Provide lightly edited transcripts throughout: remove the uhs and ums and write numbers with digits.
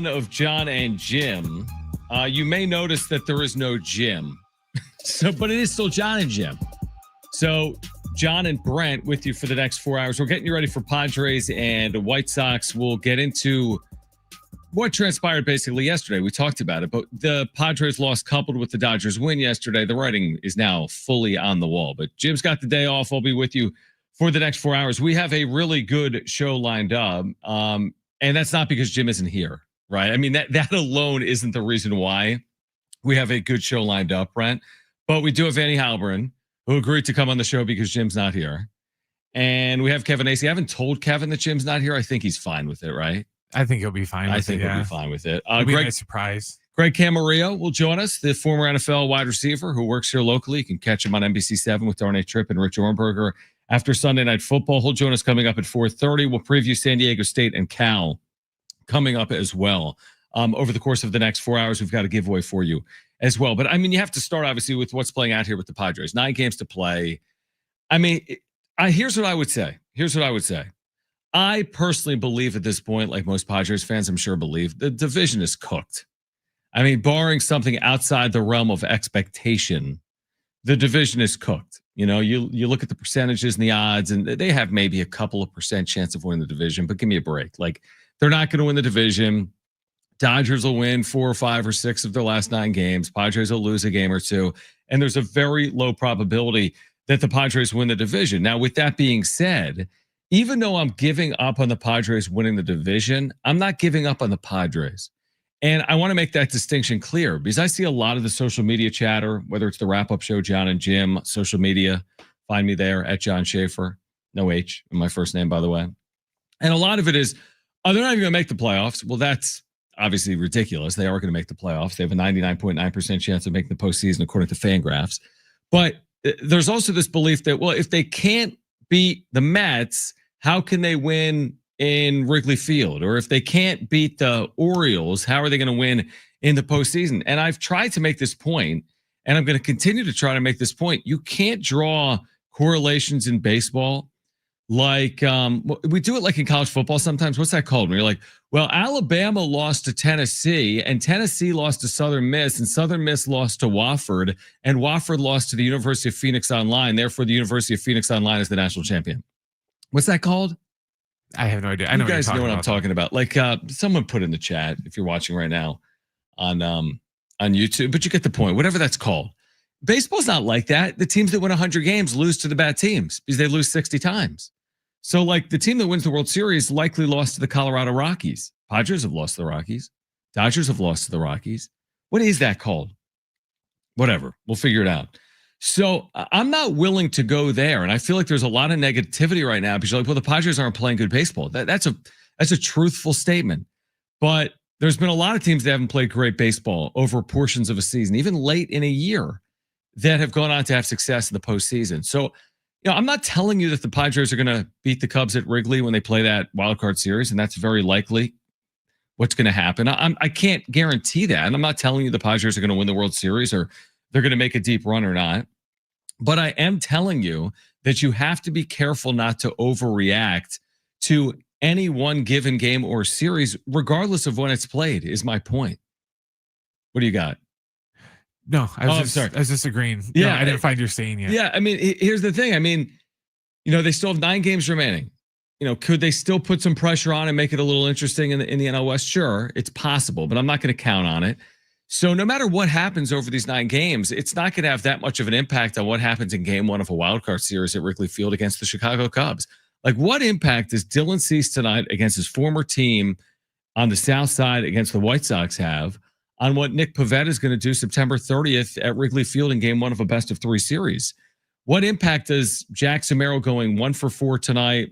Of Jon and Jim, you may notice that there is no Jim. But it is still Jon and Jim. So Jon and Brent with you for the next 4 hours. We're getting you ready for Padres and White Sox. We'll get into what transpired basically yesterday. We talked about it, but the Padres loss coupled with the Dodgers win yesterday, the writing is now fully on the wall. But Jim's got the day off. I'll be with you for the next 4 hours. We have a really good show lined up, and that's not because Jim isn't here. Right. I mean, that alone isn't the reason why we have a good show lined up, Brent. But we do have Annie Heilbrunn, who agreed to come on the show because Jim's not here. And we have Kevin Acee. I haven't told Kevin that Jim's not here. I think he's fine with it, right? I think he'll be fine with it. I think he'll be fine with it. It'll be a nice surprise. Greg Camarillo will join us, the former NFL wide receiver who works here locally. You can catch him on NBC7 with Darnay Tripp and Rich Orenberger after Sunday Night Football. He'll join us coming up at 4:30. We'll preview San Diego State and Cal coming up as well. Over the course of the next 4 hours, we've got a giveaway for you as well. But I mean, you have to start obviously with what's playing out here with the Padres. 9 games to play. I mean, here's what I would say. I personally believe at this point, like most Padres fans, I'm sure believe, the division is cooked. I mean, barring something outside the realm of expectation, the division is cooked. You know, you look at the percentages and the odds, and they have maybe a couple of % chance of winning the division, but give me a break. Like, they're not going to win the division. Dodgers will win 4 or 5 or 6 of their last 9 games. Padres will lose a game or 2. And there's a very low probability that the Padres win the division. Now, with that being said, even though I'm giving up on the Padres winning the division, I'm not giving up on the Padres. And I want to make that distinction clear because I see a lot of the social media chatter, whether it's the wrap-up show, Jon and Jim, social media. Find me there at Jon Schaefer. No H in my first name, by the way. And a lot of it is, they're not even going to make the playoffs. Well, that's obviously ridiculous. They are going to make the playoffs. They have a 99.9% chance of making the postseason, according to Fangraphs. But there's also this belief that, well, if they can't beat the Mets, how can they win in Wrigley Field? Or if they can't beat the Orioles, how are they going to win in the postseason? And I've tried to make this point, and I'm going to continue to try to make this point. You can't draw correlations in baseball like we do it like in college football sometimes. What's that called? When you're like, well, Alabama lost to Tennessee, and Tennessee lost to Southern Miss, and Southern Miss lost to Wofford, and Wofford lost to the University of Phoenix Online. Therefore, the University of Phoenix Online is the national champion. What's that called? I have no idea. I know you guys know what I'm talking about. Like someone put in the chat if you're watching right now on YouTube, but you get the point. Whatever that's called. Baseball's not like that. The teams that win 100 games lose to the bad teams because they lose 60 times. So, like, the team that wins the World Series likely lost to the Colorado Rockies. Padres have lost to the Rockies. Dodgers have lost to the Rockies. What is that called? Whatever. We'll figure it out. So, I'm not willing to go there. And I feel like there's a lot of negativity right now because you're like, well, the Padres aren't playing good baseball. That's a truthful statement. But there's been a lot of teams that haven't played great baseball over portions of a season, even late in a year, that have gone on to have success in the postseason. So, you know, I'm not telling you that the Padres are going to beat the Cubs at Wrigley when they play that wild card series, and that's very likely what's going to happen. I can't guarantee that, and I'm not telling you the Padres are going to win the World Series or they're going to make a deep run or not. But I am telling you that you have to be careful not to overreact to any one given game or series, regardless of when it's played, is my point. What do you got? No, I was just agreeing. Yeah, no, I didn't find your saying yet. Yeah, I mean, here's the thing. I mean, you know, they still have 9 games remaining. You know, could they still put some pressure on and make it a little interesting in the NL West? Sure, it's possible, but I'm not going to count on it. So no matter what happens over these 9 games, it's not going to have that much of an impact on what happens in game 1 of a wild card series at Wrigley Field against the Chicago Cubs. Like, what impact does Dylan Cease tonight against his former team on the South Side against the White Sox have on what Nick Pivetta is going to do September 30th at Wrigley Field in game 1 of a best-of-3 series? What impact does Jack Samaro going 1 for 4 tonight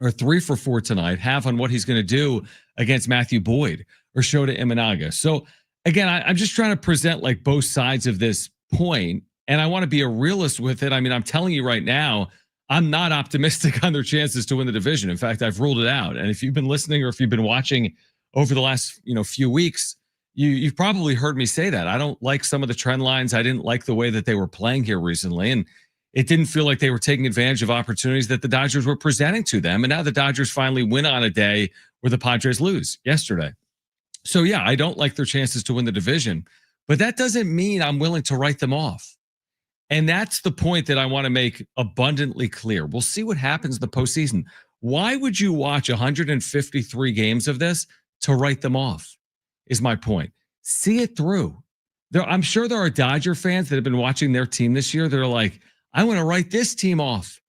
or 3 for 4 tonight have on what he's going to do against Matthew Boyd or Shota Imanaga? So, again, I'm just trying to present like both sides of this point, and I want to be a realist with it. I mean, I'm telling you right now, I'm not optimistic on their chances to win the division. In fact, I've ruled it out. And if you've been listening or if you've been watching over the last few weeks, you've probably heard me say that. I don't like some of the trend lines. I didn't like the way that they were playing here recently. And it didn't feel like they were taking advantage of opportunities that the Dodgers were presenting to them. And now the Dodgers finally win on a day where the Padres lose yesterday. So, yeah, I don't like their chances to win the division, but that doesn't mean I'm willing to write them off. And that's the point that I want to make abundantly clear. We'll see what happens in the postseason. Why would you watch 153 games of this to write them off? Is my point. See it through. I'm sure there are Dodger fans that have been watching their team this year that are like, I want to write this team off.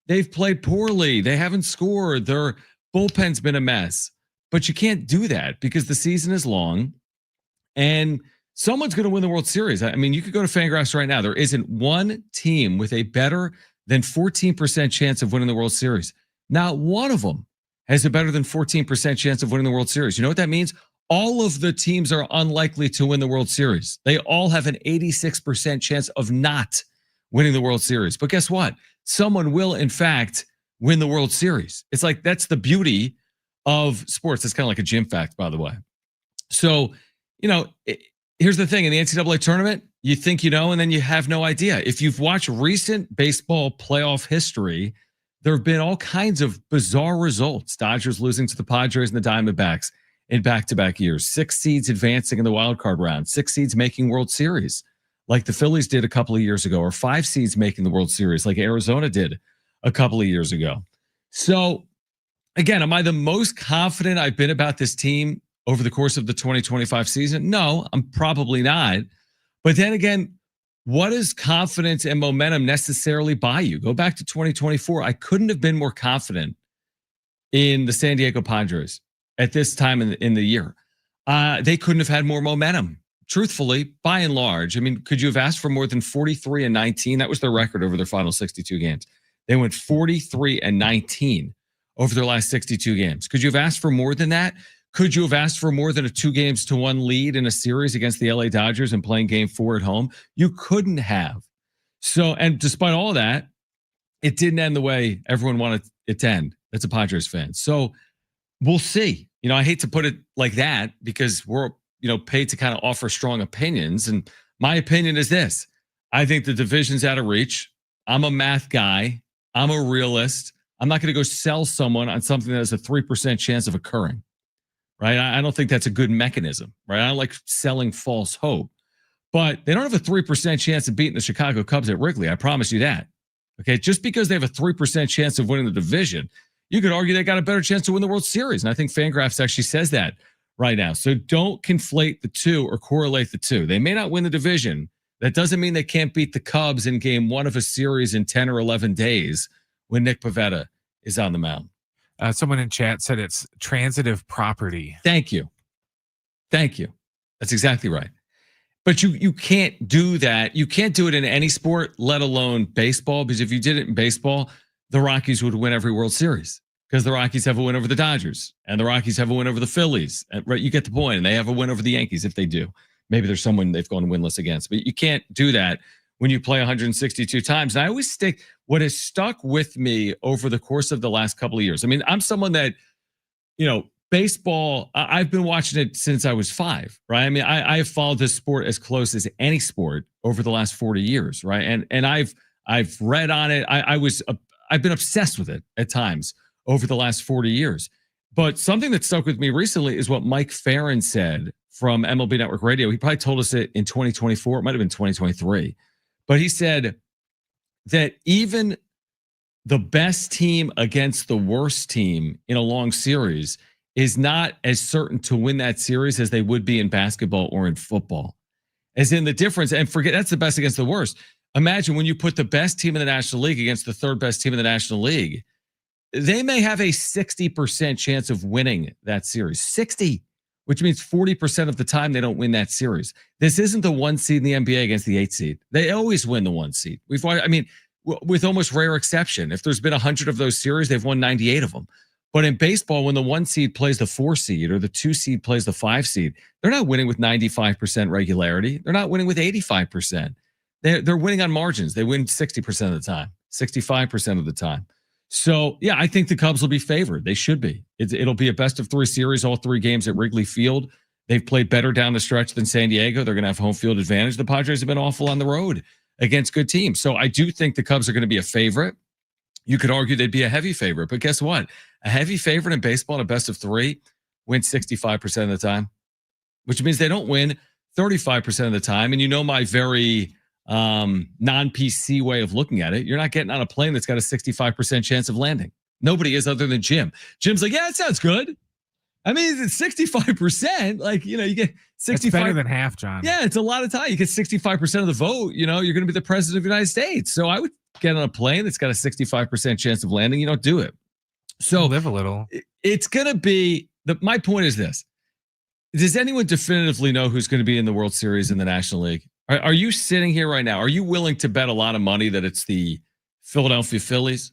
They've played poorly. They haven't scored. Their bullpen's been a mess. But you can't do that because the season is long and someone's going to win the World Series. I mean, you could go to Fangraphs right now. There isn't one team with a better than 14% chance of winning the World Series. Not one of them has a better than 14% chance of winning the World Series. You know what that means? All of the teams are unlikely to win the World Series. They all have an 86% chance of not winning the World Series. But guess what? Someone will, in fact, win the World Series. It's like that's the beauty of sports. It's kind of like a gym fact, by the way. So, here's the thing. In the NCAA tournament, you think you know, and then you have no idea. If you've watched recent baseball playoff history, there have been all kinds of bizarre results. Dodgers losing to the Padres and the Diamondbacks in back-to-back years. 6 seeds advancing in the wild card round. 6 seeds making World Series, like the Phillies did a couple of years ago, or 5 seeds making the World Series, like Arizona did a couple of years ago. So, again, am I the most confident I've been about this team over the course of the 2025 season? No, I'm probably not. But then again, what does confidence and momentum necessarily buy you? Go back to 2024. I couldn't have been more confident in the San Diego Padres at this time in the year. They couldn't have had more momentum, truthfully, by and large. I mean, could you have asked for more than 43-19? That was their record over their final 62 games. They went 43-19 over their last 62 games. Could you have asked for more than that? Could you have asked for more than a 2-1 lead in a series against the LA Dodgers and playing game 4 at home? You couldn't have. So, and despite all that, it didn't end the way everyone wanted it to end. That's a Padres fan. So we'll see. I hate to put it like that because we're, paid to kind of offer strong opinions. And my opinion is this. I think the division's out of reach. I'm a math guy. I'm a realist. I'm not going to go sell someone on something that has a 3% chance of occurring. Right? I don't think that's a good mechanism, right? I don't like selling false hope, but they don't have a 3% chance of beating the Chicago Cubs at Wrigley. I promise you that. Okay. Just because they have a 3% chance of winning the division, you could argue they got a better chance to win the World Series. And I think Fangraphs actually says that right now. So don't conflate the two or correlate the two. They may not win the division. That doesn't mean they can't beat the Cubs in game 1 of a series in 10 or 11 days when Nick Pivetta is on the mound. Someone in chat said it's transitive property. Thank you. That's exactly right. But you can't do that. You can't do it in any sport, let alone baseball, because if you did it in baseball, the Rockies would win every World Series because the Rockies have a win over the Dodgers and the Rockies have a win over the Phillies. Right? You get the point. And they have a win over the Yankees if they do. Maybe there's someone they've gone winless against, but you can't do that when you play 162 times. And I always what has stuck with me over the course of the last couple of years. I mean, I'm someone that, baseball, I've been watching it since I was 5, right? I mean, I have followed this sport as close as any sport over the last 40 years, right? And I've read on it. I've been obsessed with it at times over the last 40 years. But something that stuck with me recently is what Mike Farron said from MLB Network Radio. He probably told us it in 2024. It might have been 2023. But he said that even the best team against the worst team in a long series is not as certain to win that series as they would be in basketball or in football. As in the difference, and forget that's the best against the worst. Imagine when you put the best team in the National League against the 3rd best team in the National League, they may have a 60% chance of winning that series. 60, which means 40% of the time they don't win that series. This isn't the 1 seed in the NBA against the 8 seed. They always win the 1 seed. With almost rare exception, if there's been 100 of those series, they've won 98 of them. But in baseball, when the 1 seed plays the 4 seed or the 2 seed plays the 5 seed, they're not winning with 95% regularity. They're not winning with 85%. They're winning on margins. They win 60% of the time, 65% of the time. So, yeah, I think the Cubs will be favored. They should be. It'll be a best of 3 series, all 3 games at Wrigley Field. They've played better down the stretch than San Diego. They're going to have home field advantage. The Padres have been awful on the road against good teams. So I do think the Cubs are going to be a favorite. You could argue they'd be a heavy favorite, but guess what? A heavy favorite in baseball in a best of 3 wins 65% of the time. which means they don't win 35% of the time. And you know my very non-PC way of looking at it. You're not getting on a plane that's got a 65% chance of landing. Nobody is other than Jim. Jim's like, yeah, it sounds good. I mean, it's 65%. Like, you get 65. It's better than half, John. Yeah, it's a lot of time. You get 65% of the vote. You're going to be the president of the United States. So I would get on a plane that's got a 65% chance of landing. You don't do it. So live a little. It's going to be my point is this. Does anyone definitively know who's going to be in the World Series in the National League? Are you sitting here right now? Are you willing to bet a lot of money that it's the Philadelphia Phillies?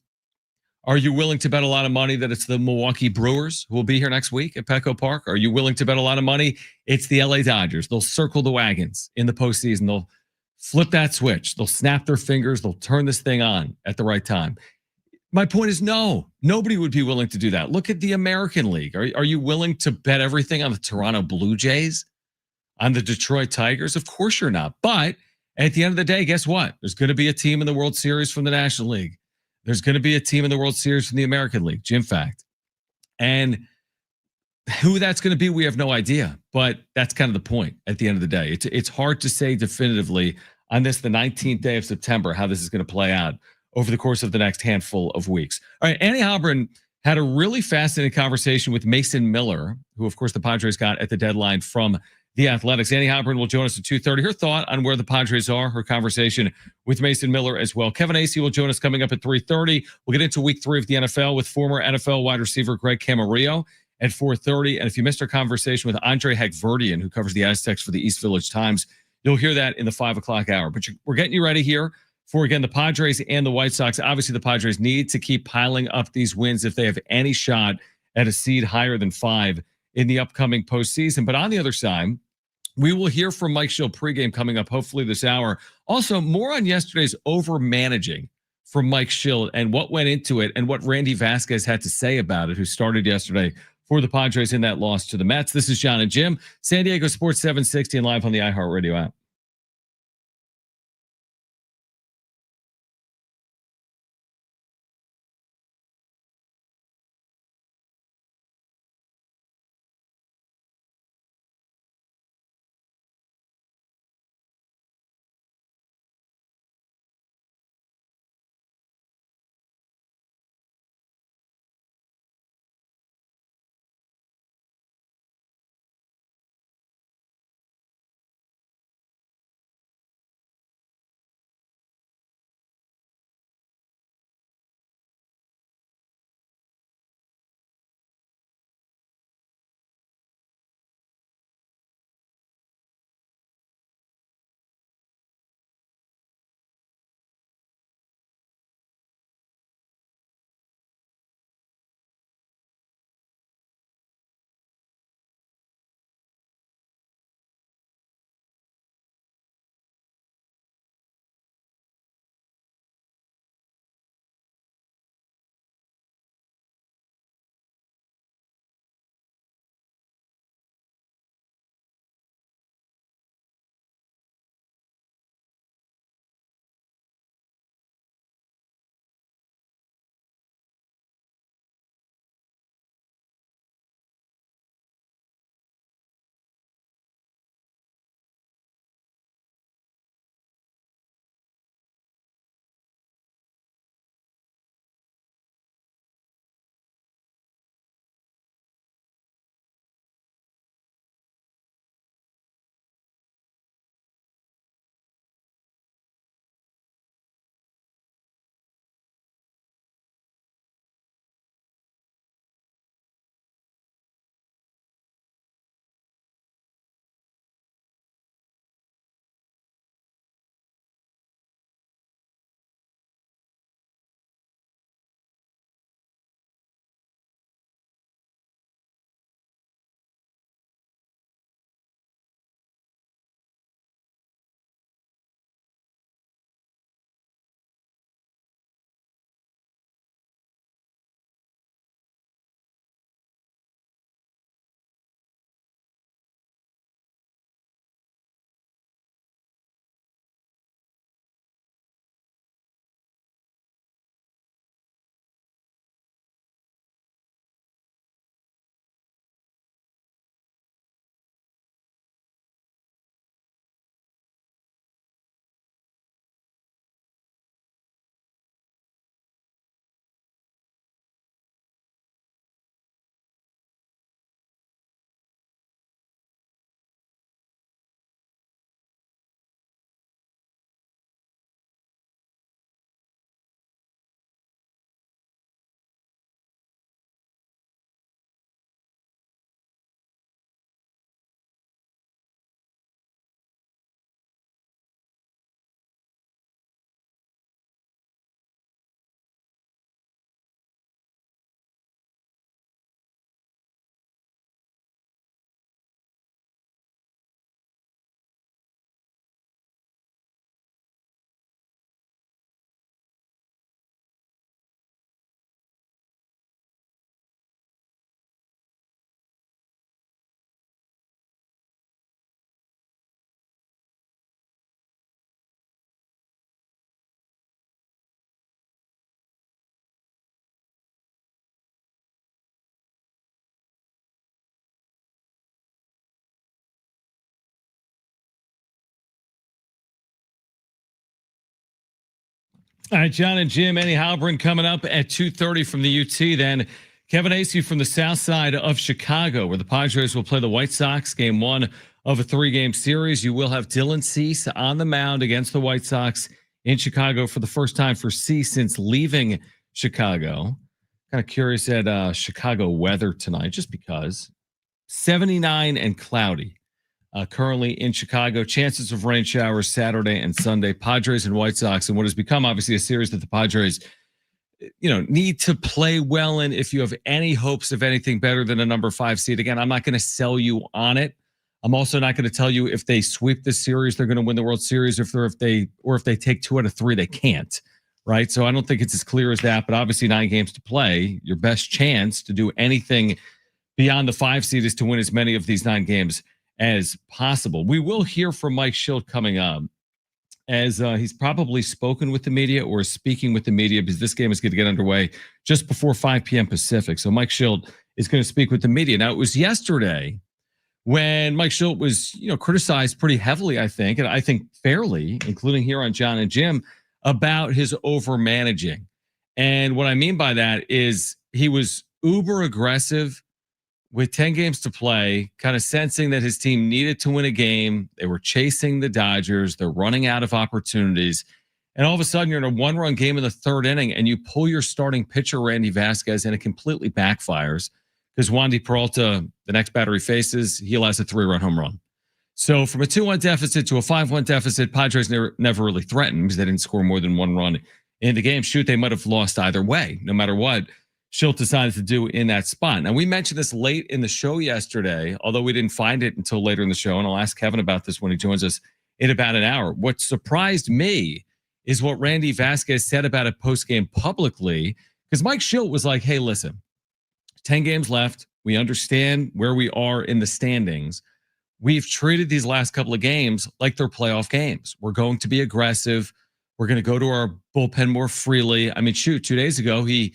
Are you willing to bet a lot of money that it's the Milwaukee Brewers who will be here next week at Petco Park? Are you willing to bet a lot of money it's the LA Dodgers? They'll circle the wagons in the postseason. They'll flip that switch. They'll snap their fingers. They'll turn this thing on at the right time. My point is no. Nobody would be willing to do that. Look at the American League. Are you willing to bet everything on the Toronto Blue Jays? On the Detroit Tigers? Of course you're not. But at the end of the day, guess what? There's going to be a team in the World Series from the National League. There's going to be a team in the World Series from the American League, Jim Fact. And who that's going to be, we have no idea. But that's kind of the point at the end of the day. It's hard to say definitively on this, the 19th day of September, how this is going to play out over the course of the next handful of weeks. All right, Annie Heilbrunn had a really fascinating conversation with Mason Miller, who, of course, the Padres got at the deadline from the Athletics. Annie Heilbrunn will join us at 2:30. Her thought on where the Padres are, her conversation with Mason Miller as well. Kevin Acee will join us coming up at 3:30. We'll get into week 3 of the NFL with former NFL wide receiver Greg Camarillo at 4:30. And if you missed our conversation with Andre Hagverdian, who covers the Aztecs for the East Village Times, you'll hear that in the 5 o'clock hour. But we're getting you ready here for, again, the Padres and the White Sox. Obviously, the Padres need to keep piling up these wins if they have any shot at a seed higher than 5 in the upcoming postseason. But on the other side, we will hear from Mike Shildt pregame coming up, hopefully this hour. Also, more on yesterday's over-managing from Mike Shildt and what went into it and what Randy Vasquez had to say about it, who started yesterday for the Padres in that loss to the Mets. This is Jon and Jim, San Diego Sports 760 and live on the iHeartRadio app. All right, Jon and Jim, Annie Heilbrunn coming up at 2:30 from the UT. Then Kevin Acee from the south side of Chicago, where the Padres will play the White Sox, game one of a 3-game series. You will have Dylan Cease on the mound against the White Sox in Chicago for the first time for Cease since leaving Chicago. Kind of curious at Chicago weather tonight, just because 79 and cloudy. Currently in Chicago, chances of rain showers Saturday and Sunday. Padres and White Sox, and what has become obviously a series that the Padres, need to play well in if you have any hopes of anything better than a number 5 seed. Again, I'm not going to sell you on it. I'm also not going to tell you if they sweep this series, they're going to win the World Series. If they take 2 out of 3, they can't. Right. So I don't think it's as clear as that. But obviously, 9 games to play. Your best chance to do anything beyond the 5 seed is to win as many of these 9 games as possible. We will hear from Mike Shildt coming up, as he's probably spoken with the media or is speaking with the media, because this game is going to get underway just before 5 p.m. Pacific. So Mike Shildt is going to speak with the media. Now, it was yesterday when Mike Shildt was, criticized pretty heavily, I think, and I think fairly, including here on Jon and Jim, about his over managing. And what I mean by that is he was uber aggressive with 10 games to play, kind of sensing that his team needed to win a game. They were chasing the Dodgers. They're running out of opportunities. And all of a sudden, you're in a 1-run game in the 3rd inning, and you pull your starting pitcher, Randy Vasquez, and it completely backfires because Wandy Peralta, the next batter he faces, he allows a 3-run home run. So from a 2-1 deficit to a 5-1 deficit, Padres never really threatened because they didn't score more than 1 run in the game. Shoot, they might have lost either way, no matter what Shildt decided to do in that spot. Now, we mentioned this late in the show yesterday, although we didn't find it until later in the show, and I'll ask Kevin about this when he joins us in about an hour. What surprised me is what Randy Vasquez said about it postgame publicly, because Mike Shildt was like, hey, listen, 10 games left. We understand where we are in the standings. We've treated these last couple of games like they're playoff games. We're going to be aggressive. We're going to go to our bullpen more freely. I mean, shoot, 2 days ago, he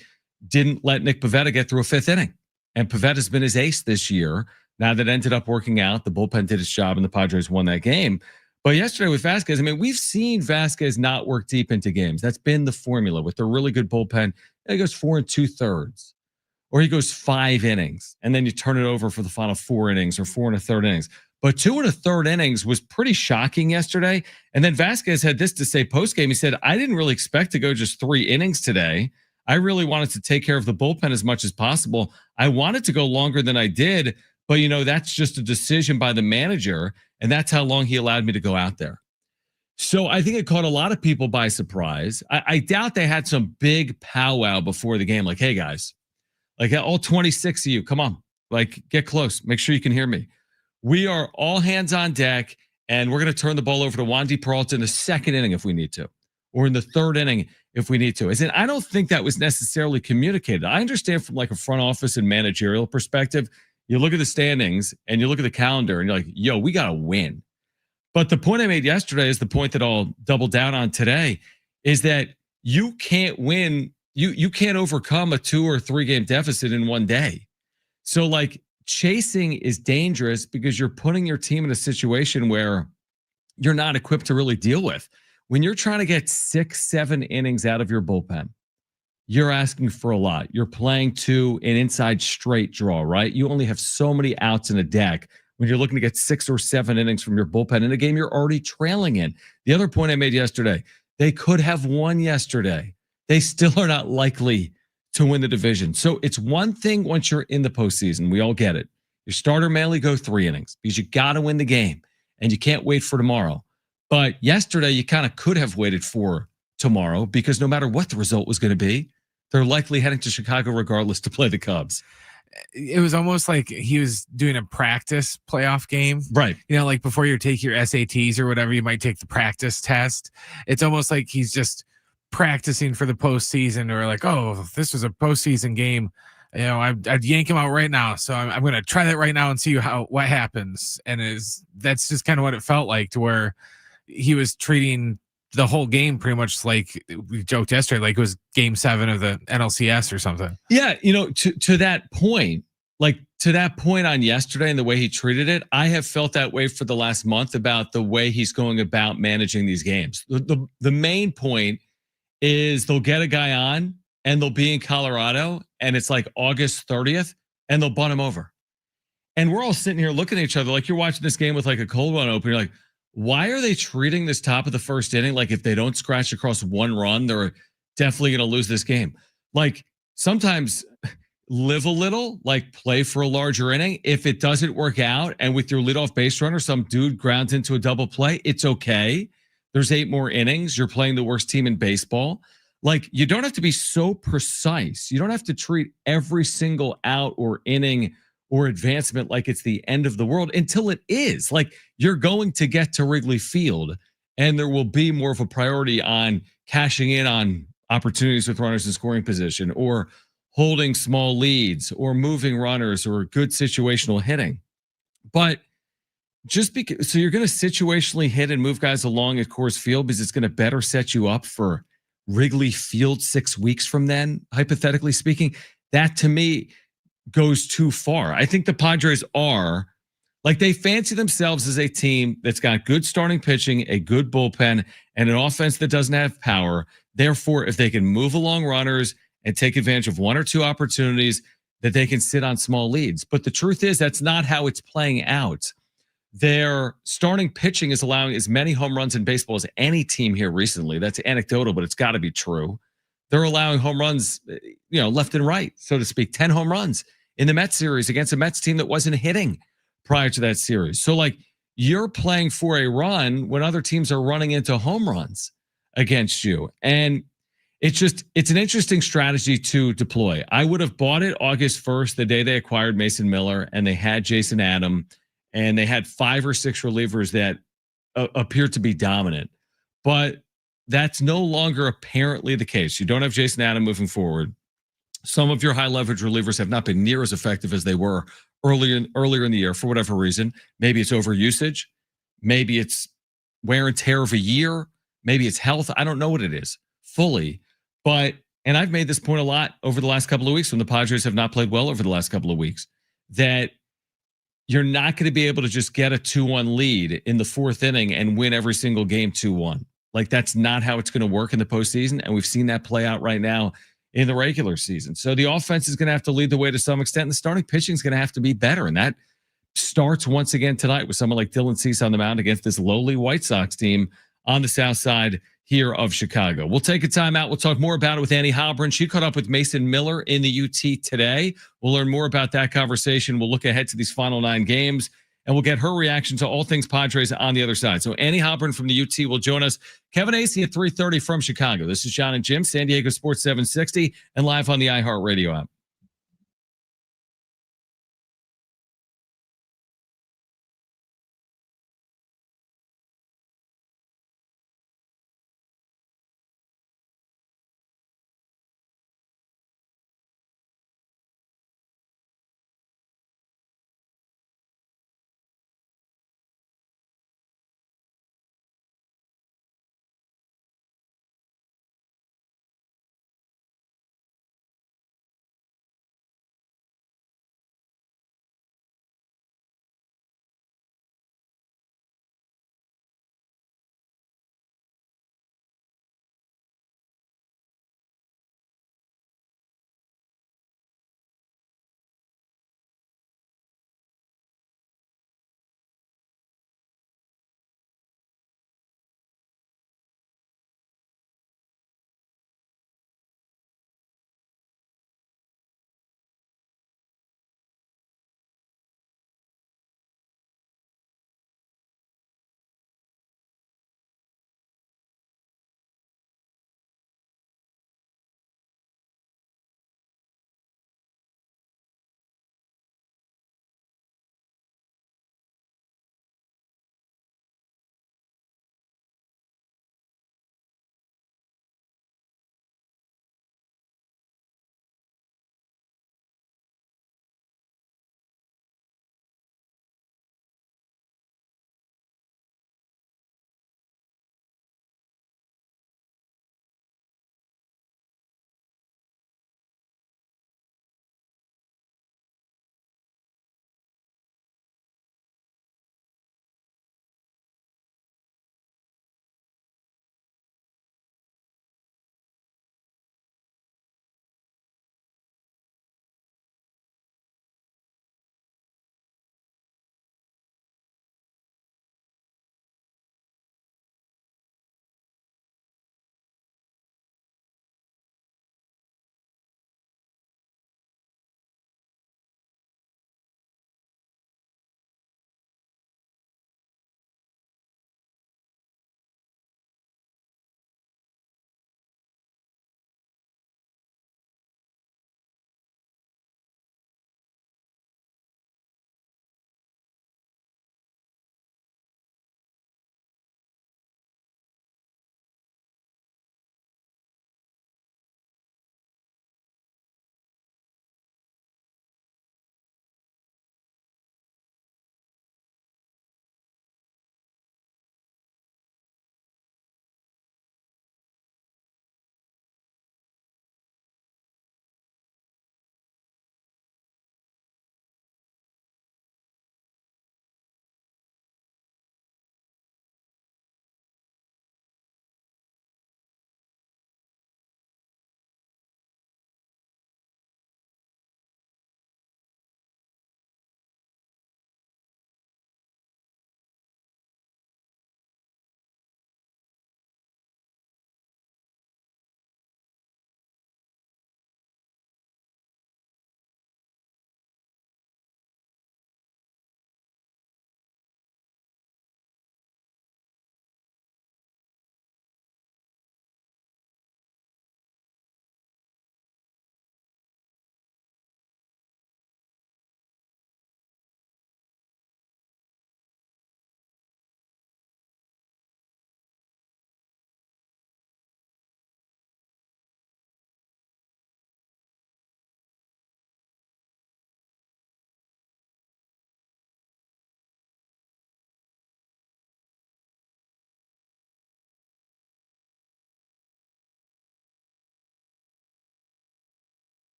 didn't let Nick Pivetta get through a 5th inning. And Pivetta's been his ace this year. Now that ended up working out. The bullpen did its job and the Padres won that game. But yesterday with Vasquez, I mean, we've seen Vasquez not work deep into games. That's been the formula with the really good bullpen. He goes 4 2/3, or he goes 5 innings, and then you turn it over for the final 4 innings or 4 1/3 innings. But 2 1/3 innings was pretty shocking yesterday. And then Vasquez had this to say postgame. He said, I didn't really expect to go just 3 innings today. I really wanted to take care of the bullpen as much as possible. I wanted to go longer than I did, but that's just a decision by the manager, and that's how long he allowed me to go out there. So I think it caught a lot of people by surprise. I doubt they had some big powwow before the game, like, hey guys, like all 26 of you, come on, like get close, make sure you can hear me. We are all hands on deck, and we're going to turn the ball over to Wandy Peralta in the 2nd inning if we need to, or in the 3rd inning if we need to. I don't think that was necessarily communicated. I understand from like a front office and managerial perspective, you look at the standings and you look at the calendar and you're like, yo, we got to win. But the point I made yesterday is the point that I'll double down on today, is that you can't win. You can't overcome a 2 or 3 game deficit in one day. So like chasing is dangerous because you're putting your team in a situation where you're not equipped to really deal with. When you're trying to get 6, 7 innings out of your bullpen, you're asking for a lot. You're playing to an inside straight draw, right? You only have so many outs in a deck when you're looking to get 6 or 7 innings from your bullpen in a game you're already trailing in. The other point I made yesterday, they could have won yesterday. They still are not likely to win the division. So it's one thing once you're in the postseason, we all get it. Your starter may only go 3 innings because you got to win the game and you can't wait for tomorrow. But yesterday, you kind of could have waited for tomorrow because no matter what the result was going to be, they're likely heading to Chicago regardless to play the Cubs. It was almost like he was doing a practice playoff game. Right. Like before you take your SATs or whatever, you might take the practice test. It's almost like he's just practicing for the postseason, or like, oh, this was a postseason game. I'd yank him out right now. So I'm going to try that right now and see what happens. And that's just kind of what it felt like, to where he was treating the whole game pretty much like we joked yesterday, like it was game 7 of the NLCS or something. Yeah. To that point, on yesterday and the way he treated it, I have felt that way for the last month about the way he's going about managing these games. The main point is they'll get a guy on and they'll be in Colorado and it's like August 30th and they'll bunt him over. And we're all sitting here looking at each other like you're watching this game with like a cold run open. You're like, why are they treating this top of the first inning like if they don't scratch across one run, they're definitely going to lose this game? Like sometimes live a little, like play for a larger inning. If it doesn't work out and with your leadoff base runner, some dude grounds into a double play, it's okay. There's 8 more innings. You're playing the worst team in baseball. Like you don't have to be so precise. You don't have to treat every single out or inning or advancement like it's the end of the world until it is. Like you're going to get to Wrigley Field and there will be more of a priority on cashing in on opportunities with runners in scoring position or holding small leads or moving runners or good situational hitting. But just because, so you're going to situationally hit and move guys along at Coors Field because it's going to better set you up for Wrigley Field 6 weeks from then, hypothetically speaking. That to me goes too far. I think the Padres are like they fancy themselves as a team that's got good starting pitching, a good bullpen, and an offense that doesn't have power. Therefore, if they can move along runners and take advantage of 1 or 2 opportunities, that they can sit on small leads. But the truth is that's not how it's playing out. Their starting pitching is allowing as many home runs in baseball as any team here recently. That's anecdotal, but it's got to be true. They're allowing home runs, left and right, so to speak, 10 home runs in the Mets series against a Mets team that wasn't hitting prior to that series. So like you're playing for a run when other teams are running into home runs against you. And it's an interesting strategy to deploy. I would have bought it August 1st, the day they acquired Mason Miller and they had Jason Adam and they had 5 or 6 relievers that appeared to be dominant. But that's no longer apparently the case. You don't have Jason Adam moving forward. Some of your high leverage relievers have not been near as effective as they were earlier in the year for whatever reason. Maybe it's overusage. Maybe it's wear and tear of a year. Maybe it's health. I don't know what it is fully. And I've made this point a lot over the last couple of weeks when the Padres have not played well over the last couple of weeks, that you're not going to be able to just get a 2-1 lead in the 4th inning and win every single game 2-1. Like that's not how it's going to work in the postseason. And we've seen that play out right now in the regular season. So the offense is going to have to lead the way to some extent. And the starting pitching is going to have to be better. And that starts once again tonight with someone like Dylan Cease on the mound against this lowly White Sox team on the south side here of Chicago. We'll take a timeout. We'll talk more about it with Annie Heilbrunn. She caught up with Mason Miller in the UT today. We'll learn more about that conversation. We'll look ahead to these final 9 games, and we'll get her reaction to all things Padres on the other side. So Annie Heilbrunn from the UT will join us. Kevin Acee at 3:30 from Chicago. This is Jon and Jim, San Diego Sports 760, and live on the iHeartRadio app.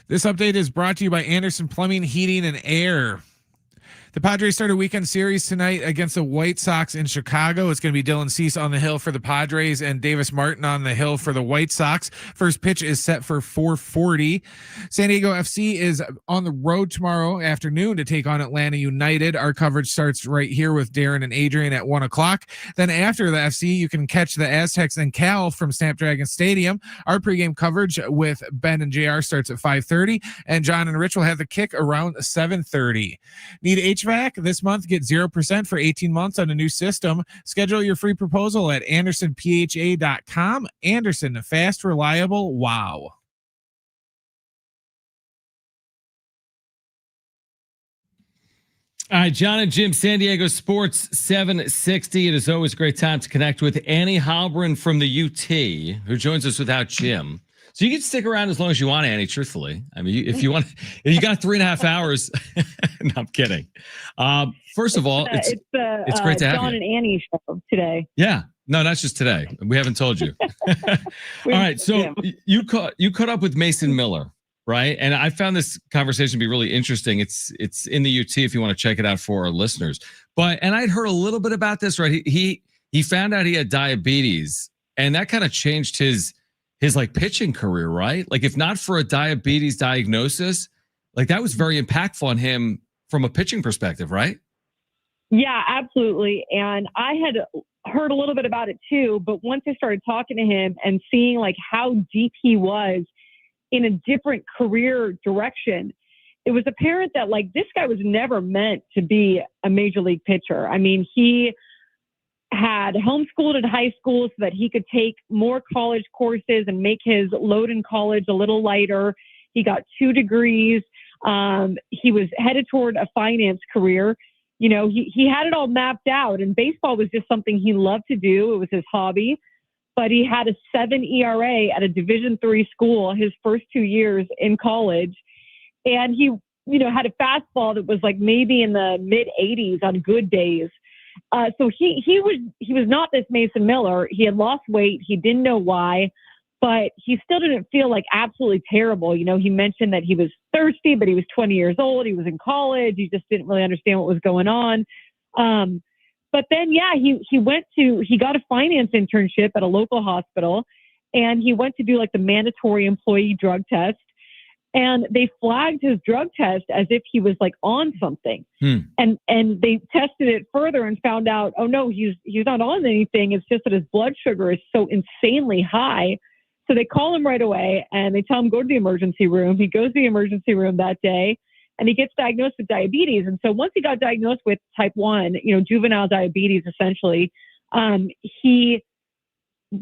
This update is brought to you by Anderson Plumbing, Heating, and Air. The Padres start a weekend series tonight against the White Sox in Chicago. It's going to be Dylan Cease on the hill for the Padres and Davis Martin on the hill for the White Sox. First pitch is set for 4:40. San Diego FC is on the road tomorrow afternoon to take on Atlanta United. Our coverage starts right here with Darren and Adrian at 1 o'clock. Then after the FC, you can catch the Aztecs and Cal from Snapdragon Stadium. Our pregame coverage with Ben and JR starts at 5:30, and John and Rich will have the kick around 7:30. Need HVAC this month? Get 0% for 18 months on a new system. Schedule your free proposal at AndersonPHA.com. Anderson, fast, reliable, wow. All right, Jon and Jim, San Diego Sports 760. It is always a great time to connect with Annie Heilbrunn from the UT, who joins us without Jim. So you can stick around as long as you want, Annie, truthfully. I mean, if you want, if you got 3.5 hours, no, I'm kidding. First of all, it's great to have Jon you. and Annie show today. Yeah. No, that's just today. We haven't told you. All right. So you caught up with Mason Miller, right? And I found this conversation to be really interesting. It's in the UT if you want to check it out for our listeners. And I'd heard a little bit about this, right? He found out he had diabetes, and that kind of changed his like pitching career, right? Like if not for a diabetes diagnosis, like that was very impactful on him from a pitching perspective, right? Yeah, absolutely. And I had heard a little bit about it too, but once I started talking to him and seeing like how deep he was in a different career direction, it was apparent that like this guy was never meant to be a major league pitcher. I mean, he had homeschooled in high school so that he could take more college courses and make his load in college a little lighter. He got 2 degrees. He was headed toward a finance career. You know, he had it all mapped out, and baseball was just something he loved to do. It was his hobby, but he had a 7 ERA at a Division III school his first 2 years in college. And he, you know, had a fastball that was like maybe in the mid 80s on good days. So he was not this Mason Miller. He had lost weight. He didn't know why, but he still didn't feel like absolutely terrible. You know, he mentioned that he was thirsty, but he was 20 years old. He was in college. He just didn't really understand what was going on. But then, yeah, he got a finance internship at a local hospital, and he went to do like the mandatory employee drug test. And they flagged his drug test as if he was like on something. And they tested it further and found out, oh no, he's not on anything. It's just that his blood sugar is so insanely high. So they call him right away and they tell him, go to the emergency room. He goes to the emergency room that day and he gets diagnosed with diabetes. And so once he got diagnosed with type 1, you know, juvenile diabetes, essentially, he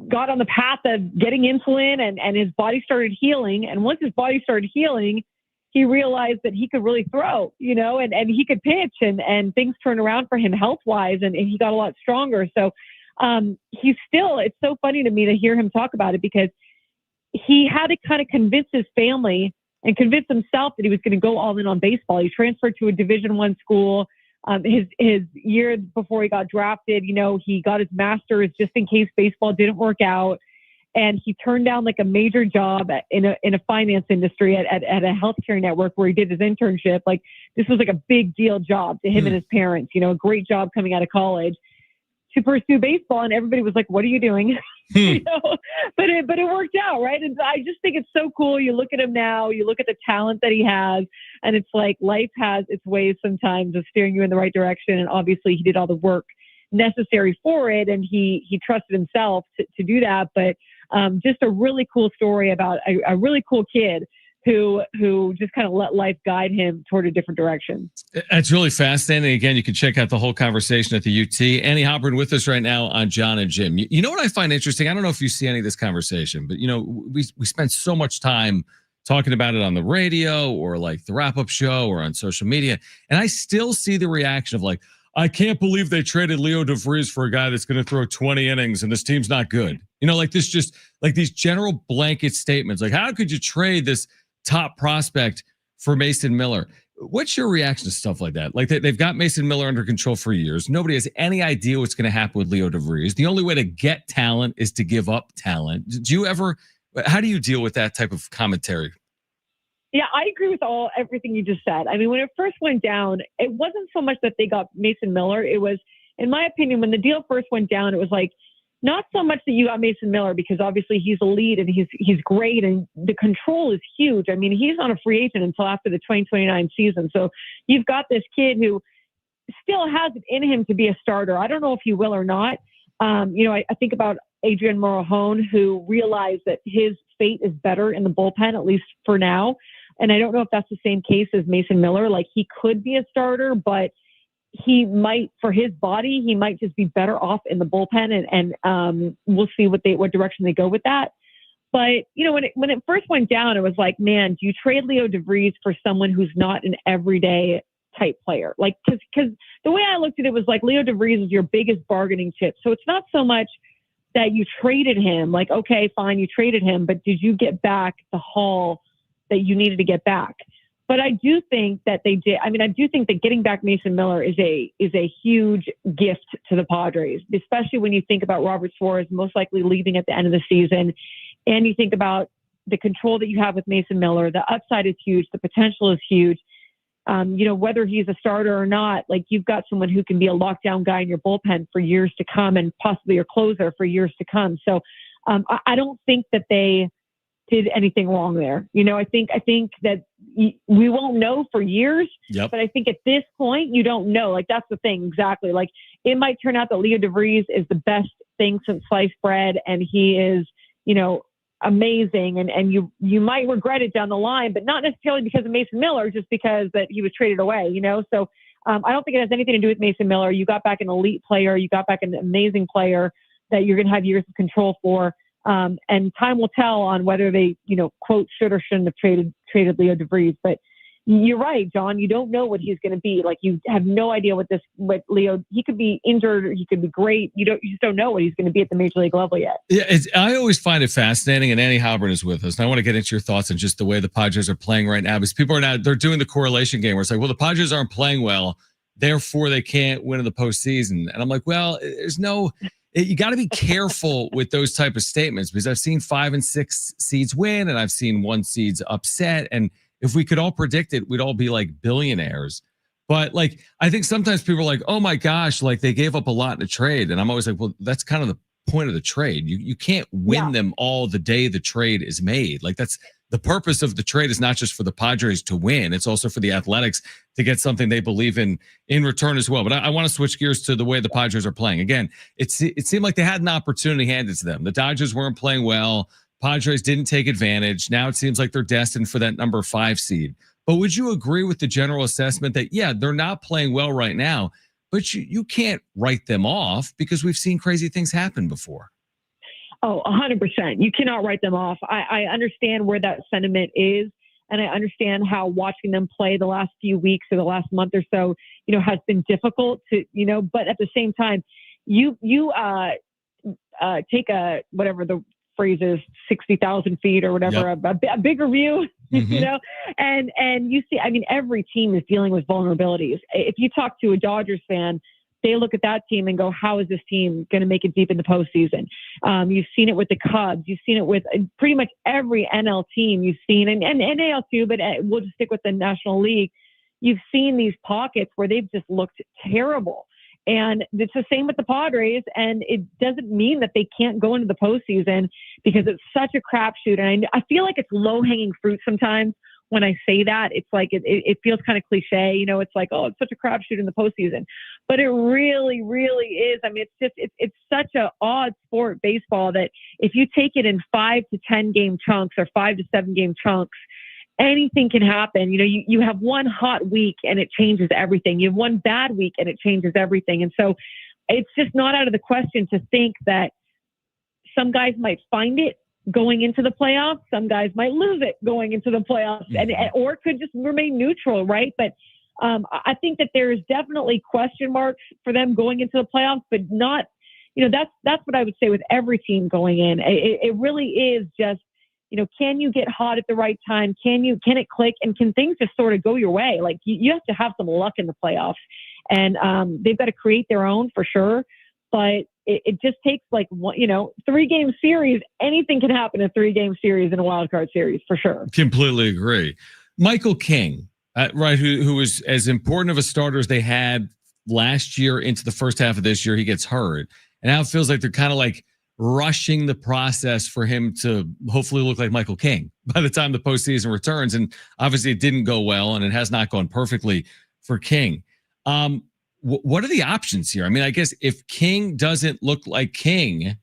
got on the path of getting insulin and his body started healing. And once his body started healing, he realized that he could really throw, you know, and he could pitch and things turned around for him health wise and he got a lot stronger. So it's so funny to me to hear him talk about it because he had to kind of convince his family and convince himself that he was going to go all in on baseball. He transferred to a Division I school. His year before he got drafted, you know, he got his master's just in case baseball didn't work out. And he turned down like a major job in a finance industry at a healthcare network where he did his internship. Like this was like a big deal job to him and his parents, you know, a great job coming out of college to pursue baseball. And everybody was like, what are you doing? You know, but it worked out. Right. And I just think it's so cool. You look at him now, you look at the talent that he has, and it's like life has its ways sometimes of steering you in the right direction. And obviously he did all the work necessary for it. And he trusted himself to do that. But just a really cool story about a really cool kid who just kind of let life guide him toward a different direction. That's really fascinating. Again, you can check out the whole conversation at the UT. Annie Heilbrunn with us right now on Jon and Jim. You know what I find interesting? I don't know if you see any of this conversation, but you know, we spend so much time talking about it on the radio or like the wrap-up show or on social media. And I still see the reaction of like, I can't believe they traded Leo DeVries for a guy that's going to throw 20 innings and this team's not good. You know, like this, just like these general blanket statements. Like, how could you trade this top prospect for Mason Miller? What's your reaction to stuff like that? Like they've got Mason Miller under control for years. Nobody has any idea what's going to happen with Leo DeVries. The only way to get talent is to give up talent. How do you deal with that type of commentary? Yeah, I agree with everything you just said. I mean, when it first went down, it wasn't so much that they got Mason Miller. It was, in my opinion, when the deal first went down, it was like, not so much that you got Mason Miller because obviously he's elite and he's great and the control is huge. I mean, he's not a free agent until after the 2029 season. So you've got this kid who still has it in him to be a starter. I don't know if he will or not. I think about Adrian Morejon, who realized that his fate is better in the bullpen, at least for now. And I don't know if that's the same case as Mason Miller. Like, he could be a starter, but he might, for his body, he might just be better off in the bullpen, and we'll see what direction they go with that. But when it first went down, it was like, man, do you trade Leo DeVries for someone who's not an everyday type player? Like, because the way I looked at it was like, Leo DeVries is your biggest bargaining chip. So it's not so much that you traded him. Like, okay, fine, you traded him, but did you get back the haul that you needed to get back? But I do think that they did. I mean, I do think that getting back Mason Miller is a huge gift to the Padres, especially when you think about Robert Suarez most likely leaving at the end of the season. And you think about the control that you have with Mason Miller. The upside is huge. The potential is huge. Whether he's a starter or not, like, you've got someone who can be a lockdown guy in your bullpen for years to come and possibly a closer for years to come. So I don't think that they did anything wrong there. I think that we won't know for years, Yep. But I think at this point, you don't know. Like, that's the thing. Exactly. Like, it might turn out that Leo DeVries is the best thing since sliced bread, and he is, amazing. And you might regret it down the line, but not necessarily because of Mason Miller, just because that he was traded away, So I don't think it has anything to do with Mason Miller. You got back an elite player. You got back an amazing player that you're going to have years of control for. And time will tell on whether they, quote, should or shouldn't have traded Leo DeVries. But you're right, John. You don't know what he's going to be. Like, you have no idea what Leo. He could be injured, or he could be great. You just don't know what he's going to be at the major league level yet. Yeah, I always find it fascinating, and Annie Heilbrunn is with us, and I want to get into your thoughts on just the way the Padres are playing right now, because people are now, they're doing the correlation game where it's like, well, the Padres aren't playing well, therefore they can't win in the postseason. And I'm like, well, you got to be careful with those type of statements, because I've seen 5 and 6 seeds win, and I've seen 1 seeds upset, and if we could all predict it, we'd all be like billionaires. But like, I think sometimes people are like, oh my gosh, like they gave up a lot in the trade. And I'm always like, well, that's kind of the point of the trade. You can't win them all the day the trade is made. Like, that's the purpose of the trade, is not just for the Padres to win. It's also for the Athletics to get something they believe in return as well. But I want to switch gears to the way the Padres are playing. Again, it seemed like they had an opportunity handed to them. The Dodgers weren't playing well. Padres didn't take advantage. Now it seems like they're destined for that number 5 seed. But would you agree with the general assessment that, yeah, they're not playing well right now, but you can't write them off, because we've seen crazy things happen before? Oh, 100%. You cannot write them off. I understand where that sentiment is, and I understand how watching them play the last few weeks or the last month or so, has been difficult to, but at the same time, you take whatever the phrase is, 60,000 feet or whatever, Yep. a bigger view, Mm-hmm. and you see, I mean, every team is dealing with vulnerabilities. If you talk to a Dodgers fan, they look at that team and go, how is this team going to make it deep in the postseason? You've seen it with the Cubs. You've seen it with pretty much every NL team you've seen, and NAL too, but we'll just stick with the National League. You've seen these pockets where they've just looked terrible. And it's the same with the Padres, and it doesn't mean that they can't go into the postseason, because it's such a crapshoot. And I feel like it's low-hanging fruit sometimes when I say that. It's like it feels kind of cliche, it's like, oh, it's such a crapshoot in the postseason, but it really, really is. I mean, it's such an odd sport, baseball, that if you take it in 5 to 10 game chunks or 5 to 7 game chunks, anything can happen. You have one hot week and it changes everything. You have one bad week and it changes everything. And so it's just not out of the question to think that some guys might find it going into the playoffs. Some guys might lose it going into the playoffs, or could just remain neutral, right? But I think that there is definitely question marks for them going into the playoffs, but not, that's what I would say with every team going in. It really is just, can you get hot at the right time? Can it click? And can things just sort of go your way? Like, you have to have some luck in the playoffs, and they've got to create their own for sure. But it just takes 3-game series. Anything can happen in a 3-game series in a wild card series for sure. Completely agree. Michael King, right, who was as important of a starter as they had last year into the first half of this year. He gets hurt. And now it feels like they're kind of like rushing the process for him to hopefully look like Michael King by the time the postseason returns. And obviously it didn't go well, and it has not gone perfectly for King. What are the options here? I mean, I guess if King doesn't look like King,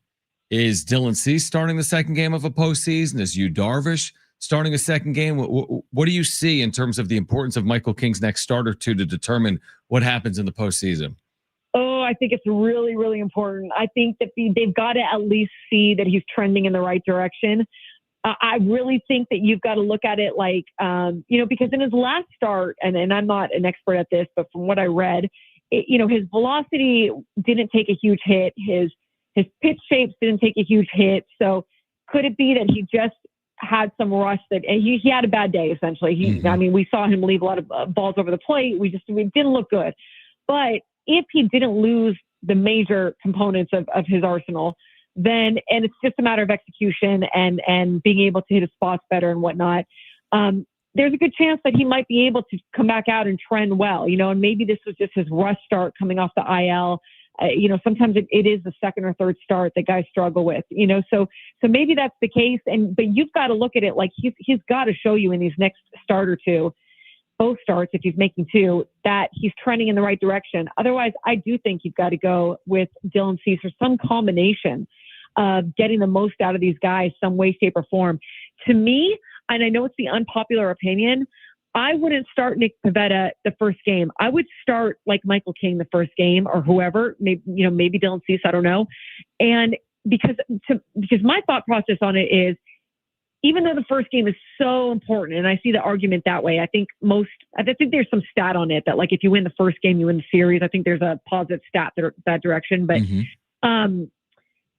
is Dylan Cease starting the second game of a postseason? Is Yu Darvish starting a second game? What do you see in terms of the importance of Michael King's next start or two to determine what happens in the postseason? Oh, I think it's really, really important. I think that they've got to at least see that he's trending in the right direction. I really think that you've got to look at it like, because in his last start, and I'm not an expert at this, but from what I read, his velocity didn't take a huge hit. His pitch shapes didn't take a huge hit. So could it be that he just had some rust that he had a bad day, essentially? I mean, we saw him leave a lot of balls over the plate. We didn't look good. But if he didn't lose the major components of his arsenal, then, and it's just a matter of execution and being able to hit his spots better and whatnot, there's a good chance that he might be able to come back out and trend well, and maybe this was just his rust start coming off the IL. Sometimes it is the second or third start that guys struggle with, so maybe that's the case. But you've got to look at it like he's got to show you in these next start or two, both starts, if he's making two, that he's trending in the right direction. Otherwise, I do think you've got to go with Dylan Cease or some combination of getting the most out of these guys, some way, shape, or form. To me, and I know it's the unpopular opinion, I wouldn't start Nick Pivetta the first game. I would start like Michael King the first game, or whoever, maybe Dylan Cease, I don't know. And because my thought process on it is, even though the first game is so important, and I see the argument that way, I think there's some stat on it that, like, if you win the first game, you win the series. I think there's a positive stat that direction. But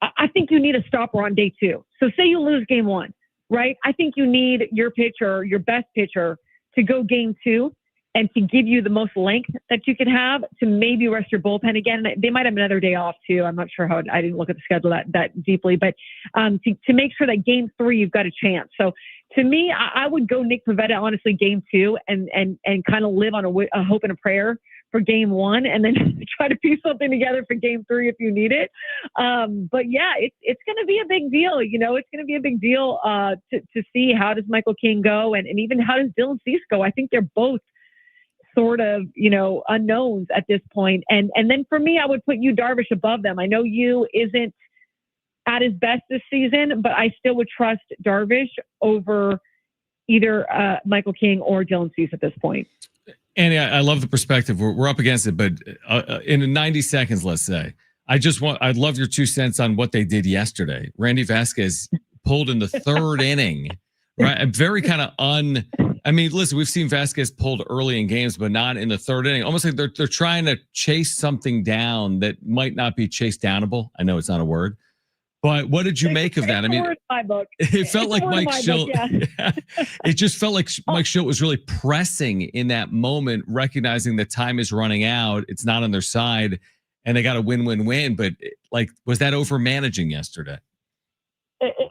I think you need a stopper on day two. So say you lose game one, right? I think you need your pitcher, your best pitcher, to go game two and to give you the most length that you can have to maybe rest your bullpen again. They might have another day off too. I'm not sure I didn't look at the schedule that deeply, but to make sure that game three, you've got a chance. So to me, I would go Nick Pivetta, honestly, game two and kind of live on a hope and a prayer for game one, and then try to piece something together for game three if you need it. But yeah, it's going to be a big deal. It's going to be a big deal to see how does Michael King go, and even how does Dylan Cease go. I think they're both sort of, unknowns at this point. And then for me, I would put Yu Darvish above them. I know Yu isn't at his best this season, but I still would trust Darvish over either Michael King or Dylan Cease at this point. Annie, I love the perspective. We're up against it, but in 90 seconds, let's say, I'd love your 2 cents on what they did yesterday. Randy Vasquez pulled in the third inning, right? Very kind of I mean, listen, we've seen Vasquez pulled early in games, but not in the third inning. Almost like they're trying to chase something down that might not be chase downable. I know it's not a word, but what did you make of that? I mean, it felt like Mike Shildt. Yeah. It just felt like Mike Shildt was really pressing in that moment, recognizing that time is running out. It's not on their side, and they got a win-win-win. But was that over managing yesterday?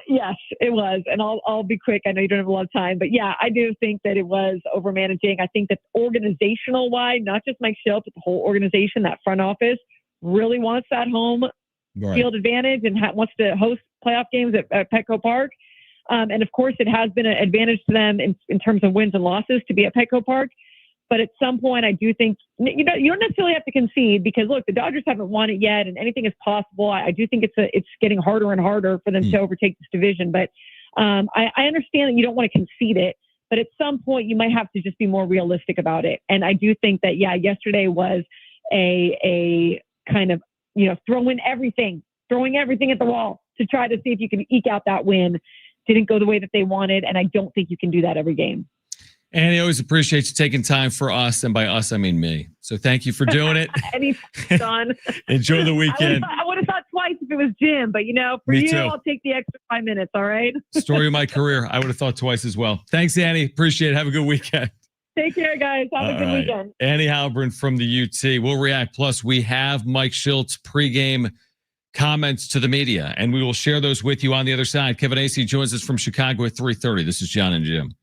Yes, it was. And I'll be quick. I know you don't have a lot of time, but yeah, I do think that it was over managing. I think that organizational wide, not just Mike Shildt, but the whole organization, that front office really wants that home field advantage and wants to host playoff games at Petco Park. And of course, it has been an advantage to them in terms of wins and losses to be at Petco Park. But at some point, I do think you don't necessarily have to concede, because look, the Dodgers haven't won it yet, and anything is possible. I do think it's getting harder and harder for them to overtake this division. But I understand that you don't want to concede it, but at some point you might have to just be more realistic about it. And I do think that yesterday was a kind of throwing everything at the wall to try to see if you can eke out that win. Didn't go the way that they wanted, and I don't think you can do that every game. And I always appreciate you taking time for us, and by us, I mean me. So thank you for doing it. Don. Enjoy the weekend. I would have thought twice if it was Jim, but for me you, too. I'll take the extra 5 minutes. All right. Story of my career. I would have thought twice as well. Thanks, Annie. Appreciate it. Have a good weekend. Take care, guys. Have a good weekend. Annie Heilbrunn from the UT. We'll react. Plus, we have Mike Shildt's pregame comments to the media, and we will share those with you on the other side. Kevin Acee joins us from Chicago at 3:30. This is Jon and Jim.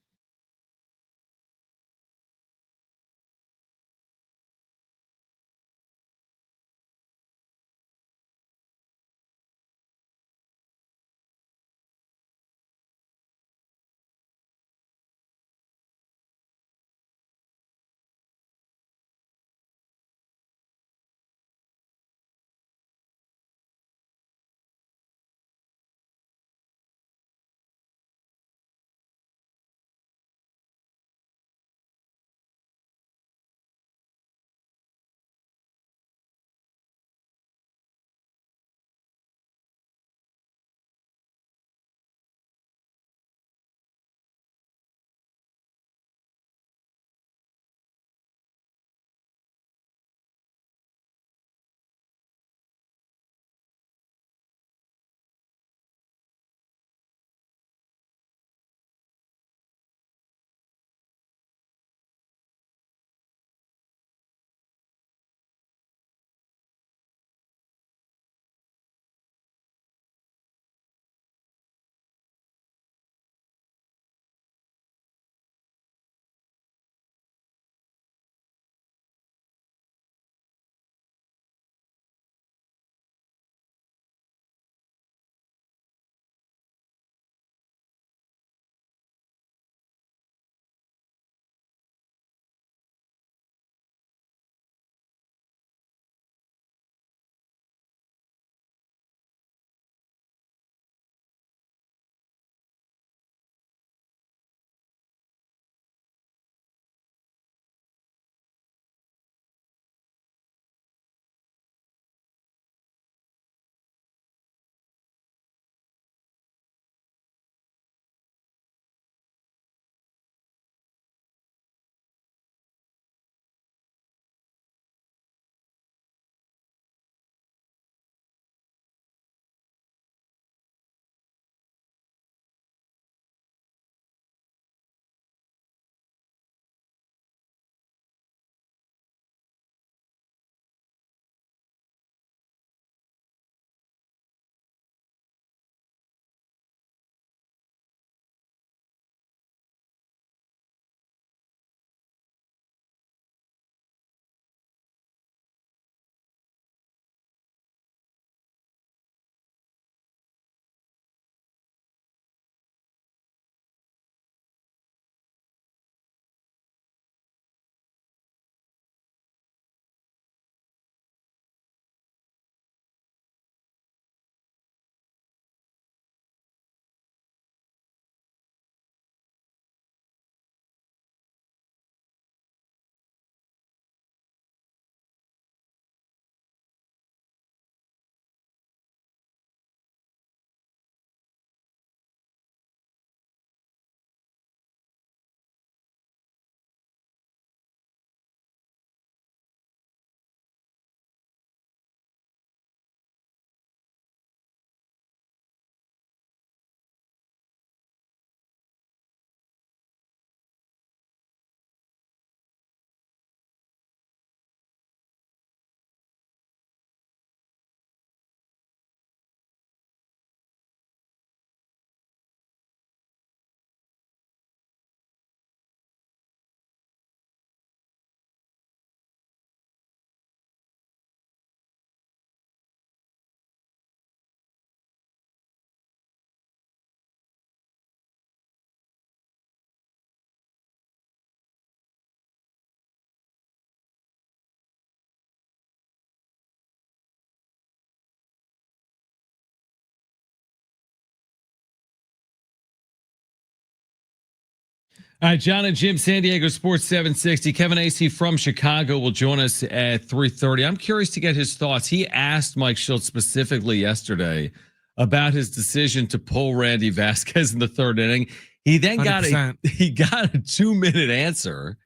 All right, Jon and Jim, San Diego Sports 760. Kevin Acee from Chicago will join us at 3:30. I'm curious to get his thoughts. He asked Mike Shildt specifically yesterday about his decision to pull Randy Vasquez in the third inning. He then got a 2-minute answer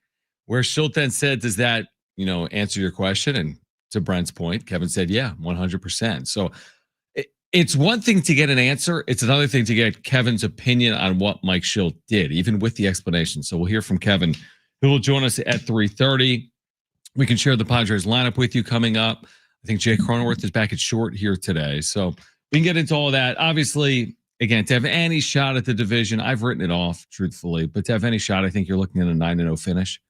where Shildt then said, "Does that answer your question?" And to Brent's point, Kevin said, "Yeah, 100%." So it's one thing to get an answer. It's another thing to get Kevin's opinion on what Mike Shildt did, even with the explanation. So we'll hear from Kevin, who will join us at 3:30. We can share the Padres lineup with you coming up. I think Jay Cronenworth is back at short here today. So we can get into all of that. Obviously, again, to have any shot at the division, I've written it off, truthfully. But to have any shot, I think you're looking at a 9-0 finish.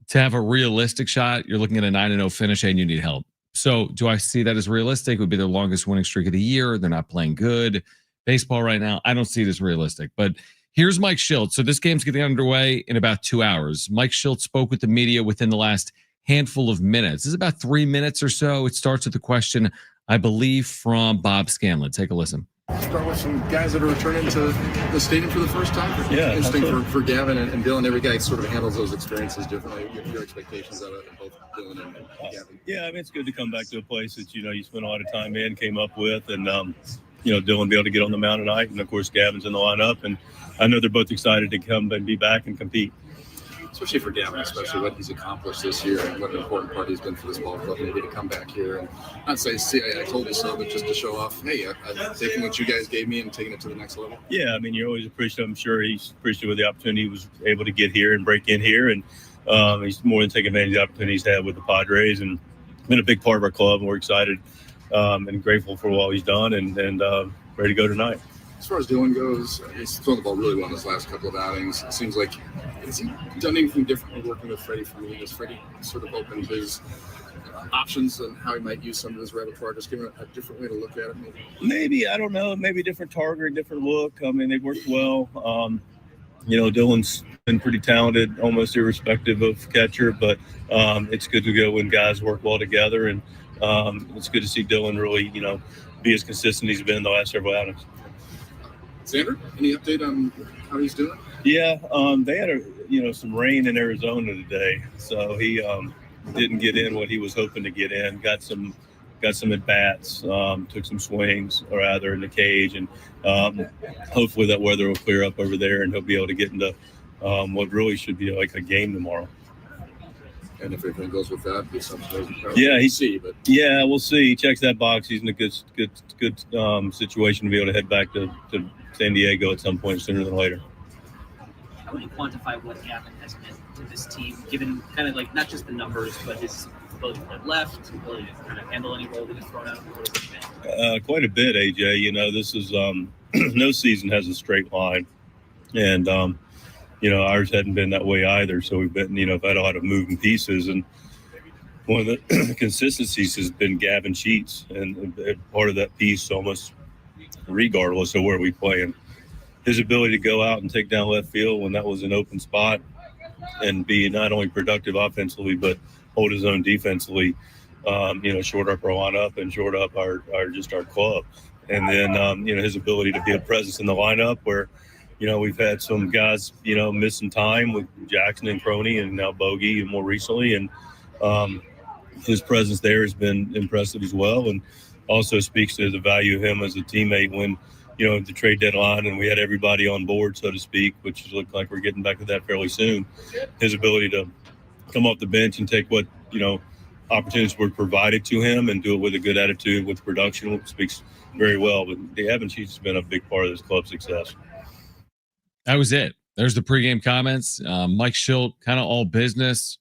To have a realistic shot, you're looking at a 9-0 finish, and you need help. So do I see that as realistic? It would be their longest winning streak of the year. They're not playing good baseball right now. I don't see it as realistic. But here's Mike Shildt. So this game's getting underway in about 2 hours. Mike Shildt spoke with the media within the last handful of minutes. This is about 3 minutes or so. It starts with a question, I believe, from Bob Scanlon. Take a listen. Start with some guys that are returning to the stadium for the first time. Yeah, interesting for Gavin and Dylan. Every guy sort of handles those experiences differently. Your expectations of it, both Dylan and Gavin. Yeah, I mean, it's good to come back to a place that you spent a lot of time in, came up with, and Dylan be able to get on the mound tonight, and of course Gavin's in the lineup, and I know they're both excited to come and be back and compete. Especially for Gavin, especially what he's accomplished this year and what an important part he's been for this ball club, maybe to come back here and not say, "See, I told you so," but just to show off, "Hey, I've taken what you guys gave me and taken it to the next level." Yeah, I mean, you're always appreciative. I'm sure he's appreciative of the opportunity he was able to get here and break in here, and he's more than taking advantage of the opportunity he's had with the Padres and been a big part of our club, and we're excited and grateful for all he's done and ready to go tonight. As far as Dylan goes, he's thrown the ball really well in his last couple of outings. It seems like, has he done anything differently working with Freddie for me? Has Freddie sort of opened his options and how he might use some of his repertoire, just giving a different way to look at it maybe? Maybe, I don't know, maybe a different target, different look. I mean, they worked well. Dylan's been pretty talented, almost irrespective of catcher, but it's good to go when guys work well together, and it's good to see Dylan really, be as consistent as he's been in the last several outings. Xander, any update on how he's doing? Yeah, they had some rain in Arizona today, so he didn't get in what he was hoping to get in. Got some at bats, took some swings, or rather in the cage, and hopefully that weather will clear up over there, and he'll be able to get into what really should be like a game tomorrow. And if everything goes with that, be something. Yeah, Yeah, we'll see. He checks that box. He's in a good situation to be able to head back to San Diego at some point sooner than later. How would you quantify what Gavin has meant to this team, given kind of like not just the numbers, but his ability to play left, ability to kind of handle any role that is thrown out? What has it been? Quite a bit, AJ. This is no season has a straight line, and ours hadn't been that way either. So we've been had a lot of moving pieces, and one of the consistencies has been Gavin Sheets, and part of that piece almost regardless of where we play, and his ability to go out and take down left field when that was an open spot and be not only productive offensively but hold his own defensively, short up our lineup and short up our club, and then his ability to be a presence in the lineup where we've had some guys miss some time with Jackson and Crony and now Bogey and more recently, and his presence there has been impressive as well, and also speaks to the value of him as a teammate when, the trade deadline and we had everybody on board, so to speak, which looked like we're getting back to that fairly soon. His ability to come off the bench and take what, opportunities were provided to him and do it with a good attitude with production speaks very well. But Gavin Sheets has been a big part of this club's success. That was it. There's the pregame comments. Mike Shildt, kind of all business.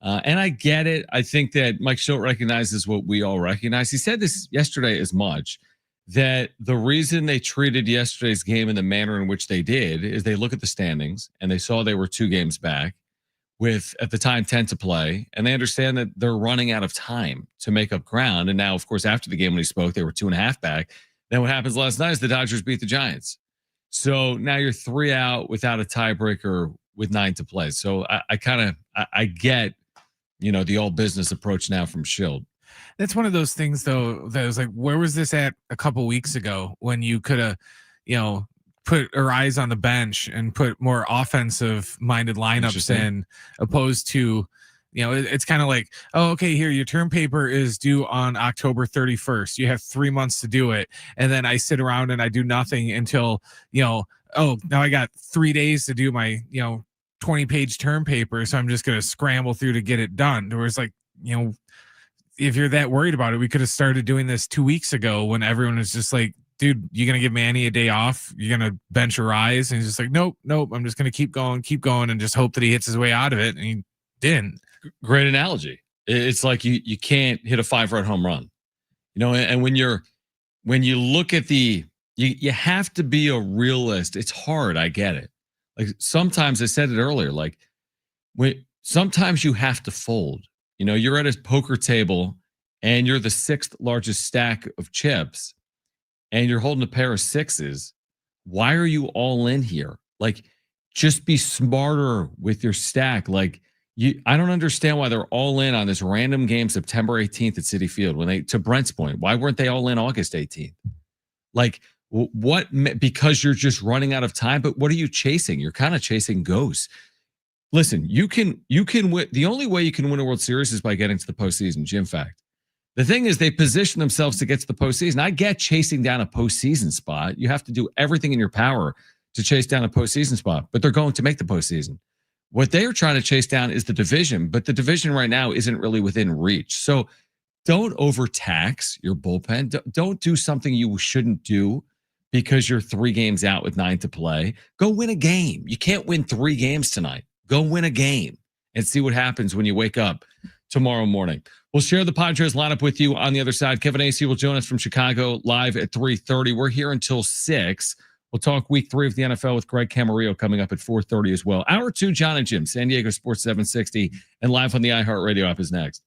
And I get it. I think that Mike Shildt recognizes what we all recognize. He said this yesterday as much, that the reason they treated yesterday's game in the manner in which they did is they look at the standings and they saw they were 2 games back with, at the time, 10 to play. And they understand that they're running out of time to make up ground. And now, of course, after the game when he spoke, they were 2.5 back. Then what happens last night is the Dodgers beat the Giants. So now you're 3 out without a tiebreaker with 9 to play. So I get, the all business approach now from Shildt. That's one of those things, though, that was like, where was this at a couple weeks ago when you could have, put Arise on the bench and put more offensive minded lineups in, opposed to, it's kind of like, oh, okay, here, your term paper is due on October 31st. You have 3 months to do it. And then I sit around and I do nothing until, oh, now I got 3 days to do my, 20-page term paper. So I'm just going to scramble through to get it done. Where it's like, if you're that worried about it, we could have started doing this 2 weeks ago when everyone was just like, dude, you're going to give Manny a day off. You're going to bench Arise. And he's just like, nope. I'm just going to keep going and just hope that he hits his way out of it. And he didn't. Great analogy. It's like you can't hit a 5-run home run, and when you look at you have to be a realist. It's hard. I get it. Like sometimes I said it earlier, like sometimes you have to fold. You're at a poker table and you're the 6th largest stack of chips and you're holding a pair of 6s. Why are you all in here? Like, just be smarter with your stack. Like, I don't understand why they're all in on this random game September 18th at Citi Field to Brent's point, why weren't they all in August 18th? Like, what? Because you're just running out of time. But what are you chasing? You're kind of chasing ghosts. Listen, you can win. The only way you can win a World Series is by getting to the postseason. Jim fact. The thing is, they position themselves to get to the postseason. I get chasing down a postseason spot. You have to do everything in your power to chase down a postseason spot, but they're going to make the postseason. What they are trying to chase down is the division, but the division right now isn't really within reach. So don't overtax your bullpen. Don't do something you shouldn't do because you're 3 games out with 9 to play. Go win a game. You can't win 3 games tonight. Go win a game and see what happens when you wake up tomorrow morning. We'll share the Padres lineup with you on the other side. Kevin Acee will join us from Chicago live at 3:30. We're here until 6. We'll talk week 3 of the NFL with Greg Camarillo coming up at 4:30 as well. Hour 2, Jon and Jim, San Diego Sports 760, and live on the iHeartRadio app is next.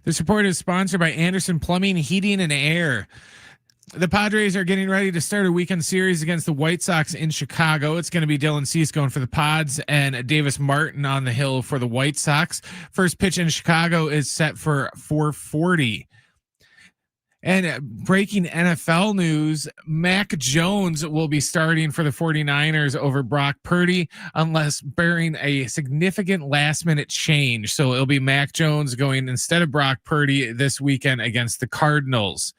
This report is sponsored by Anderson Plumbing, Heating, and Air. The Padres are getting ready to start a weekend series against the White Sox in Chicago. It's going to be Dylan Cease going for the Pods and Davis Martin on the hill for the White Sox. First pitch in Chicago is set for 4:40. And breaking NFL news, Mac Jones will be starting for the 49ers over Brock Purdy unless bearing a significant last-minute change. So it'll be Mac Jones going instead of Brock Purdy this weekend against the Cardinals.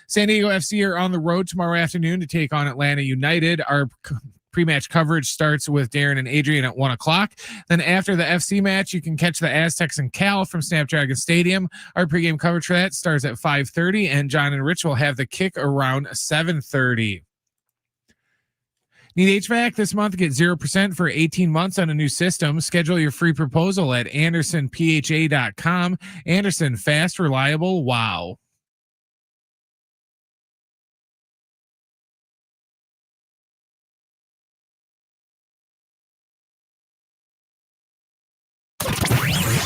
San Diego FC are on the road tomorrow afternoon to take on Atlanta United. Our pre-match coverage starts with Darren and Adrian at 1:00. Then after the FC match, you can catch the Aztecs and Cal from Snapdragon Stadium. Our pregame coverage for that starts at 5:30, and John and Rich will have the kick around 7:30. Need HVAC this month? Get 0% for 18 months on a new system. Schedule your free proposal at AndersonPHA.com. Anderson, fast, reliable, wow.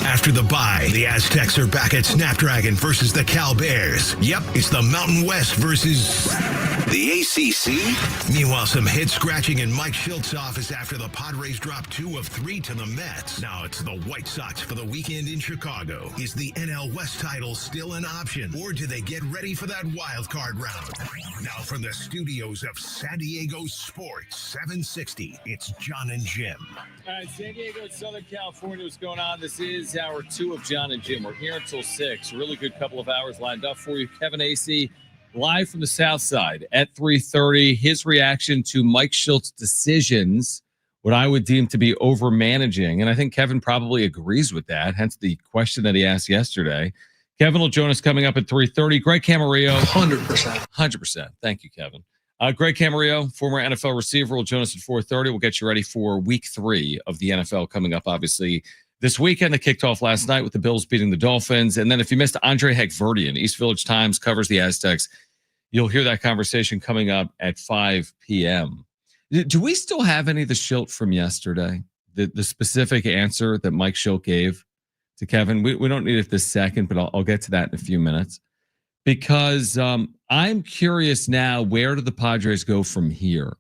After the bye, the Aztecs are back at Snapdragon versus the Cal Bears. Yep, it's the Mountain West versus the ACC. Meanwhile, some head scratching in Mike Shilt's office after the Padres dropped 2 of 3 to the Mets. Now it's the White Sox for the weekend in Chicago. Is the NL West title still an option, or do they get ready for that wild card round? Now from the studios of San Diego Sports 760, it's Jon and Jim. All right, San Diego, Southern California, what's going on? This is hour 2 of Jon and Jim. We're here until 6. Really good couple of hours lined up for you. Kevin Acee, live from the South Side at 3:30. His reaction to Mike Shilt's decisions, what I would deem to be over-managing. And I think Kevin probably agrees with that, hence the question that he asked yesterday. Kevin will join us coming up at 3:30. Greg Camarillo. 100%. 100%. Thank you, Kevin. Greg Camarillo, former NFL receiver, will join us at 4:30. We'll get you ready for week 3 of the NFL coming up, obviously, this weekend. That kicked off last night with the Bills beating the Dolphins. And then if you missed Andre Hagverdian, East Village Times covers the Aztecs. You'll hear that conversation coming up at 5 p.m. Do we still have any of the Shildt from yesterday? The specific answer that Mike Shildt gave to Kevin? We don't need it this second, but I'll get to that in a few minutes. Because I'm curious now, where do the Padres go from here?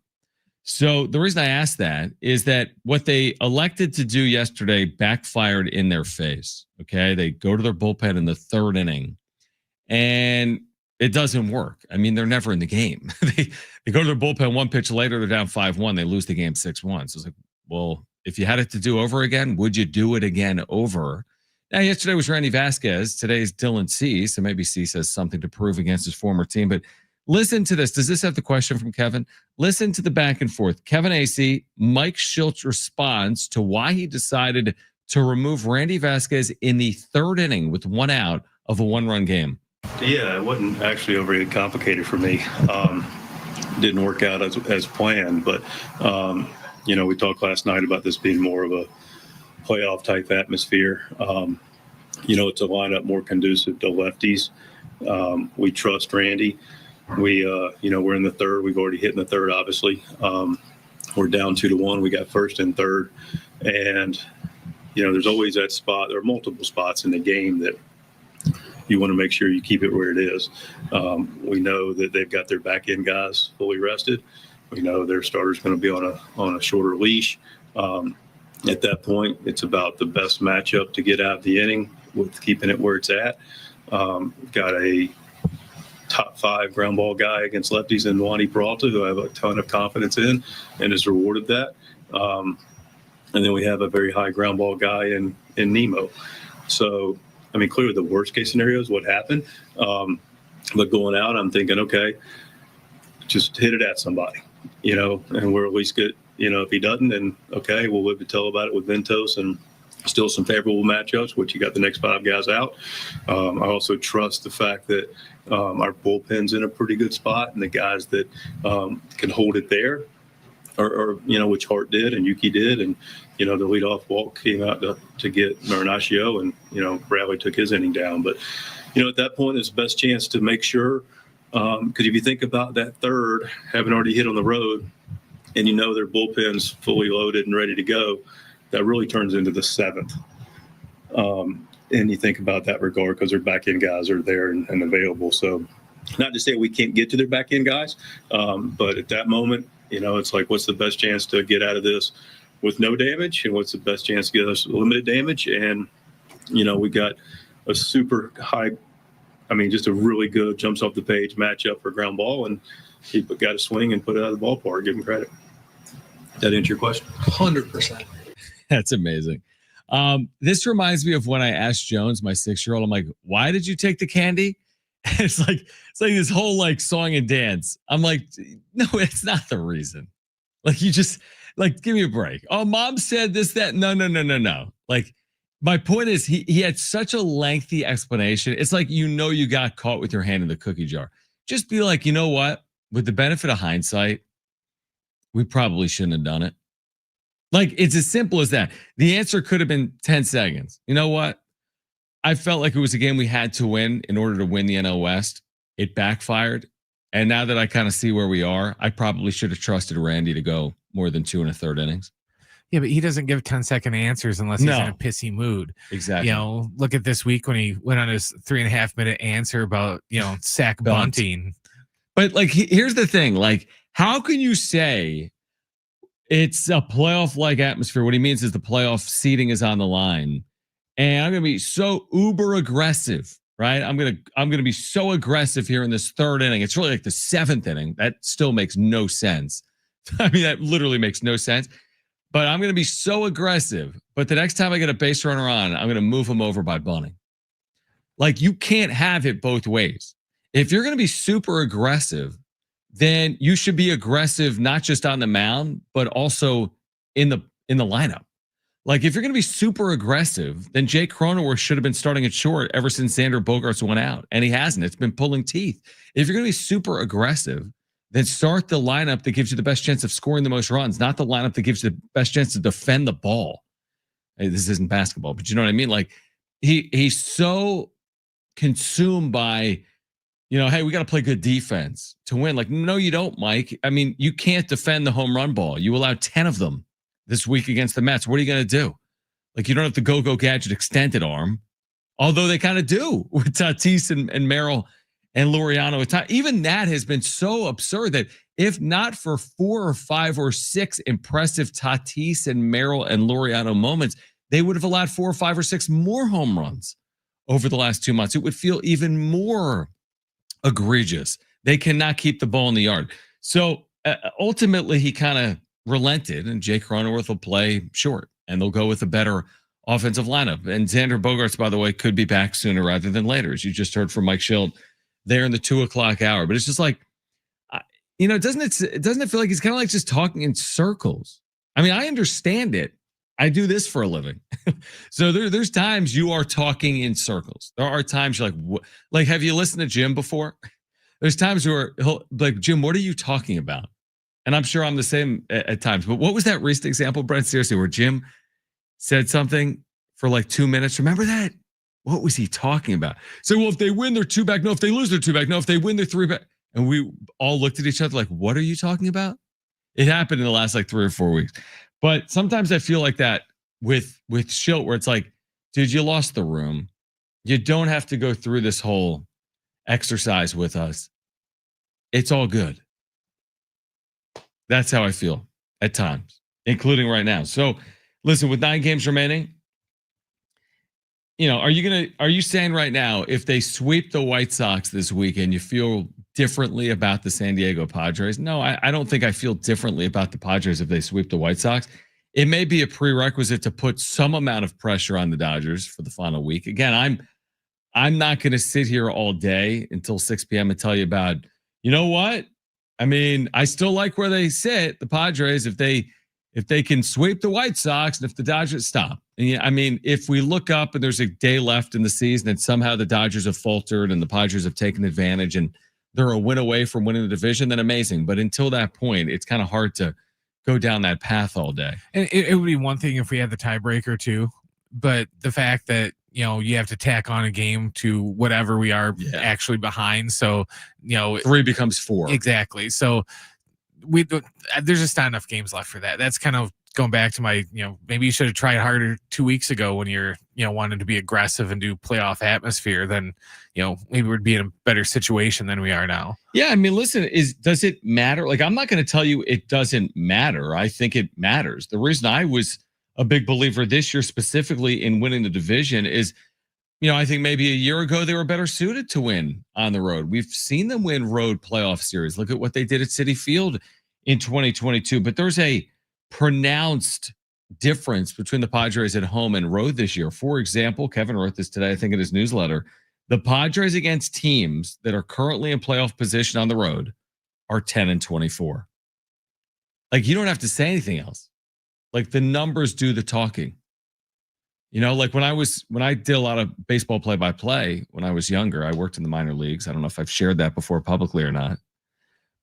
So the reason I asked that is that what they elected to do yesterday backfired in their face. Okay, they go to their bullpen in the 3rd inning, and it doesn't work. I mean, they're never in the game. they go to their bullpen 1 pitch later, they're down 5-1. They lose the game 6-1. So it's like, well, if you had it to do over again, would you do it again over? Now, yesterday was Randy Vasquez. Today's Dylan Cease. So maybe Cease has something to prove against his former team. But listen to this. Does this have the question from Kevin? Listen to the back and forth. Kevin Acee, Mike Shilt's response to why he decided to remove Randy Vasquez in the 3rd inning with 1 out of a 1-run game. Yeah, it wasn't actually overly complicated for me. Didn't work out as planned. But, we talked last night about this being more of a playoff type atmosphere. It's a lineup more conducive to lefties. We trust Randy. We're in the 3rd. We've already hit in the 3rd, obviously. We're down 2-1. We got 1st and 3rd. And, there's always that spot. There are multiple spots in the game that you want to make sure you keep it where it is. We know that they've got their back end guys fully rested. We know their starter's going to be on a shorter leash. At that point, it's about the best matchup to get out of the inning with keeping it where it's at. Got a top 5 ground ball guy against lefties in Wandy Peralta, who I have a ton of confidence in and has rewarded that. And then we have a very high ground ball guy in Nemo. So, clearly the worst case scenario is what happened. But going out, I'm thinking, okay, just hit it at somebody, and we're at least good. If he doesn't, then okay, we'll live to tell about it with Ventos and still some favorable matchups, which you got the next 5 guys out. I also trust the fact that our bullpen's in a pretty good spot, and the guys that can hold it there are which Hart did and Yuki did. And, the leadoff walk came out to get Marinaccio, and, Bradley took his inning down. But, at that point, it's the best chance to make sure, because if you think about that 3rd, having already hit on the road, and their bullpen's fully loaded and ready to go, that really turns into the 7th. And you think about that regard because their back end guys are there and available. So not to say we can't get to their back end guys, but at that moment, it's like, what's the best chance to get out of this with no damage, and what's the best chance to get us limited damage? And we got a super high, just a really good jumps off the page matchup for ground ball, and he got a swing and put it out of the ballpark. Give him credit. That answer your question? 100%. That's amazing. This reminds me of when I asked Jones, my 6-year-old, I'm like, why did you take the candy? It's like this whole like song and dance. I'm like, no, it's not the reason. Like, you just like, give me a break. Oh, mom said this, that. No. Like, my point is he had such a lengthy explanation. It's like, you got caught with your hand in the cookie jar. Just be like, you know what? With the benefit of hindsight, we probably shouldn't have done it. Like, it's as simple as that. The answer could have been 10 seconds. You know what? I felt like it was a game we had to win in order to win the NL West. It backfired. And now that I kind of see where we are, I probably should have trusted Randy to go more than 2 1/3 innings. Yeah, but he doesn't give 10-second answers unless he's in a pissy mood. Exactly. Look at this week when he went on his 3.5-minute answer about, sack bunting. But like, here's the thing. Like, how can you say it's a playoff-like atmosphere? What he means is the playoff seeding is on the line. And I'm going to be so uber aggressive, right? I'm going to be so aggressive here in this 3rd inning. It's really like the 7th inning. That still makes no sense. That literally makes no sense. But I'm going to be so aggressive. But the next time I get a base runner on, I'm going to move him over by bunting. Like, you can't have it both ways. If you're going to be super aggressive, then you should be aggressive not just on the mound, but also in the lineup. Like, if you're going to be super aggressive, then Jake Cronenworth should have been starting at short ever since Xander Bogaerts went out, and he hasn't. It's been pulling teeth. If you're going to be super aggressive, then start the lineup that gives you the best chance of scoring the most runs, not the lineup that gives you the best chance to defend the ball. Hey, this isn't basketball, but you know what I mean? Like, he's so consumed by, hey, we got to play good defense to win. Like, no, you don't, Mike. You can't defend the home run ball. You allowed 10 of them this week against the Mets. What are you going to do? Like, you don't have the go-go gadget extended arm, although they kind of do with Tatis and Merrill and Laureano. Even that has been so absurd that if not for 4 or 5 or 6 impressive Tatis and Merrill and Laureano moments, they would have allowed 4 or 5 or 6 more home runs over the last 2 months. It would feel even more egregious. They cannot keep the ball in the yard. So ultimately, he kind of relented, and Jake Cronenworth will play short, and they'll go with a better offensive lineup. And Xander Bogaerts, by the way, could be back sooner rather than later, as you just heard from Mike Shildt there in the 2 o'clock hour. But it's just like, doesn't it feel like he's kind of like just talking in circles? I understand it. I do this for a living. So there's times you are talking in circles. There are times you're like, what? Like, have you listened to Jim before? There's times where he'll like, Jim, what are you talking about? And I'm sure I'm the same at times. But what was that recent example, Brent? Seriously, where Jim said something for like 2 minutes. Remember that? What was he talking about? So, well, if they win, they're 2 back. No, if they lose, they're 2 back. No, if they win, they're 3 back. And we all looked at each other like, what are you talking about? It happened in the last like 3 or 4 weeks. But sometimes I feel like that with Shildt, where it's like, dude, you lost the room. You don't have to go through this whole exercise with us. It's all good. That's how I feel at times, including right now. So listen, with 9 games remaining, are you saying right now, if they sweep the White Sox this weekend, you feel differently about the San Diego Padres? No, I don't think I feel differently about the Padres if they sweep the White Sox. It may be a prerequisite to put some amount of pressure on the Dodgers for the final week. Again, I'm not going to sit here all day until 6 p.m. and tell you about, you know what? I still like where they sit, the Padres, if they can sweep the White Sox and if the Dodgers stop. And if we look up and there's a day left in the season and somehow the Dodgers have faltered and the Padres have taken advantage and they're a win away from winning the division, then amazing. But until that point, it's kind of hard to go down that path all day. And it would be one thing if we had the tiebreaker too, but the fact that, you have to tack on a game to whatever we are actually behind. So, 3 becomes 4. Exactly. So there's just not enough games left for that. That's kind of going back to my, maybe you should have tried harder 2 weeks ago when you're, wanting to be aggressive and do playoff atmosphere. Then, maybe we'd be in a better situation than we are now. Yeah, I mean, listen, does it matter? Like, I'm not going to tell you it doesn't matter. I think it matters. The reason I was a big believer this year specifically in winning the division is, I think maybe a year ago they were better suited to win on the road. We've seen them win road playoff series. Look at what they did at Citi Field in 2022. But there's a pronounced difference between the Padres at home and road this year. For example, Kevin wrote this today, I think, in his newsletter. The Padres against teams that are currently in playoff position on the road are 10-24. Like, you don't have to say anything else. Like, the numbers do the talking. Like when I did a lot of baseball play-by-play when I was younger, I worked in the minor leagues. I don't know if I've shared that before publicly or not.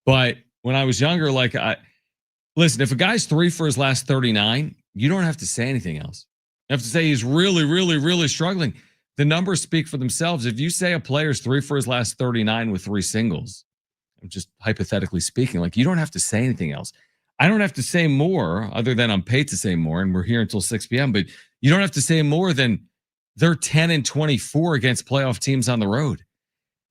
But when I was younger, listen, if a guy's 3 for his last 39, you don't have to say anything else. You have to say he's really, really, really struggling. The numbers speak for themselves. If you say a player's 3 for his last 39 with 3 singles, I'm just hypothetically speaking, you don't have to say anything else. I don't have to say more other than I'm paid to say more, and we're here until 6 p.m., but you don't have to say more than they're 10-24 against playoff teams on the road.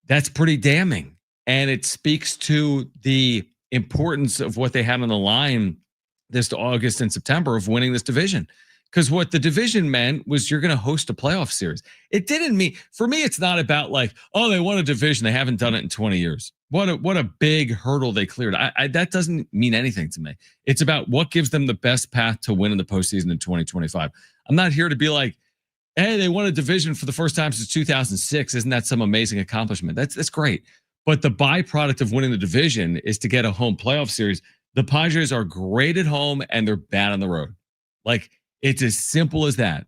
That's pretty damning. And it speaks to the importance of what they had on the line this August and September of winning this division. Because what the division meant was you're going to host a playoff series. It didn't mean, for me, it's not about they won a division. They haven't done it in 20 years. What a big hurdle they cleared. That doesn't mean anything to me. It's about what gives them the best path to win in the postseason in 2025. I'm not here to be like, hey, they won a division for the first time since 2006. Isn't that some amazing accomplishment? That's great. But the byproduct of winning the division is to get a home playoff series. The Padres are great at home and they're bad on the road. It's as simple as that,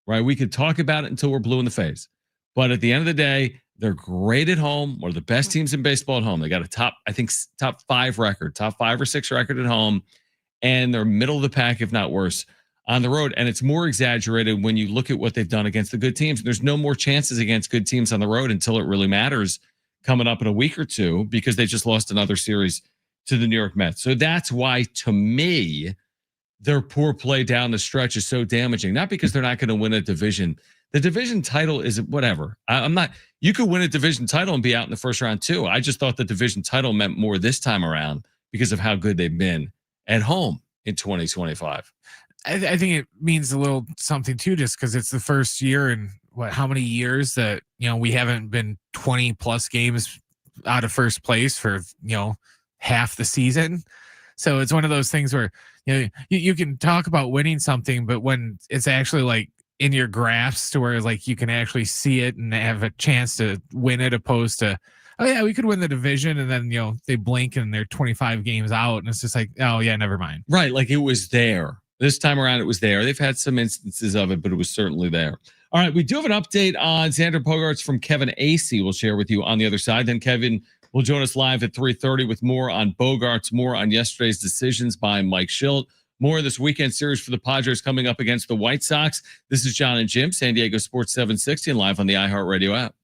right? We could talk about it until we're blue in the face. But at the end of the day, they're great at home. One of the best teams in baseball at home. They got a top 5 record, top 5 or 6 record at home. And they're middle of the pack, if not worse, on the road. And it's more exaggerated when you look at what they've done against the good teams. There's no more chances against good teams on the road until it really matters coming up in a week or two, because they just lost another series to the New York Mets. So that's why, to me, their poor play down the stretch is so damaging. Not because they're not going to win a division. The division title is whatever. I'm not. You could win a division title and be out in the first round too. I just thought the division title meant more this time around because of how good they've been at home in 2025. I think it means a little something too, just because it's the first year in how many years that we haven't been 20 plus games out of first place for half the season. So it's one of those things where you can talk about winning something, but when it's actually in your grasp to where you can actually see it and have a chance to win it, opposed to, oh yeah, we could win the division, and then they blink and they're 25 games out, and it's just oh yeah, never mind. Right, it was there. This time around, it was there. They've had some instances of it, but it was certainly there. All right, we do have an update on Xander Bogaerts from Kevin Acee. We'll share with you on the other side. Then Kevin will join us live at 3:30 with more on Bogaerts, more on yesterday's decisions by Mike Shildt, more of this weekend series for the Padres coming up against the White Sox. This is Jon and Jim, San Diego Sports 760, and live on the iHeartRadio app.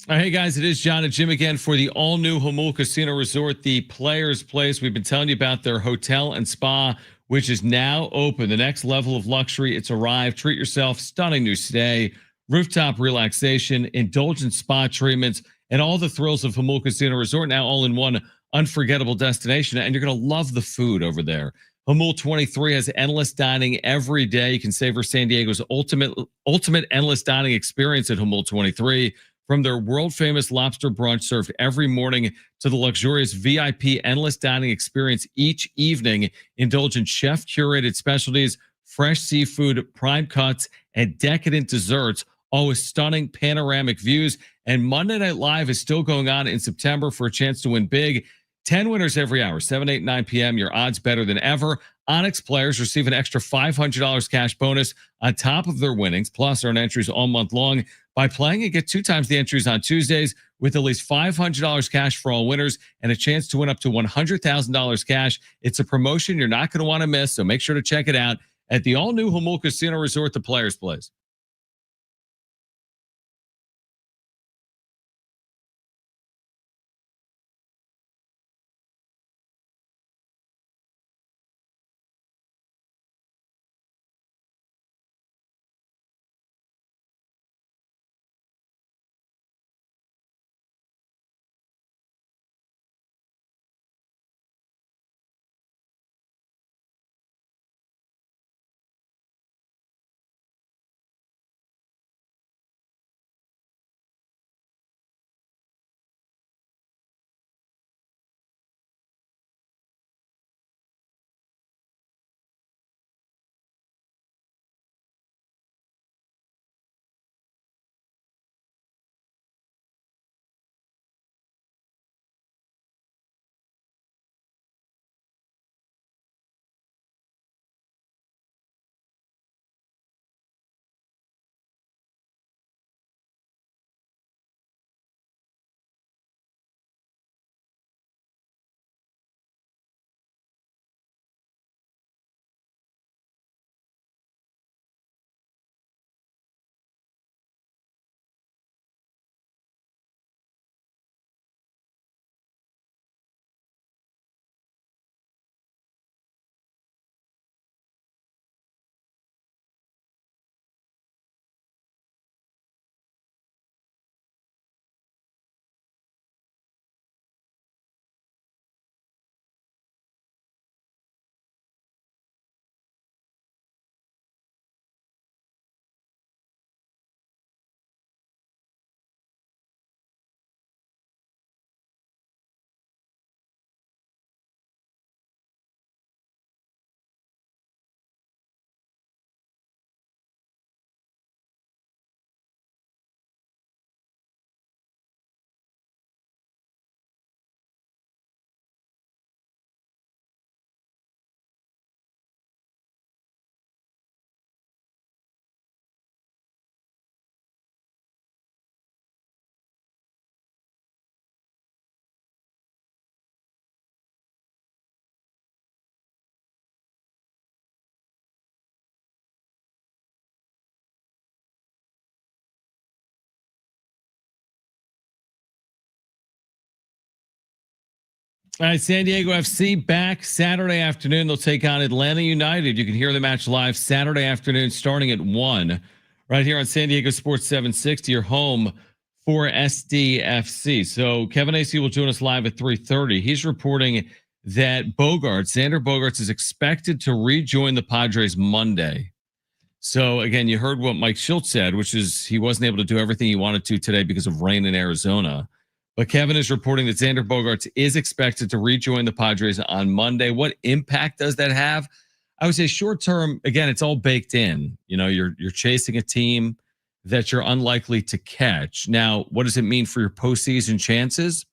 All right, hey guys, it is Jon and Jim again for the all-new Jamul Casino Resort, the Players Place. We've been telling you about their hotel and spa, which is now open. The next level of luxury, it's arrived. Treat yourself, stunning new stay, rooftop relaxation, indulgent spa treatments, and all the thrills of Jamul Casino Resort, now all in one unforgettable destination. And you're going to love the food over there. Jamul 23 has endless dining every day. You can savor San Diego's ultimate endless dining experience at Jamul 23. From their world-famous lobster brunch served every morning to the luxurious VIP endless dining experience each evening, indulge in chef-curated specialties, fresh seafood, prime cuts, and decadent desserts, all with stunning panoramic views. And Monday Night Live is still going on in September for a chance to win big. 10 winners every hour, 7, 8, 9 p.m. Your odds better than ever. Onyx players receive an extra $500 cash bonus on top of their winnings, plus earn entries all month long by playing and get 2 times the entries on Tuesdays with at least $500 cash for all winners and a chance to win up to $100,000 cash. It's a promotion you're not going to want to miss, so make sure to check it out at the all-new Jamul Casino Resort, the Players Place. All right, San Diego FC back Saturday afternoon. They'll take on Atlanta United. You can hear the match live Saturday afternoon starting at 1 right here on San Diego Sports 760, your home for SDFC. So Kevin Acee will join us live at 3:30. He's reporting that Xander Bogaerts is expected to rejoin the Padres Monday. So again, you heard what Mike Shildt said, which is he wasn't able to do everything he wanted to today because of rain in Arizona. But Kevin is reporting that Xander Bogaerts is expected to rejoin the Padres on Monday. What impact does that have? I would say short term, again, it's all baked in. You know, you're chasing a team that you're unlikely to catch. Now, what does it mean for your postseason chances?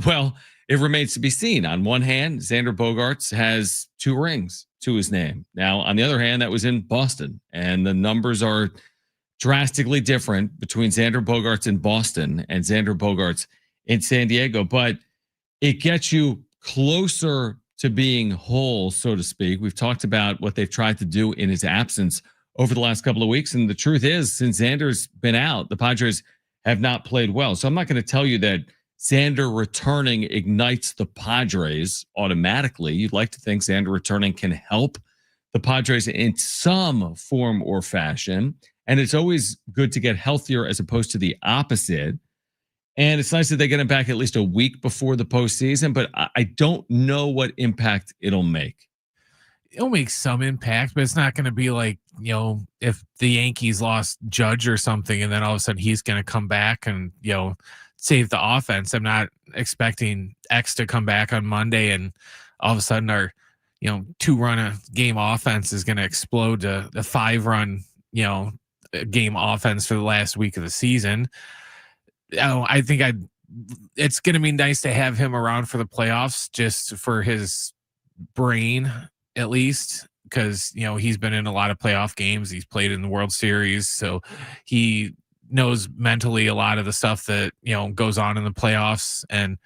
Well, it remains to be seen. On one hand, Xander Bogaerts has 2 rings to his name. Now, on the other hand, that was in Boston, and the numbers are drastically different between Xander Bogaerts in Boston and Xander Bogaerts in San Diego, but it gets you closer to being whole, so to speak. We've talked about what they've tried to do in his absence over the last couple of weeks, and the truth is, since Xander's been out, the Padres have not played well. So I'm not going to tell you that Xander returning ignites the Padres automatically. You'd like to think Xander returning can help the Padres in some form or fashion. And it's always good to get healthier as opposed to the opposite. And it's nice that they get him back at least a week before the postseason, but I don't know what impact it'll make. It'll make some impact, but it's not going to be like, you know, if the Yankees lost Judge or something, and then all of a sudden he's going to come back and, you know, save the offense. I'm not expecting X to come back on Monday and all of a sudden our, you know, 2-run a game offense is going to explode to the 5-run, you know, game offense for the last week of the season. I think it's going to be nice to have him around for the playoffs, just for his brain, at least, because he's been in a lot of playoff games. He's played in the World Series, so he knows mentally a lot of the stuff that goes on in the playoffs. And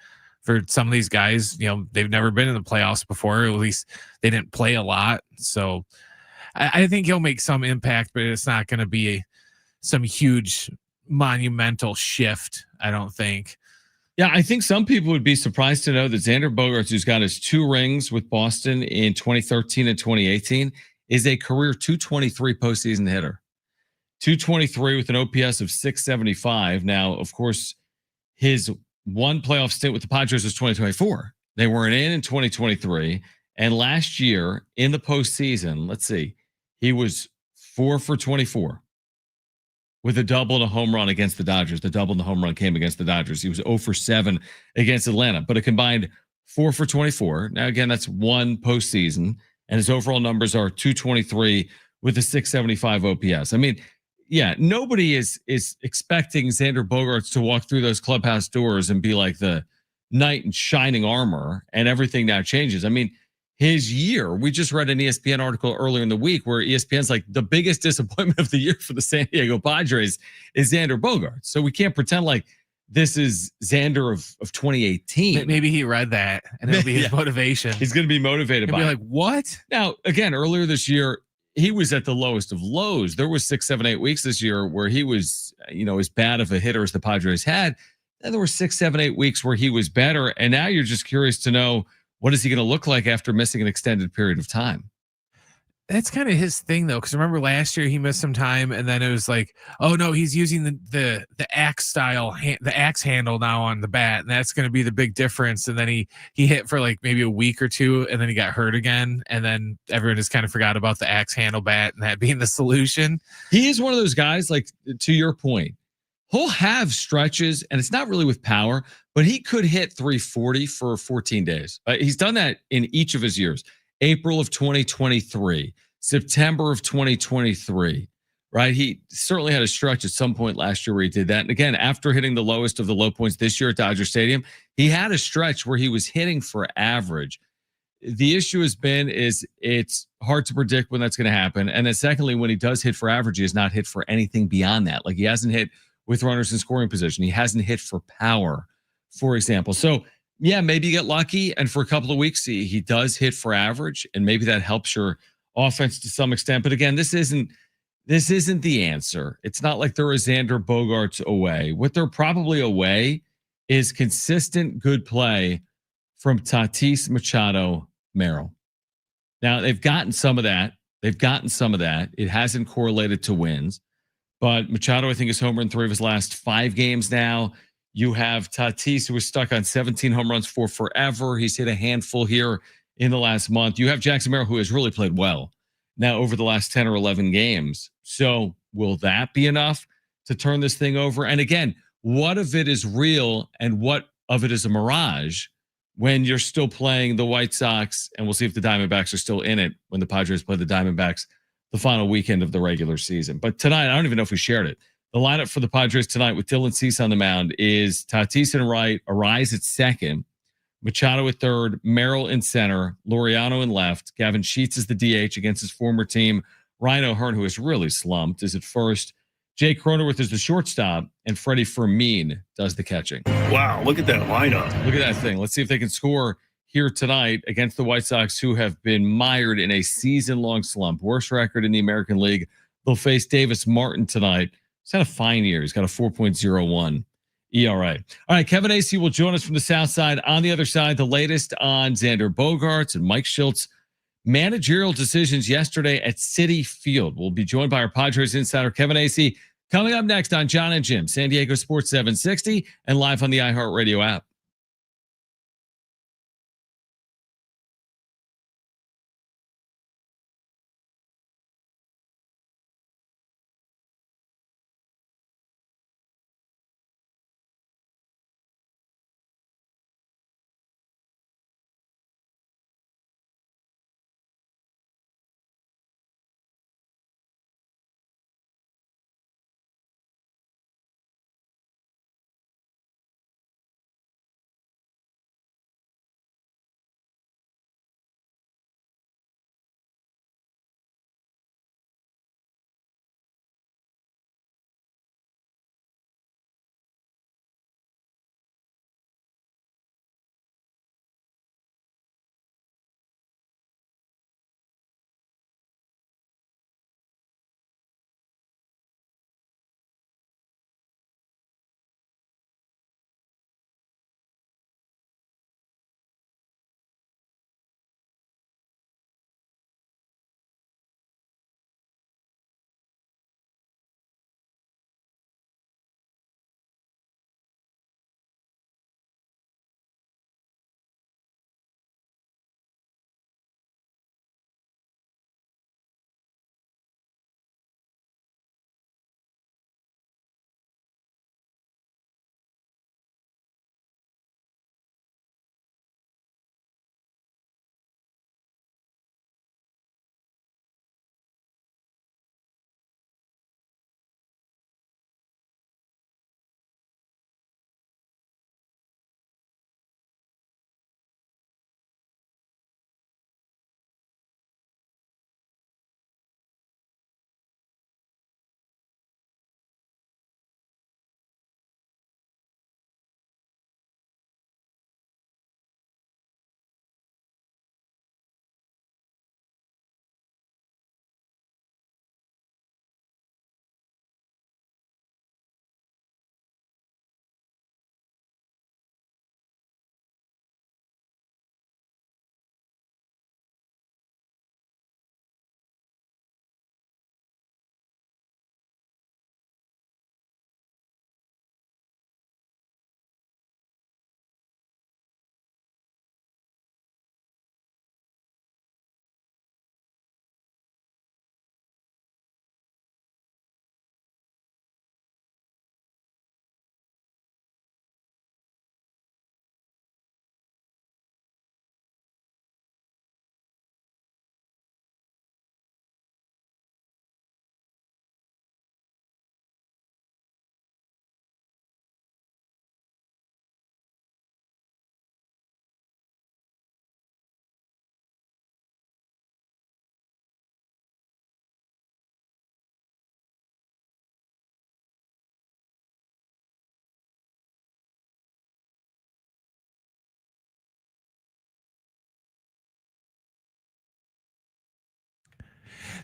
for some of these guys, they've never been in the playoffs before, or at least they didn't play a lot. So I think he'll make some impact, but it's not going to be some huge monumental shift, I don't think. Yeah, I think some people would be surprised to know that Xander Bogaerts, who's got his 2 rings with Boston in 2013 and 2018, is a career 223 postseason hitter. 223 with an OPS of 675. Now, of course, his one playoff stint with the Padres was 2024. They weren't in 2023. And last year in the postseason, let's see, he was 4 for 24 with a double and a home run against the Dodgers. The double and the home run came against the Dodgers. He was 0 for 7 against Atlanta, but a combined 4 for 24. Now, again, that's one postseason, and his overall numbers are 223 with a 675 OPS. I mean, yeah, nobody is expecting Xander Bogaerts to walk through those clubhouse doors and be like the knight in shining armor and everything now changes. I mean, his year, we just read an ESPN article earlier in the week where ESPN's like, the biggest disappointment of the year for the San Diego Padres is Xander Bogaerts. So we can't pretend like this is Xander of 2018. Maybe he read that and it'll be his motivation. He's going to be motivated by it. He'll be like, what? Now, again, earlier this year, he was at the lowest of lows. There was 6, 7, 8 weeks this year where he was, as bad of a hitter as the Padres had. Then there were 6, 7, 8 weeks where he was better. And now you're just curious to know, what is he going to look like after missing an extended period of time? That's kind of his thing, though, because remember last year he missed some time, and then it was like, oh no, he's using the axe style, the axe handle now on the bat, and that's going to be the big difference. And then he hit for like maybe a week or two, and then he got hurt again, and then everyone just kind of forgot about the axe handle bat and that being the solution. He is one of those guys, like, to your point, he'll have stretches, and it's not really with power, but he could hit 340 for 14 days. He's done that in each of his years. April of 2023, September of 2023, right? He certainly had a stretch at some point last year where he did that. And again, after hitting the lowest of the low points this year at Dodger Stadium, he had a stretch where he was hitting for average. The issue has been is it's hard to predict when that's going to happen. And then secondly, when he does hit for average, he has not hit for anything beyond that. Like, he hasn't hit with runners in scoring position. He hasn't hit for power, for example. So yeah, maybe you get lucky, and for a couple of weeks he does hit for average, and maybe that helps your offense to some extent. But again, this isn't the answer. It's not like they're a Xander Bogaerts away. What they're probably away is consistent good play from Tatis, Machado, Merrill. Now, they've gotten some of that. It hasn't correlated to wins. But Machado, I think, is homer in 3 of his last 5 games now. You have Tatis, who was stuck on 17 home runs for forever. He's hit a handful here in the last month. You have Jackson Merrill, who has really played well now over the last 10 or 11 games. So will that be enough to turn this thing over? And again, what of it is real and what of it is a mirage when you're still playing the White Sox? And we'll see if the Diamondbacks are still in it when the Padres play the Diamondbacks the final weekend of the regular season. But tonight, I don't even know if we shared it. The lineup for the Padres tonight with Dylan Cease on the mound is Tatis in right, Arise at second, Machado at third, Merrill in center, Laureano in left, Gavin Sheets is the DH against his former team, Ryan O'Hearn, who has really slumped, is at first, Jake Cronenworth is the shortstop, and Freddie Fermin does the catching. Wow, look at that lineup. Look at that thing. Let's see if they can score here tonight against the White Sox, who have been mired in a season-long slump. Worst record in the American League. They'll face Davis Martin tonight. He's had a fine year. He's got a 4.01 ERA. All right, Kevin Acee will join us from the South Side. On the other side, the latest on Xander Bogaerts and Mike Shildt's managerial decisions yesterday at Citi Field. We'll be joined by our Padres Insider Kevin Acee coming up next on Jon Jim, San Diego Sports 760, and live on the iHeartRadio app.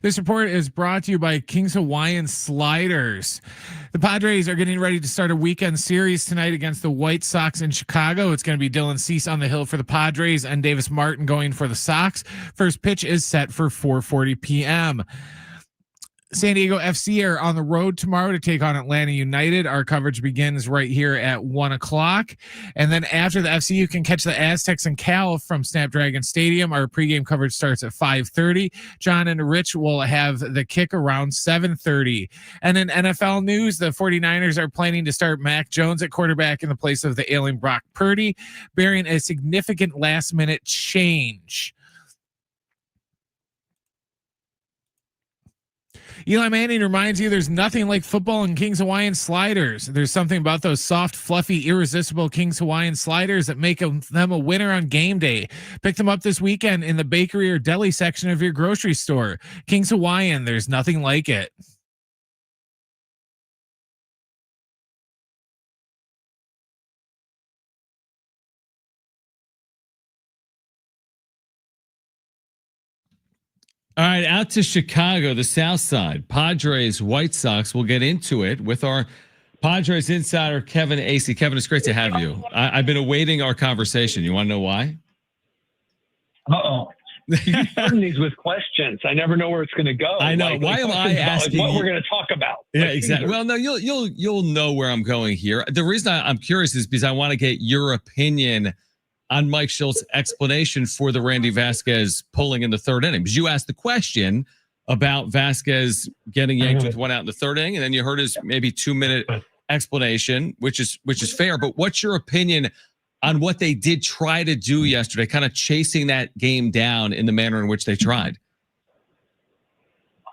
This report is brought to you by King's Hawaiian Sliders. The Padres are getting ready to start a weekend series tonight against the White Sox in Chicago. It's going to be Dylan Cease on the hill for the Padres and Davis Martin going for the Sox. First pitch is set for 4:40 p.m. San Diego FC are on the road tomorrow to take on Atlanta United. Our coverage begins right here at 1:00. And then after the FC, you can catch the Aztecs and Cal from Snapdragon Stadium. Our pregame coverage starts at 5:30. John and Rich will have the kick around 7:30. And in NFL news, the 49ers are planning to start Mac Jones at quarterback in the place of the ailing Brock Purdy, bearing a significant last-minute change. Eli Manning reminds you there's nothing like football and King's Hawaiian Sliders. There's something about those soft, fluffy, irresistible King's Hawaiian Sliders that make them a winner on game day. Pick them up this weekend in the bakery or deli section of your grocery store. King's Hawaiian, there's nothing like it. All right, out to Chicago, the South Side. Padres, White Sox. We'll get into it with our Padres insider, Kevin Acee. Kevin, it's great to have you. I've been awaiting our conversation. You want to know why? Uh-oh. You starting these with questions. I never know where it's going to go. I know. Why am I asking what we're going to talk about? Yeah, exactly. Well, no, you'll know where I'm going here. The reason I'm curious is because I want to get your opinion on Mike Shildt's explanation for the Randy Vasquez pulling in the third inning. Because you asked the question about Vasquez getting yanked with one out in the third inning, and then you heard his maybe 2-minute explanation, which is fair. But what's your opinion on what they did try to do yesterday, kind of chasing that game down in the manner in which they tried?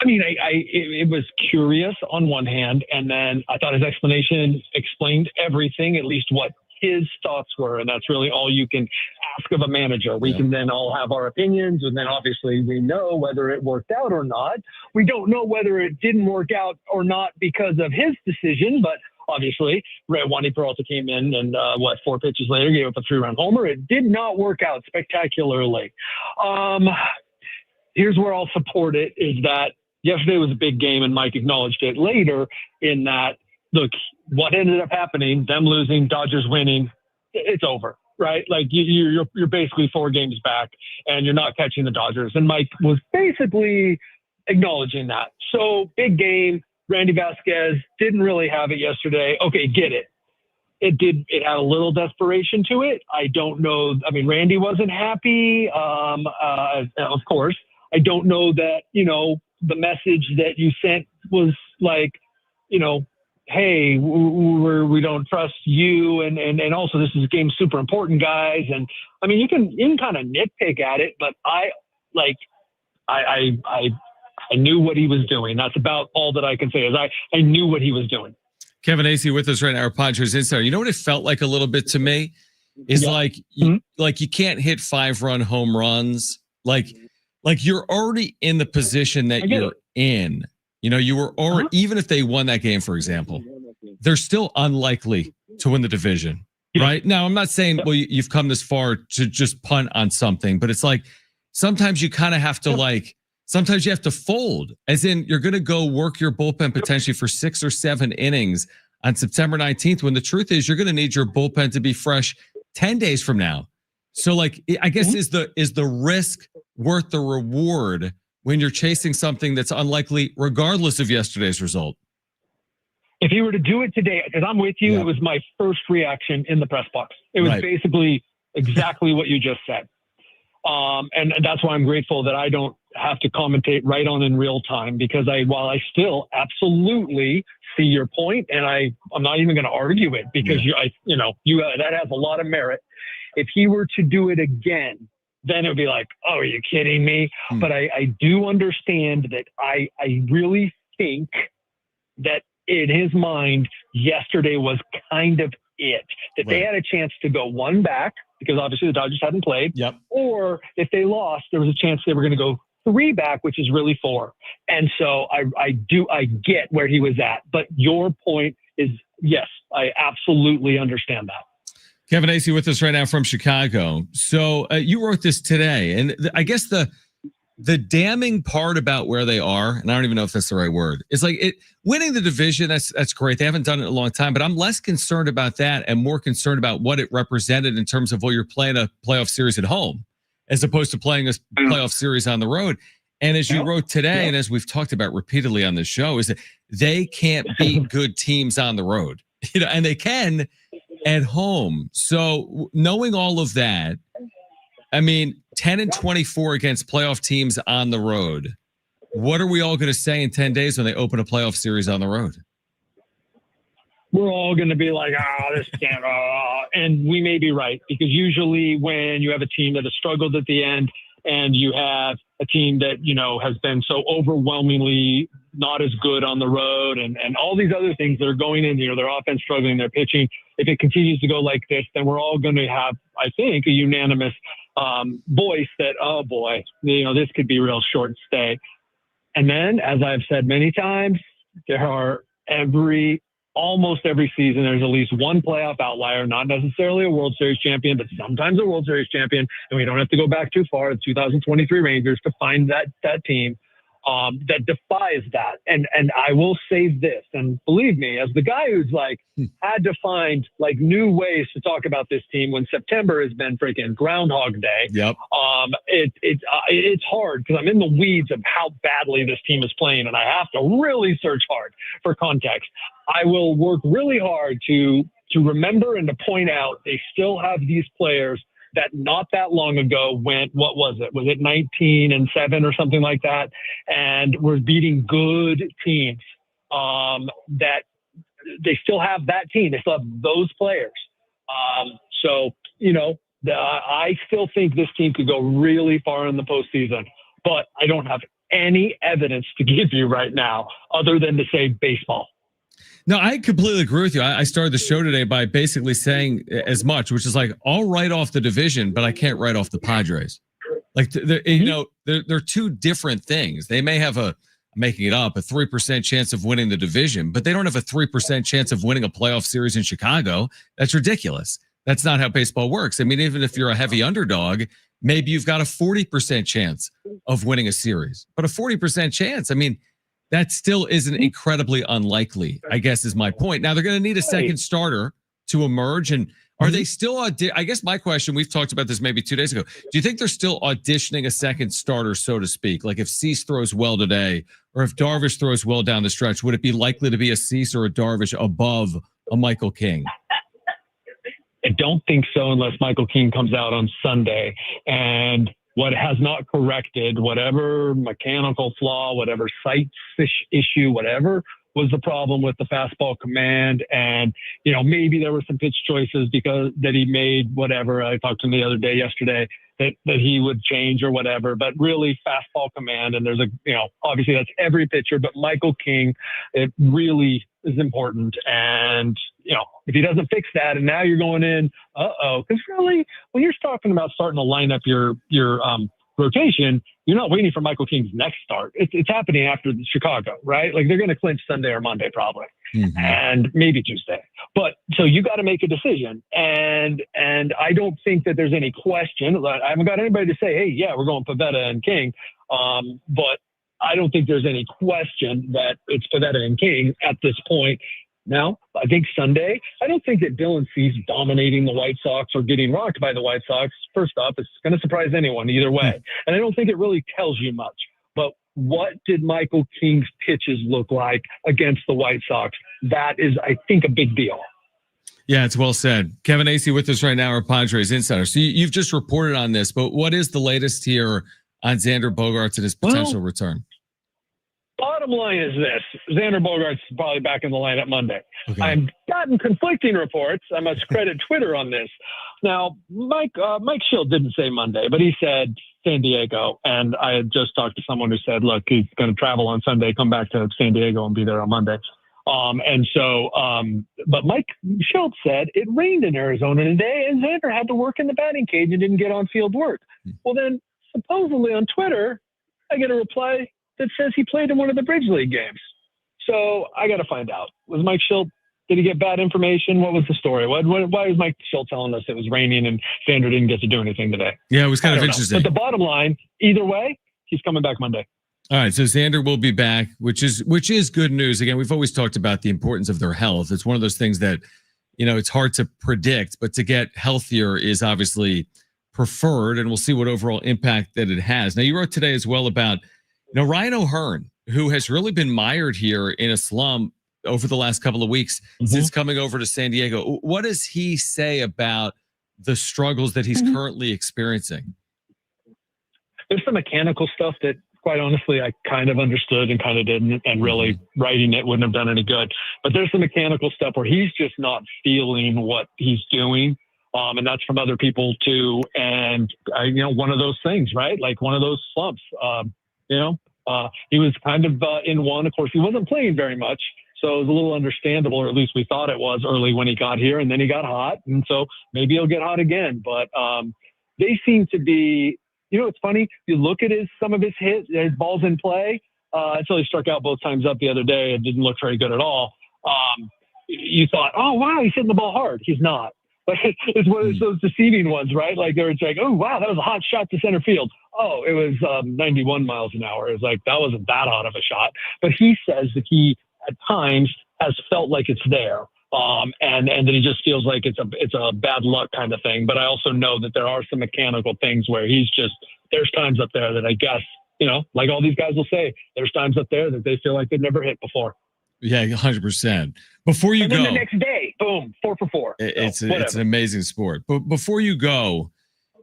I mean, it was curious on one hand, and then I thought his explanation explained everything, at least what his thoughts were, and that's really all you can ask of a manager. We can then all have our opinions, and then obviously we know whether it worked out or not. We don't know whether it didn't work out or not because of his decision, but obviously Wandy Peralta came in and 4 pitches later gave up a 3-run homer. It did not work out spectacularly. Here's where I'll support it, is that yesterday was a big game, and Mike acknowledged it later in that, look, what ended up happening, them losing, Dodgers winning, it's over, right? Like you're basically 4 games back and you're not catching the Dodgers. And Mike was basically acknowledging that. So big game, Randy Vasquez didn't really have it yesterday. Okay, get it. It had a little desperation to it. I don't know. I mean, Randy wasn't happy. Of course, I don't know that, the message that you sent was like, hey, we don't trust you, and also this is a game super important, guys. And I mean, you can kind of nitpick at it, but I knew what he was doing. That's about all that I can say, is I knew what he was doing. Kevin Acee with us right now, our Padres insider. You know what it felt like a little bit to me is like you can't hit 5-run home runs, like you're already in the position that you're in. You were already, even if they won that game, for example, they're still unlikely to win the division, right? Now, I'm not saying, well, you've come this far to just punt on something, but it's like sometimes you kind of have to sometimes you have to fold, as in you're going to go work your bullpen potentially for 6 or 7 innings on September 19th, when the truth is you're going to need your bullpen to be fresh 10 days from now. So I guess is the risk worth the reward when you're chasing something that's unlikely regardless of yesterday's result? If he were to do it today, because I'm with you, it was my first reaction in the press box. It was basically exactly what you just said. And that's why I'm grateful that I don't have to commentate right on in real time, because while I still absolutely see your point, and I'm not even going to argue it, because that has a lot of merit. If he were to do it again, then it would be like, oh, are you kidding me? But I do understand that I really think that in his mind, yesterday was kind of it. That they had a chance to go 1 back, because obviously the Dodgers hadn't played. Or if they lost, there was a chance they were going to go 3 back, which is really 4. And so I get where he was at. But your point is, yes, I absolutely understand that. Kevin Acee with us right now from Chicago. So you wrote this today, and I guess the the damning part about where they are, and I don't even know if that's the right word, is like winning the division. That's great. They haven't done it in a long time, but I'm less concerned about that and more concerned about what it represented in terms of, well, you're playing a playoff series at home as opposed to playing a playoff series on the road. And as you wrote today, and as we've talked about repeatedly on this show, is that they can't beat good teams on the road, and they can at home. So knowing all of that, I mean, 10-24 against playoff teams on the road. What are we all going to say in 10 days when they open a playoff series on the road? We're all going to be like, this can't, and we may be right, because usually when you have a team that has struggled at the end and you have a team that, has been so overwhelmingly not as good on the road and all these other things that are going in, their offense struggling, their pitching, if it continues to go like this, then we're all going to have, I think, a unanimous voice that, oh boy, this could be real short stay. And then, as I've said many times, there are almost every season, there's at least one playoff outlier, not necessarily a World Series champion, but sometimes a World Series champion. And we don't have to go back too far, the 2023 Rangers, to find that team that defies that. And I will say this, and believe me, as the guy who's had to find new ways to talk about this team when September has been freaking Groundhog Day. Yep. It's hard because I'm in the weeds of how badly this team is playing, and I have to really search hard for context. I will work really hard to remember and to point out they still have these players that not that long ago went, what was it? Was it 19-7 or something like that? And we're beating good teams that they still have that team. They still have those players. I still think this team could go really far in the postseason, but I don't have any evidence to give you right now other than to say baseball. No, I completely agree with you. I started the show today by basically saying as much, which is I'll write off the division, but I can't write off the Padres. They're two different things. They may have I'm making it up, a 3% chance of winning the division, but they don't have a 3% chance of winning a playoff series in Chicago. That's ridiculous. That's not how baseball works. I mean, even if you're a heavy underdog, maybe you've got a 40% chance of winning a series, but a 40% chance, I mean, that still isn't incredibly unlikely, I guess is my point. Now, they're going to need a second starter to emerge. And are they still, I guess my question, we've talked about this maybe 2 days ago. Do you think they're still auditioning a second starter, so to speak? Like if Cease throws well today, or if Darvish throws well down the stretch, would it be likely to be a Cease or a Darvish above a Michael King? I don't think so unless Michael King comes out on Sunday and what has not corrected, whatever mechanical flaw, whatever sight issue, whatever was the problem with the fastball command. And, maybe there were some pitch choices that he made, whatever. I talked to him yesterday, that he would change or whatever, but really fastball command. And there's obviously that's every pitcher, but Michael King, it really is important. And, if he doesn't fix that, and now you're going in, because really, when you're talking about starting to line up your rotation, you're not waiting for Michael King's next start. It's happening after the Chicago, right? They're going to clinch Sunday or Monday probably, and maybe Tuesday. But so you got to make a decision, and I don't think that there's any question. I haven't got anybody to say, hey, yeah, we're going Pivetta and King, but I don't think there's any question that it's Pivetta and King at this point. Now, I think Sunday, I don't think that Dylan Cease dominating the White Sox or getting rocked by the White Sox, first off, it's going to surprise anyone either way. And I don't think it really tells you much. But what did Michael King's pitches look like against the White Sox? That is, I think, a big deal. Yeah, it's well said. Kevin Acee with us right now, our Padres Insider. So you've just reported on this, but what is the latest here on Xander Bogaerts and his potential return? Bottom line is this: Xander Bogaerts is probably back in the lineup Monday. Okay. I've gotten conflicting reports. I must credit Twitter on this. Now, Mike Shildt didn't say Monday, but he said San Diego. And I had just talked to someone who said, look, he's going to travel on Sunday, come back to San Diego and be there on Monday. But Mike Shildt said it rained in Arizona today and Xander had to work in the batting cage and didn't get on field work. Well, then supposedly on Twitter, I get a reply that says he played in one of the Bridge League games. So I got to find out. Was Mike Shildt, did he get bad information? What was the story? Why is Mike Shildt telling us it was raining and Xander didn't get to do anything today? Yeah, it was kind of interesting. But the bottom line, either way, He's coming back Monday. All right, so Xander will be back, which is good news. Again, we've always talked about the importance of their health. It's one of those things that, it's hard to predict, but to get healthier is obviously preferred, and we'll see what overall impact that it has. Now, you wrote today as well about, Ryan O'Hearn, who has really been mired here in a slump over the last couple of weeks since coming over to San Diego. What does he say about the struggles that he's currently experiencing? There's some mechanical stuff that, quite honestly, I kind of understood and kind of didn't, and really writing it wouldn't have done any good. But there's some mechanical stuff where he's just not feeling what he's doing. And that's from other people too. And, one of those things, right? Like one of those slumps, he was kind of in one. Of course, he wasn't playing very much. So it was a little understandable, or at least we thought it was early when he got here, and then he got hot. And so maybe he'll get hot again. But they seem to be, it's funny. You look at some of his hits, his balls in play, until he struck out both times up the other day. It didn't look very good at all. You thought, oh, wow, he's hitting the ball hard. He's not. But it's one of those deceiving ones, right? Like it's like, oh, wow, that was a hot shot to center field. Oh, it was 91 miles an hour. It was like, that wasn't that hot of a shot. But he says that he, at times, has felt like it's there. And that he just feels like it's a bad luck kind of thing. But I also know that there are some mechanical things where there's times up there that I guess, like all these guys will say, there's times up there that they feel like they've never hit before. Yeah, 100%. Before you go, the next day, boom, 4 for 4. It's an amazing sport. But before you go,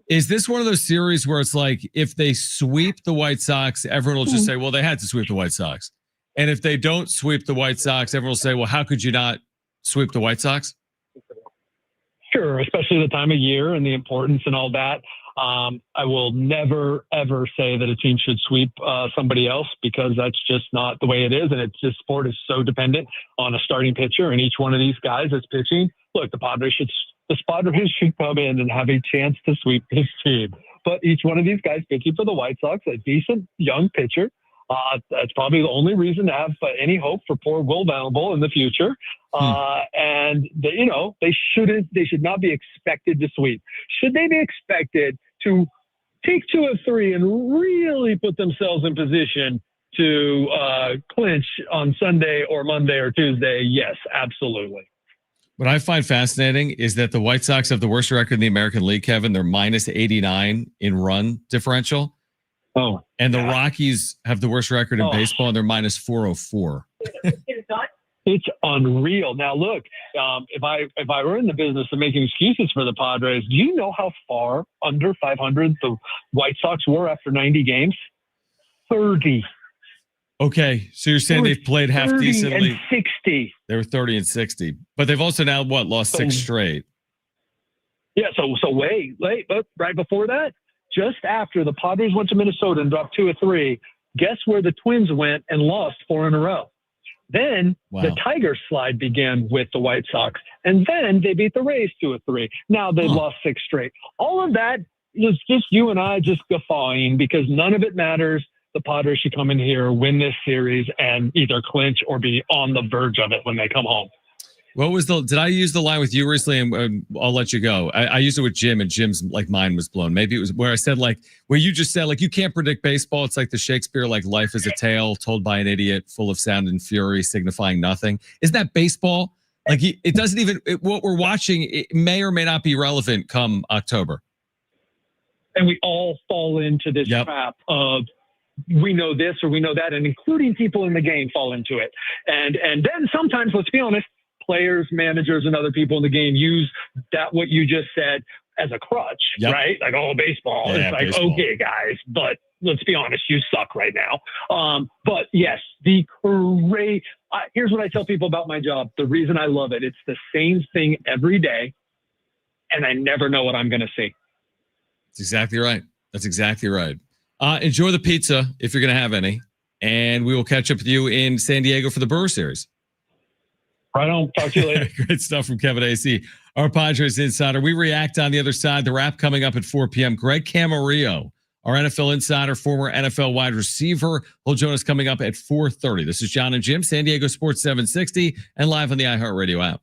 is this one of those series where it's like, if they sweep the White Sox, everyone will just say, well, they had to sweep the White Sox. And if they don't sweep the White Sox, everyone will say, well, how could you not sweep the White Sox? Sure, especially the time of year and the importance and all that. I will never, ever say that a team should sweep somebody else, because that's just not the way it is. And this sport is so dependent on a starting pitcher, and each one of these guys that's pitching. Look, the Padres should come in and have a chance to sweep his team. But each one of these guys pitching for the White Sox, a decent young pitcher, that's probably the only reason to have any hope for poor Will Venable in the future. And they should not be expected to sweep. Should they be expected to take 2 of 3 and really put themselves in position to clinch on Sunday or Monday or Tuesday? Yes, absolutely. What I find fascinating is that the White Sox have the worst record in the American League, Kevin. They're minus 89 in run differential. Oh, and the Rockies have the worst record in baseball, and they're minus 404. It's unreal. Now, look, if I were in the business of making excuses for the Padres, do you know how far under 500 the White Sox were after 90 games? 30. Okay, so you're saying they've played half decently. And 60. They were 30 and 60, but they've also now lost 6 straight. Yeah, so way late, but right before that, just after the Padres went to Minnesota and dropped 2 of 3, guess where the Twins went and lost 4 in a row? Then the Tigers slide began with the White Sox, and then they beat the Rays 2 of 3. Now they've lost 6 straight. All of that is just you and I just guffawing, because none of it matters. The Padres should come in here, win this series, and either clinch or be on the verge of it when they come home. Did I use the line with you recently? And I'll let you go. I used it with Jim, and Jim's mind was blown. Maybe it was where I said, where you just said, you can't predict baseball. It's like the Shakespeare, life is a tale told by an idiot, full of sound and fury, signifying nothing. Isn't that baseball? It doesn't even, what we're watching, it may or may not be relevant come October. And we all fall into this trap of, we know this or we know that, and including people in the game fall into it. And then sometimes, let's be honest, players, managers, and other people in the game use what you just said as a crutch, right? Baseball. Yeah, it's baseball. Okay, guys, but let's be honest, you suck right now. But yes, here's what I tell people about my job. The reason I love it, it's the same thing every day, and I never know what I'm going to see. That's exactly right. Enjoy the pizza if you're going to have any, and we will catch up with you in San Diego for the Brewer Series. Right on. Talk to you later. Great stuff from Kevin Acee, our Padres Insider. We react on the other side. The wrap coming up at 4 p.m. Greg Camarillo, our NFL Insider, former NFL wide receiver, will join us coming up at 4:30. This is Jon and Jim, San Diego Sports 760, and live on the iHeartRadio app.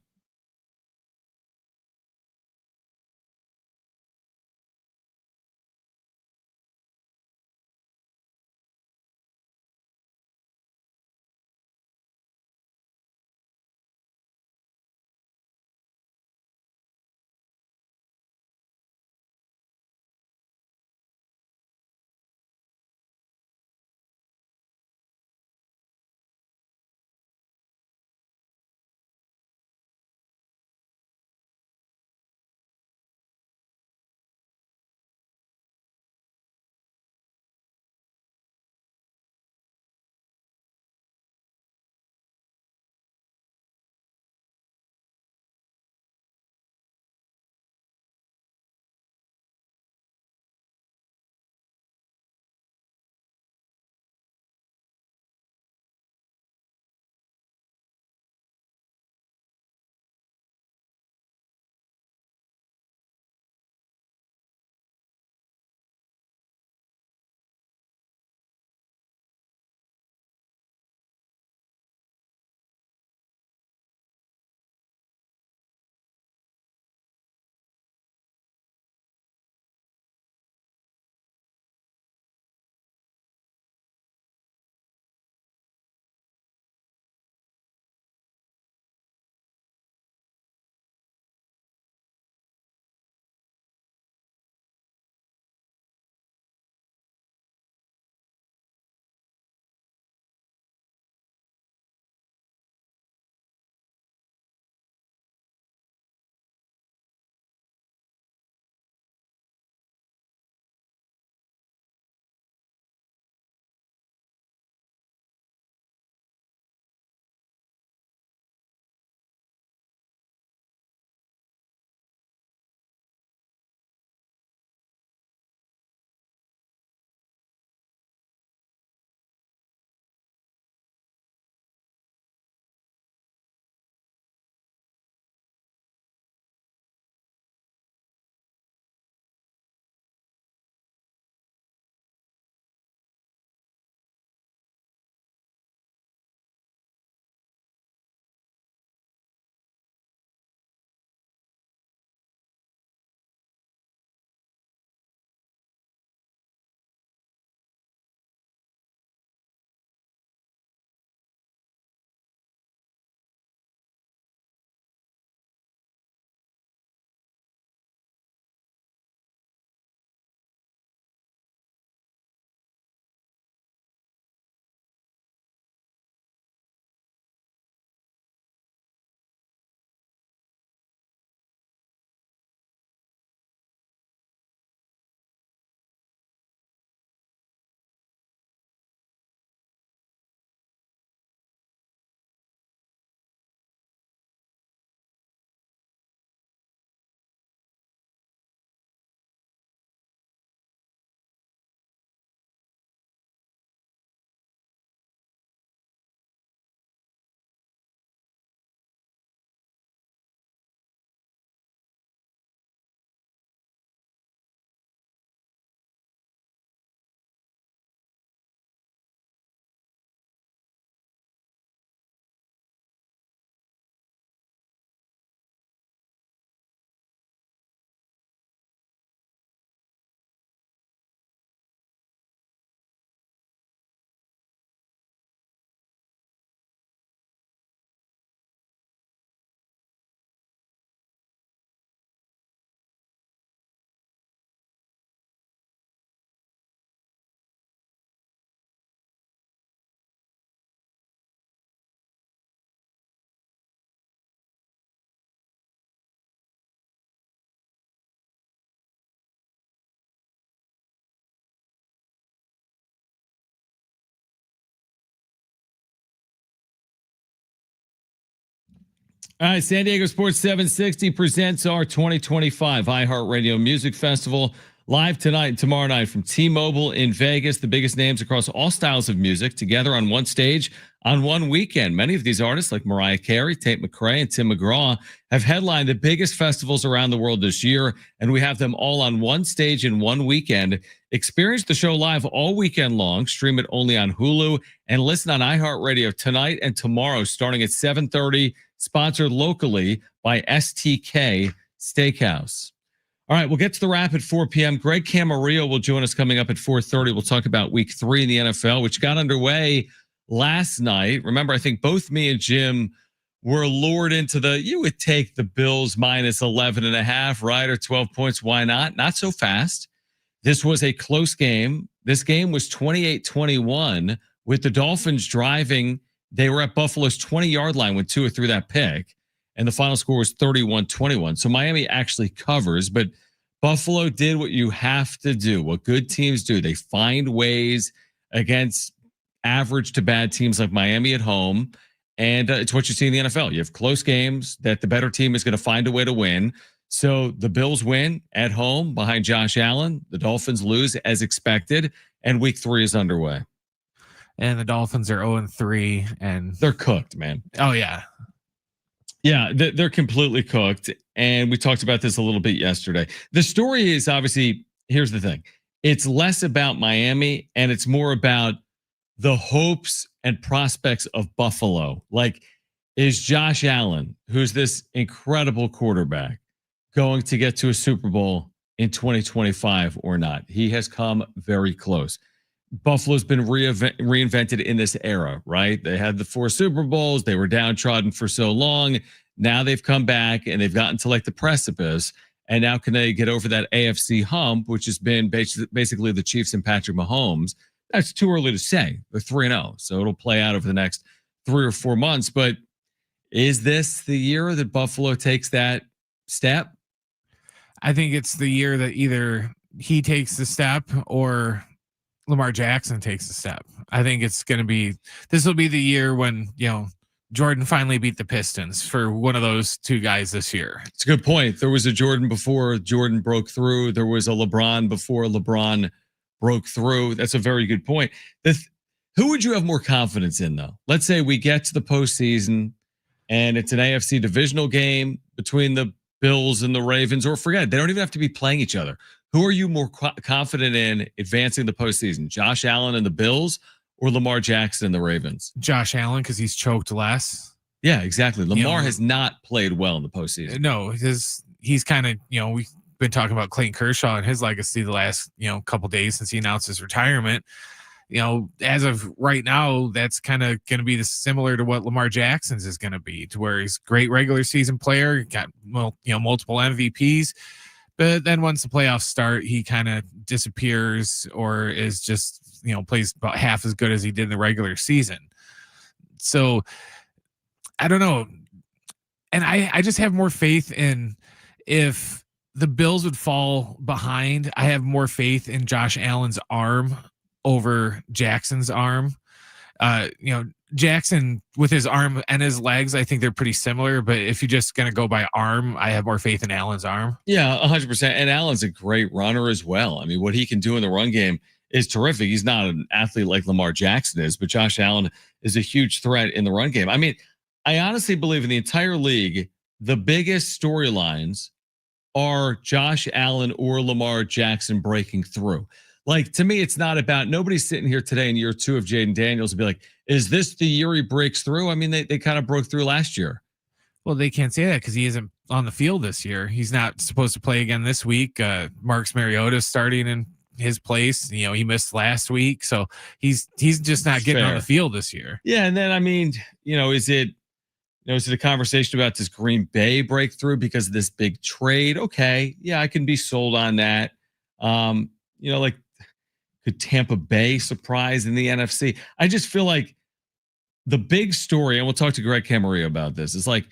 All right, San Diego Sports 760 presents our 2025 iHeartRadio Music Festival live tonight and tomorrow night from T-Mobile in Vegas. The biggest names across all styles of music together on one stage on one weekend. Many of these artists like Mariah Carey, Tate McRae, and Tim McGraw have headlined the biggest festivals around the world this year, and we have them all on one stage in one weekend. Experience the show live all weekend long. Stream it only on Hulu and listen on iHeartRadio tonight and tomorrow starting at 7:30. Sponsored locally by STK Steakhouse. All right, we'll get to the wrap at 4 p.m. Greg Camarillo will join us coming up at 4:30. We'll talk about week 3 in the NFL, which got underway last night. Remember, I think both me and Jim were lured into you would take the Bills minus 11.5, right? Or 12 points. Why not? Not so fast. This was a close game. This game was 28-21 with the Dolphins driving. They were at Buffalo's 20-yard line when Tua threw that pick, and the final score was 31-21. So Miami actually covers, but Buffalo did what you have to do, what good teams do. They find ways against average to bad teams like Miami at home, and it's what you see in the NFL. You have close games that the better team is going to find a way to win. So the Bills win at home behind Josh Allen. The Dolphins lose as expected, and week 3 is underway. And the Dolphins are 0-3, and they're cooked, man. Oh yeah. Yeah, they're completely cooked. And we talked about this a little bit yesterday. The story is obviously, here's the thing. It's less about Miami and it's more about the hopes and prospects of Buffalo. Like, is Josh Allen, who's this incredible quarterback, going to get to a Super Bowl in 2025 or not? He has come very close. Buffalo's been reinvented in this era, right? They had the 4 Super Bowls. They were downtrodden for so long. Now they've come back and they've gotten to like the precipice. And now can they get over that AFC hump, which has been basically the Chiefs and Patrick Mahomes? That's too early to say. They're 3-0. So it'll play out over the next 3 or 4 months. But is this the year that Buffalo takes that step? I think it's the year that either he takes the step or Lamar Jackson takes a step. I think it's going to be, this will be the year when, Jordan finally beat the Pistons for one of those 2 guys this year. It's a good point. There was a Jordan before Jordan broke through. There was a LeBron before LeBron broke through. That's a very good point. Who would you have more confidence in, though? Let's say we get to the postseason and it's an AFC divisional game between the Bills and the Ravens, or forget it, they don't even have to be playing each other. Who are you more confident in advancing the postseason? Josh Allen and the Bills or Lamar Jackson and the Ravens? Josh Allen, because he's choked less. Yeah, exactly. Lamar has not played well in the postseason. No, he's kind of, we've been talking about Clayton Kershaw and his legacy the last, couple days since he announced his retirement. As of right now, that's kind of going to be similar to what Lamar Jackson's is going to be, to where he's a great regular season player, got multiple MVPs. But then once the playoffs start, he kind of disappears or is just, plays about half as good as he did in the regular season. So I don't know. And I just have more faith in, if the Bills would fall behind, I have more faith in Josh Allen's arm over Jackson's arm. Jackson with his arm and his legs, I think they're pretty similar, but if you're just going to go by arm, I have more faith in Allen's arm. Yeah, 100%. And Allen's a great runner as well. I mean, what he can do in the run game is terrific. He's not an athlete like Lamar Jackson is, but Josh Allen is a huge threat in the run game. I mean, I honestly believe in the entire league, the biggest storylines are Josh Allen or Lamar Jackson breaking through. Like, to me, it's not about, nobody's sitting here today in year 2 of Jaden Daniels and be like, is this the year he breaks through? I mean, they kind of broke through last year. Well, they can't say that because he isn't on the field this year. He's not supposed to play again this week. Marcus Mariota starting in his place. He missed last week. So he's just not getting on the field this year. Yeah. And then, I mean, is it a conversation about this Green Bay breakthrough because of this big trade? Okay. Yeah, I can be sold on that. Could Tampa Bay surprise in the NFC? I just feel like the big story, and we'll talk to Greg Camarillo about this, is like,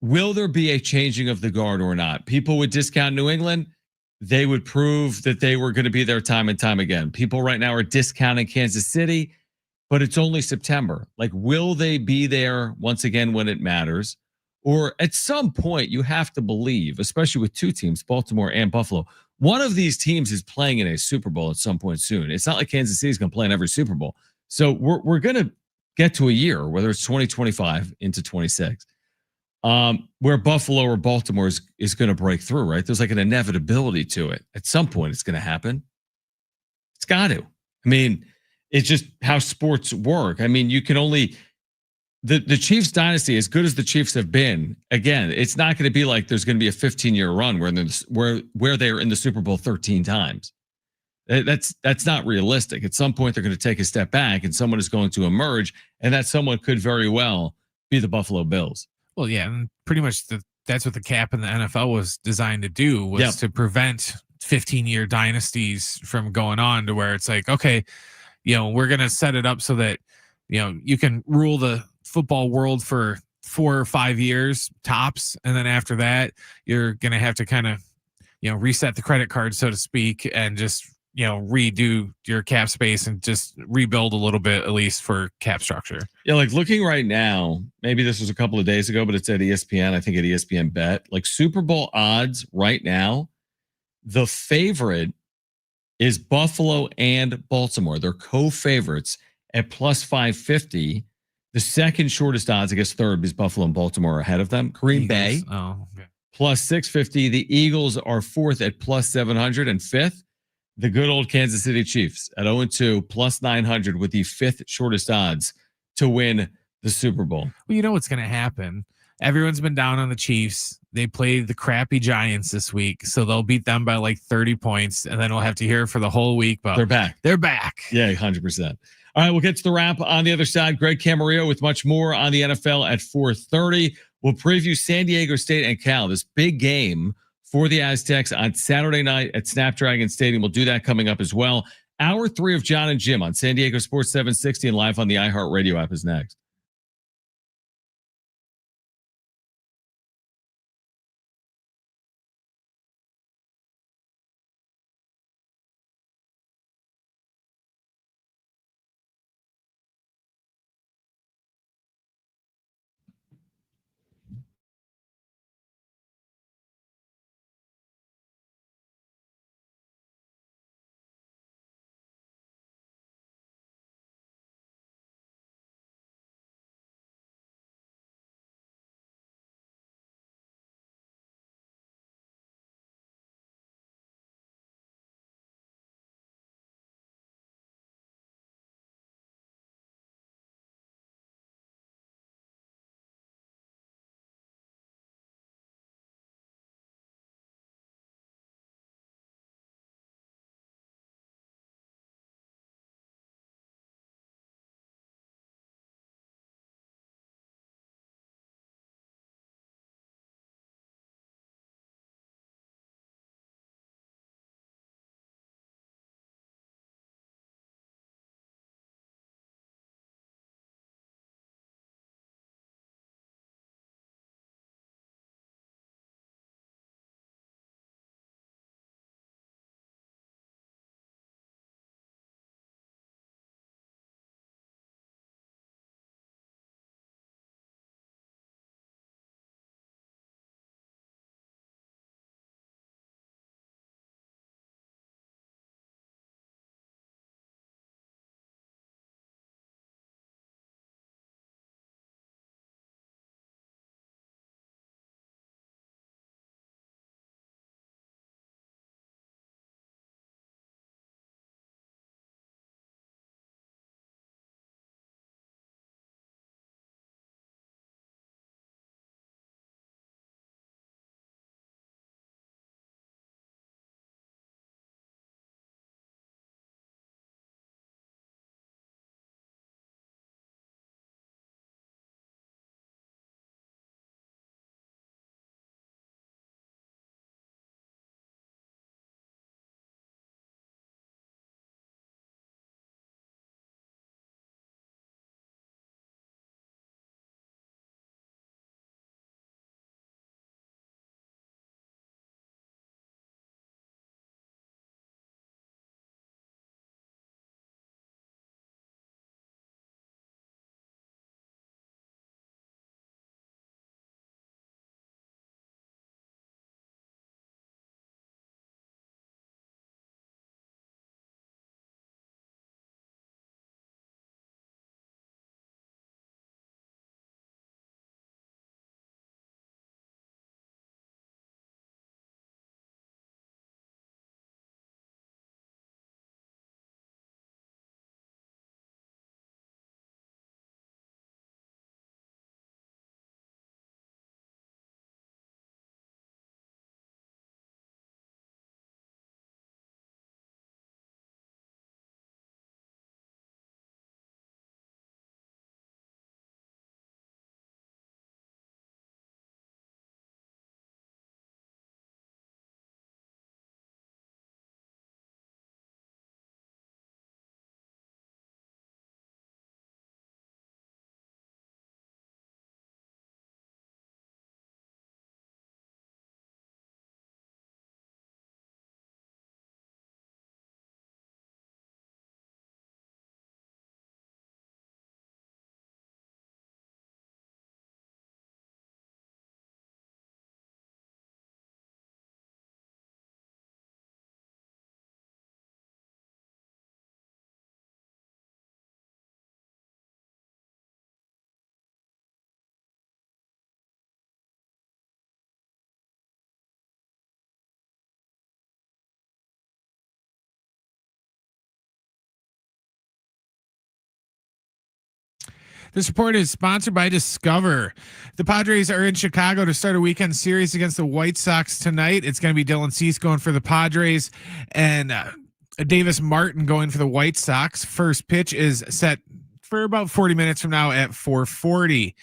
will there be a changing of the guard or not? People would discount New England. They would prove that they were going to be there time and time again. People right now are discounting Kansas City, but it's only September. Like, will they be there once again when it matters? or at some point you have to believe, especially with two teams, Baltimore and Buffalo, one of these teams is playing in a Super Bowl at some point soon. It's not like Kansas City is going to play in every Super Bowl. So we're going to get to a year, whether it's 2025 into 26, where Buffalo or Baltimore is going to break through, right? There's like an inevitability to it. At some point, it's going to happen. It's got to. I mean, it's just how sports work. I mean, you can only the Chiefs dynasty, as good as the Chiefs have been, again, it's not going to be like there's going to be a 15-year run where they're in the Super Bowl 13 times. That's not realistic. At some point, they're going to take a step back, and someone is going to emerge, and that someone could very well be the Buffalo Bills. Well, yeah, and pretty much that's what the cap in the NFL was designed to do, was to prevent 15-year dynasties from going on, to where it's like, okay, we're going to set it up so that, you can rule the football world for 4 or 5 years tops. And then after that, you're going to have to kind of, reset the credit card, so to speak, and just, redo your cap space and just rebuild a little bit, at least for cap structure. Yeah. Like looking right now, maybe this was a couple of days ago, but it's at ESPN. I think at ESPN Bet, like Super Bowl odds right now, the favorite is Buffalo and Baltimore. They're co-favorites at plus 550. The second shortest odds, I guess third, is Buffalo and Baltimore ahead of them. Green Bay, plus 650. The Eagles are fourth at plus 700. And fifth, the good old Kansas City Chiefs at 0-2, plus 900, with the fifth shortest odds to win the Super Bowl. Well, you know what's going to happen. Everyone's been down on the Chiefs. They played the crappy Giants this week, so they'll beat them by like 30 points, and then we'll have to hear for the whole week. But they're back. They're back. Yeah, 100%. All right, we'll get to the wrap on the other side. Greg Camarillo with much more on the NFL at 4:30. We'll preview San Diego State and Cal, this big game for the Aztecs on Saturday night at Snapdragon Stadium. We'll do that coming up as well. Hour 3 of Jon and Jim on San Diego Sports 760 and live on the iHeartRadio app is next. This report is sponsored by Discover. The Padres are in Chicago to start a weekend series against the White Sox tonight. It's going to be Dylan Cease going for the Padres and Davis Martin going for the White Sox. First pitch is set for about 40 minutes from now at 4:40.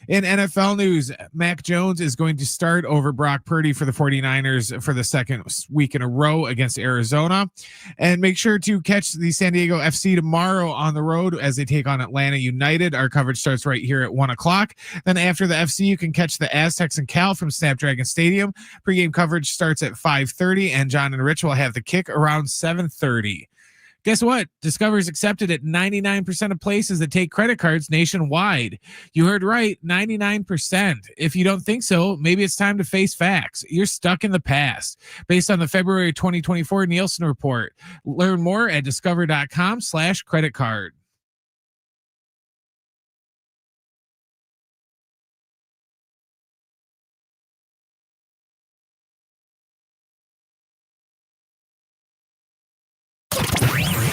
In NFL news, Mac Jones is going to start over Brock Purdy for the 49ers for the second week in a row against Arizona. And make sure to catch the San Diego FC tomorrow on the road as they take on Atlanta United. Our coverage starts right here at 1 o'clock. Then after the FC, you can catch the Aztecs and Cal from Snapdragon Stadium. Pre-game coverage starts at 5:30, and John and Rich will have the kick around 7:30. Guess what? Discover is accepted at 99% of places that take credit cards nationwide. You heard right, 99%. If you don't think so, maybe it's time to face facts. You're stuck in the past. Based on the February 2024 Nielsen report. Learn more at discover.com/credit card.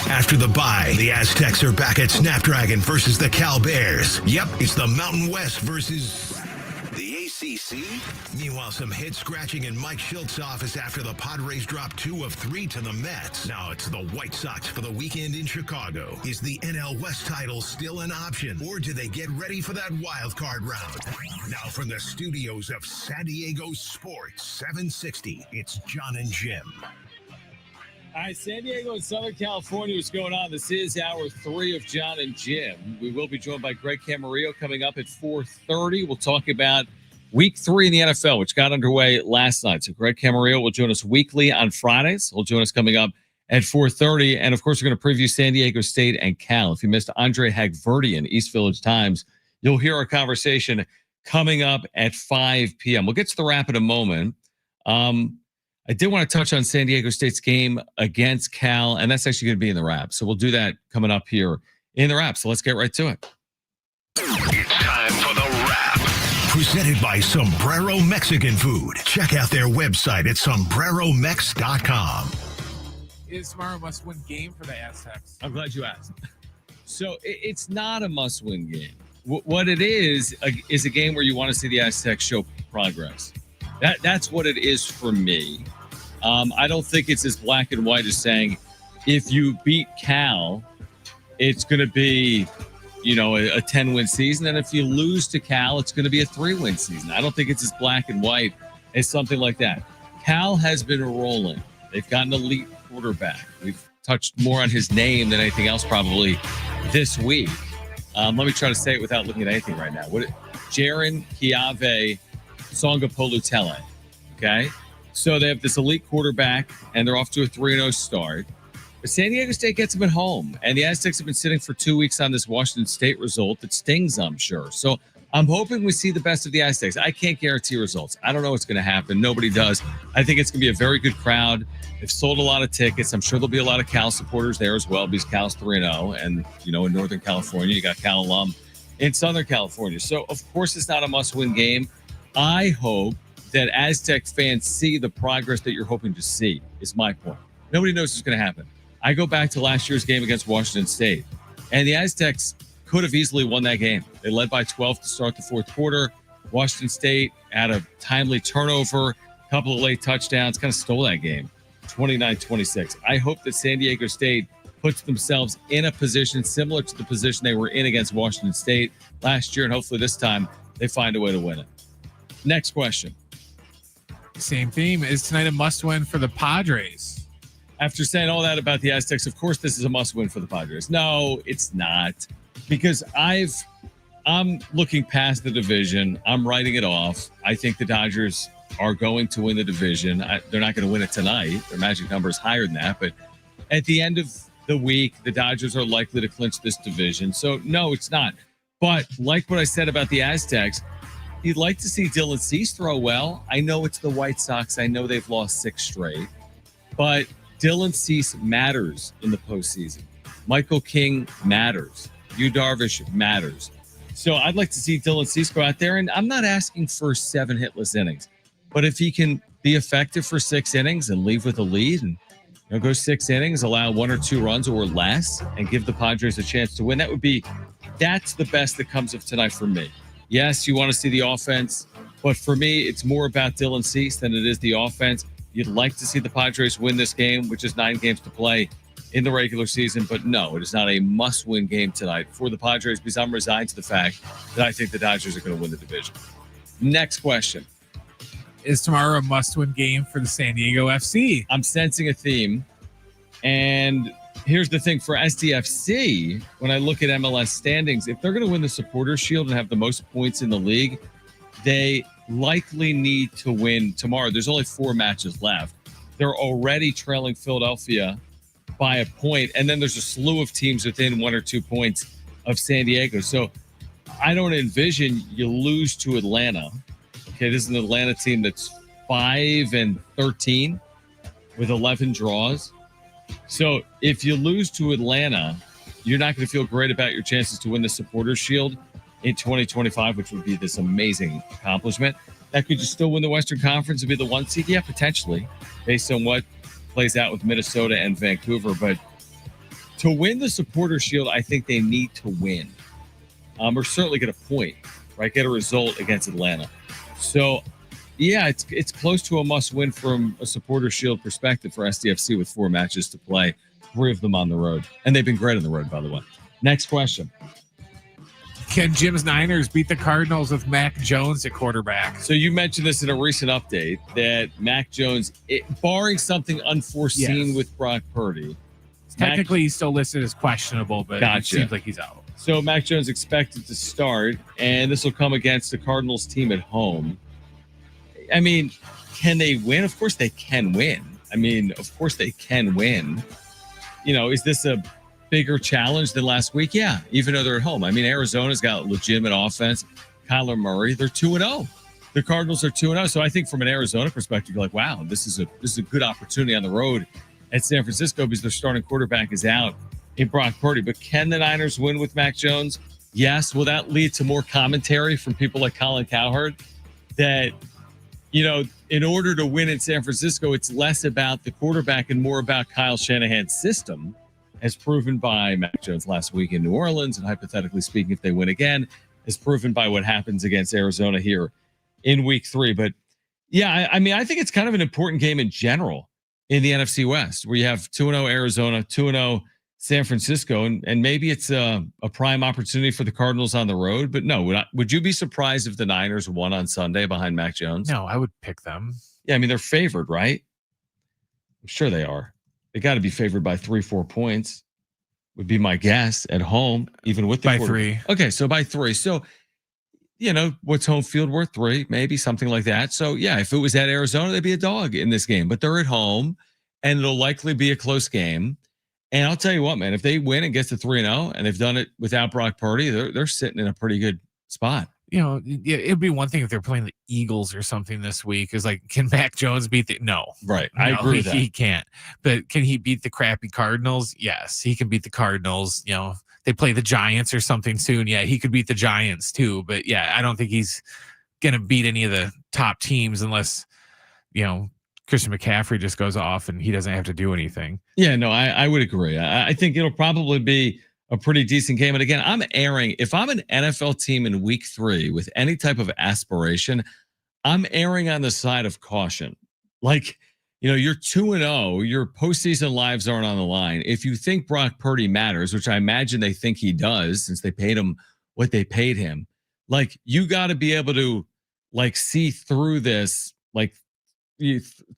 After the bye, the Aztecs are back at Snapdragon versus the Cal Bears. Yep, it's the Mountain West versus the ACC. Meanwhile, some head scratching in Mike Shilt's office after the Padres dropped 2 of 3 to the Mets. Now it's the White Sox for the weekend in Chicago. Is the NL West title still an option, or do they get ready for that wild card round? Now from the studios of San Diego Sports 760, it's Jon and Jim. All right, San Diego and Southern California, what's going on? This is hour 3 of Jon and Jim. We will be joined by Greg Camarillo coming up at 4:30. We'll talk about week 3 in the NFL, which got underway last night. So Greg Camarillo will join us weekly on Fridays. He'll join us coming up at 4:30. And, of course, we're going to preview San Diego State and Cal. If you missed Andre Hagverdian, East Village Times, you'll hear our conversation coming up at 5 p.m. We'll get to the wrap in a moment. I did want to touch on San Diego State's game against Cal, and that's actually going to be in the wrap. So we'll do that coming up here in the wrap. So let's get right to it. It's time for the wrap. Presented by Sombrero Mexican Food. Check out their website at sombreromex.com. Is tomorrow a must-win game for the Aztecs? I'm glad you asked. So it's not a must-win game. What it is a game where you want to see the Aztecs show progress. That's what it is for me. I don't think it's as black and white as saying if you beat Cal, it's going to be, a 10-win season. And if you lose to Cal, it's going to be a 3-win season. I don't think it's as black and white as something like that. Cal has been rolling. They've got an elite quarterback. We've touched more on his name than anything else probably this week. Let me try to say it without looking at anything right now. Jaron Kiave Songapolutele. Okay. So they have this elite quarterback and they're off to a 3-0 start. But San Diego State gets them at home. And the Aztecs have been sitting for 2 weeks on this Washington State result that stings, I'm sure. So I'm hoping we see the best of the Aztecs. I can't guarantee results. I don't know what's going to happen. Nobody does. I think it's going to be a very good crowd. They've sold a lot of tickets. I'm sure there'll be a lot of Cal supporters there as well because Cal's 3-0. And, in Northern California, you got Cal alum in Southern California. So, of course, it's not a must-win game. I hope that Aztec fans see the progress that you're hoping to see, is my point. Nobody knows what's going to happen. I go back to last year's game against Washington State, and the Aztecs could have easily won that game. They led by 12 to start the fourth quarter. Washington State had a timely turnover, a couple of late touchdowns, kind of stole that game, 29-26. I hope that San Diego State puts themselves in a position similar to the position they were in against Washington State last year, and hopefully this time they find a way to win it. Next question. Same theme. Is tonight a must-win for the Padres? After saying all that about the Aztecs, of course this is a must-win for the Padres. No, it's not. Because I'm looking past the division. I'm writing it off. I think the Dodgers are going to win the division. They're not going to win it tonight. Their magic number is higher than that. But at the end of the week, the Dodgers are likely to clinch this division. So, no, it's not. But like what I said about the Aztecs, you'd like to see Dylan Cease throw well. I know it's the White Sox. I know they've lost 6 straight. But Dylan Cease matters in the postseason. Michael King matters. Yu Darvish matters. So I'd like to see Dylan Cease go out there. And I'm not asking for 7 hitless innings. But if he can be effective for 6 innings and leave with a lead and go 6 innings, allow 1 or 2 runs or less, and give the Padres a chance to win, that would be That's the best that comes of tonight for me. Yes, you want to see the offense, but for me, it's more about Dylan Cease than it is the offense. You'd like to see the Padres win this game, which is 9 games to play in the regular season, but no, it is not a must-win game tonight for the Padres because I'm resigned to the fact that I think the Dodgers are going to win the division. Next question. Is tomorrow a must-win game for the San Diego FC? I'm sensing a theme, and here's the thing for SDFC, when I look at MLS standings, if they're going to win the Supporters Shield and have the most points in the league, they likely need to win tomorrow. There's only 4 matches left. They're already trailing Philadelphia by a point, and then there's a slew of teams within 1 or 2 points of San Diego. So I don't envision you lose to Atlanta. Okay, this is an Atlanta team that's 5-13 with 11 draws. So if you lose to Atlanta, you're not going to feel great about your chances to win the Supporters Shield in 2025, which would be this amazing accomplishment. That could you still win the Western Conference and be the 1 seed? Yeah, potentially, based on what plays out with Minnesota and Vancouver. But to win the Supporters Shield, I think they need to win. Or certainly get a point, right? Get a result against Atlanta. So, yeah, it's close to a must-win from a Supporters Shield perspective for SDFC with 4 matches to play, 3 of them on the road. And they've been great on the road, by the way. Next question. Can Jim's Niners beat the Cardinals with Mac Jones at quarterback? So you mentioned this in a recent update that Mac Jones, barring something unforeseen with Brock Purdy. Technically, he's still listed as questionable, but it seems like he's out. So Mac Jones expected to start, and this will come against the Cardinals team at home. I mean, can they win? Of course they can win. Of course they can win. Is this a bigger challenge than last week? Yeah, even though they're at home. Arizona's got legitimate offense. Kyler Murray, they're 2-0. The Cardinals are 2-0. So I think from an Arizona perspective, you're like, wow, this is a good opportunity on the road at San Francisco because their starting quarterback is out in Brock Purdy. But can the Niners win with Mac Jones? Yes. Will that lead to more commentary from people like Colin Cowherd that, in order to win in San Francisco, it's less about the quarterback and more about Kyle Shanahan's system, as proven by Mac Jones last week in New Orleans, and hypothetically speaking, if they win again, as proven by what happens against Arizona here in week 3. But yeah, I think it's kind of an important game in general in the NFC West, where you have 2-0 Arizona, 2-0 San Francisco, and maybe it's a prime opportunity for the Cardinals on the road. But no, would you be surprised if the Niners won on Sunday behind Mac Jones? No, I would pick them. Yeah, they're favored, right? I'm sure they are. They got to be favored by 3-4 points, would be my guess at home, even with the by 3. Okay, so by 3. So, what's home field worth? 3, maybe something like that. So, yeah, if it was at Arizona, they'd be a dog in this game. But they're at home, and it'll likely be a close game. And I'll tell you what, man, if they win and get to 3-0, and they've done it without Brock Purdy, they're sitting in a pretty good spot. It'd be one thing if they're playing the Eagles or something this week. Is like, can Mac Jones beat the? No, right. I agree with that. He can't. But can he beat the crappy Cardinals? Yes, he can beat the Cardinals. They play the Giants or something soon. Yeah, he could beat the Giants too. But yeah, I don't think he's gonna beat any of the top teams unless Christian McCaffrey just goes off and he doesn't have to do anything. Yeah, no, I would agree. I think it'll probably be a pretty decent game. And again, I'm erring. If I'm an NFL team in week 3 with any type of aspiration, I'm erring on the side of caution. Like, you're 2-0, your postseason lives aren't on the line. If you think Brock Purdy matters, which I imagine they think he does since they paid him what they paid him, like, you got to be able to see through this,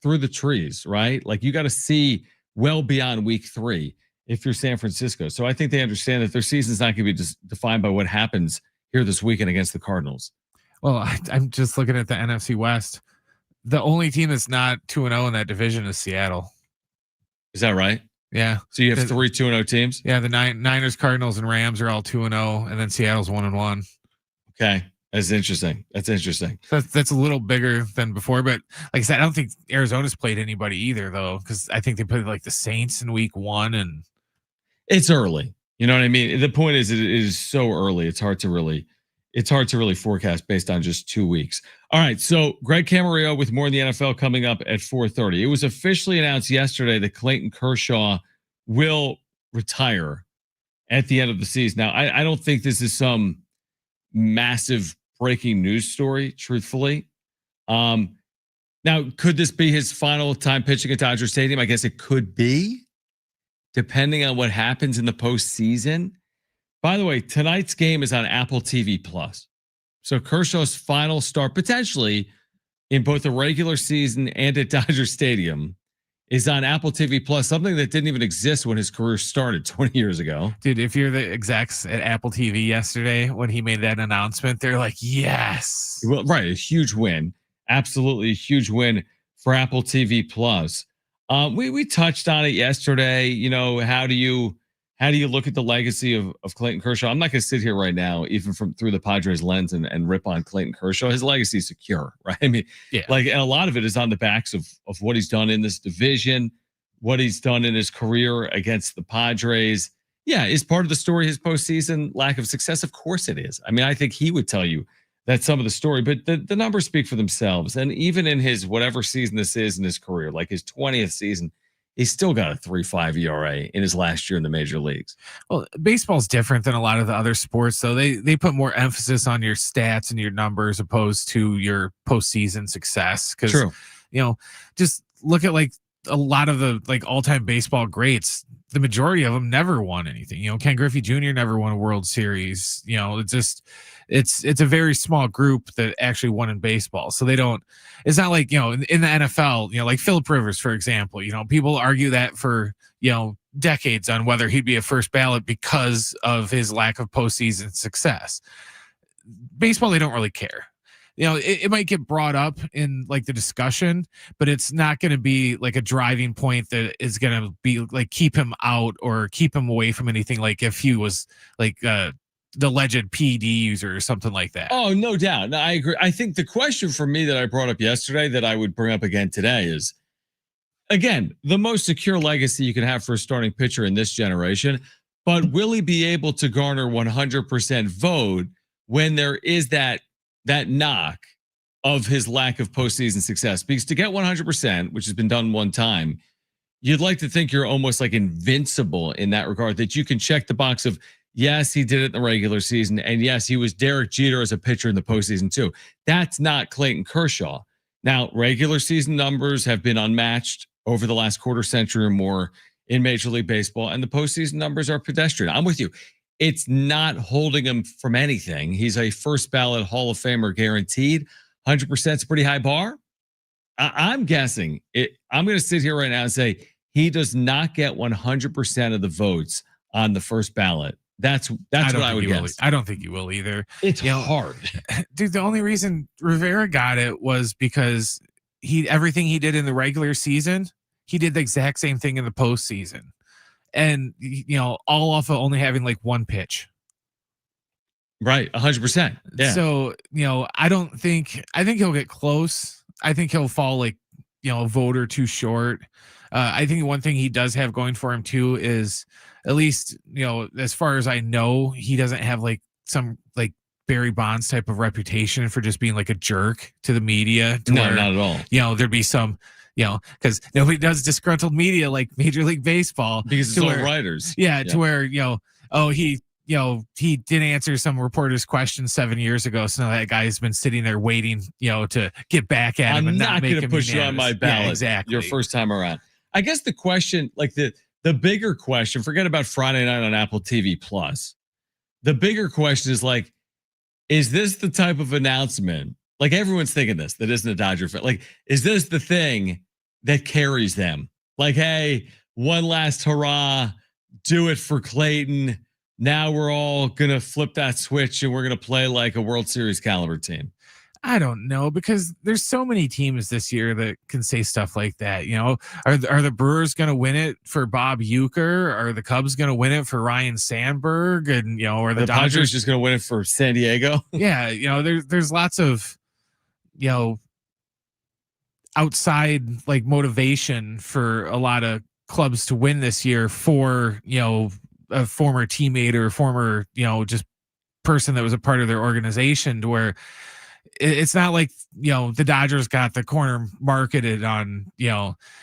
through the trees, right? Like, you got to see well beyond week 3 if you're San Francisco. So I think they understand that their season's not going to be just defined by what happens here this weekend against the Cardinals. Well, I'm just looking at the NFC West. The only team that's not 2-0 in that division is Seattle. Is that right? Yeah. So you have 3 2-0 teams? Yeah, the Niners, Cardinals, and Rams are all 2-0, and then Seattle's 1-1. Okay. That's interesting. That's a little bigger than before, but like I said, I don't think Arizona's played anybody either, though, because I think they played the Saints in week 1, and it's early. You know what I mean? The point is, it is so early. It's hard to really forecast based on just 2 weeks. All right. So Greg Camarillo with more in the NFL coming up at 4:30. It was officially announced yesterday that Clayton Kershaw will retire at the end of the season. Now, I don't think this is some massive breaking news story, truthfully. Now, could this be his final time pitching at Dodger Stadium? I guess it could be, depending on what happens in the postseason. By the way, tonight's game is on Apple TV Plus. So Kershaw's final start, potentially in both the regular season and at Dodger Stadium, is on Apple TV Plus, something that didn't even exist when his career started 20 years ago. Dude, if you're the execs at Apple TV yesterday when he made that announcement, they're like, yes. Well, right, a huge win. Absolutely a huge win for Apple TV Plus. We touched on it yesterday. You know, how do you look at the legacy of Clayton Kershaw? I'm not going to sit here right now, even through the Padres lens, and rip on Clayton Kershaw. His legacy is secure, right? I mean, yeah. And a lot of it is on the backs of what he's done in this division, what he's done in his career against the Padres. Yeah, is part of the story his postseason lack of success? Of course it is. I mean, I think he would tell you that's some of the story, but the numbers speak for themselves. And even in his whatever season this is in his career, like his 20th season, he's still got a 3.5 ERA in his last year in the major leagues. Well, baseball's different than a lot of the other sports, though. They put more emphasis on your stats and your numbers opposed to your postseason success. Because, you know, just look at like a lot of the like all-time baseball greats. The majority of them never won anything. You know, Ken Griffey Jr. never won a World Series. You know, it's a very small group that actually won in baseball. So they don't, it's not like, you know, in the NFL, you know, like Phillip Rivers, for example, you know, people argue that for, you know, decades on whether he'd be a first ballot because of his lack of postseason success. Baseball, they don't really care. You know, it might get brought up in like the discussion, but it's not going to be like a driving point that is going to be like keep him out or keep him away from anything. Like if he was like the alleged PD user or something like that. Oh, no doubt. No, I agree. I think the question for me that I brought up yesterday that I would bring up again today is, again, the most secure legacy you can have for a starting pitcher in this generation, but will he be able to garner 100% vote when there is that knock of his lack of postseason success? Because to get 100%, which has been done one time, you'd like to think you're almost like invincible in that regard, that you can check the box of, yes, he did it in the regular season, and yes, he was Derek Jeter as a pitcher in the postseason too. That's not Clayton Kershaw. Now, regular season numbers have been unmatched over the last quarter century or more in Major League Baseball, and the postseason numbers are pedestrian. I'm with you. It's not holding him from anything. He's a first ballot Hall of Famer guaranteed. 100% is a pretty high bar. I'm guessing it. I'm going to sit here right now and say he does not get 100% of the votes on the first ballot. That's what I would guess. I don't think you will either. It's hard. Dude, the only reason Rivera got it was because everything he did in the regular season, he did the exact same thing in the postseason. And, you know, all off of only having like one pitch. Right. 100%. Yeah. So, you know, I think he'll get close. I think he'll fall like, you know, a vote or two short. I think one thing he does have going for him too is, at least, you know, as far as I know, he doesn't have like some like Barry Bonds type of reputation for just being like a jerk to the media. No, not at all. You know, there'd be some, you know, because nobody does disgruntled media like Major League Baseball. Because it's all writers. Yeah, to where, you know, oh, he didn't answer some reporter's question 7 years ago. So now that guy's been sitting there waiting, you know, to get back at him. I'm not going to push you on my ballot. Yeah, exactly. Your first time around. I guess the question, like the bigger question, forget about Friday night on Apple TV Plus. The bigger question is like, is this the type of announcement? Like everyone's thinking this, that isn't a Dodger fan. Like, is this the thing that carries them? Like, hey, one last hurrah, do it for Clayton. Now we're all going to flip that switch and we're going to play like a World Series caliber team. I don't know, because there's so many teams this year that can say stuff like that. You know, are the Brewers going to win it for Bob Uecker? Are the Cubs going to win it for Ryan Sandberg? And, you know, are the Dodgers Padres just going to win it for San Diego? Yeah. You know, there's lots of, you know, outside like motivation for a lot of clubs to win this year for, you know, a former teammate or former, you know, just person that was a part of their organization, to where, it's not like, the Dodgers got the corner marketed on,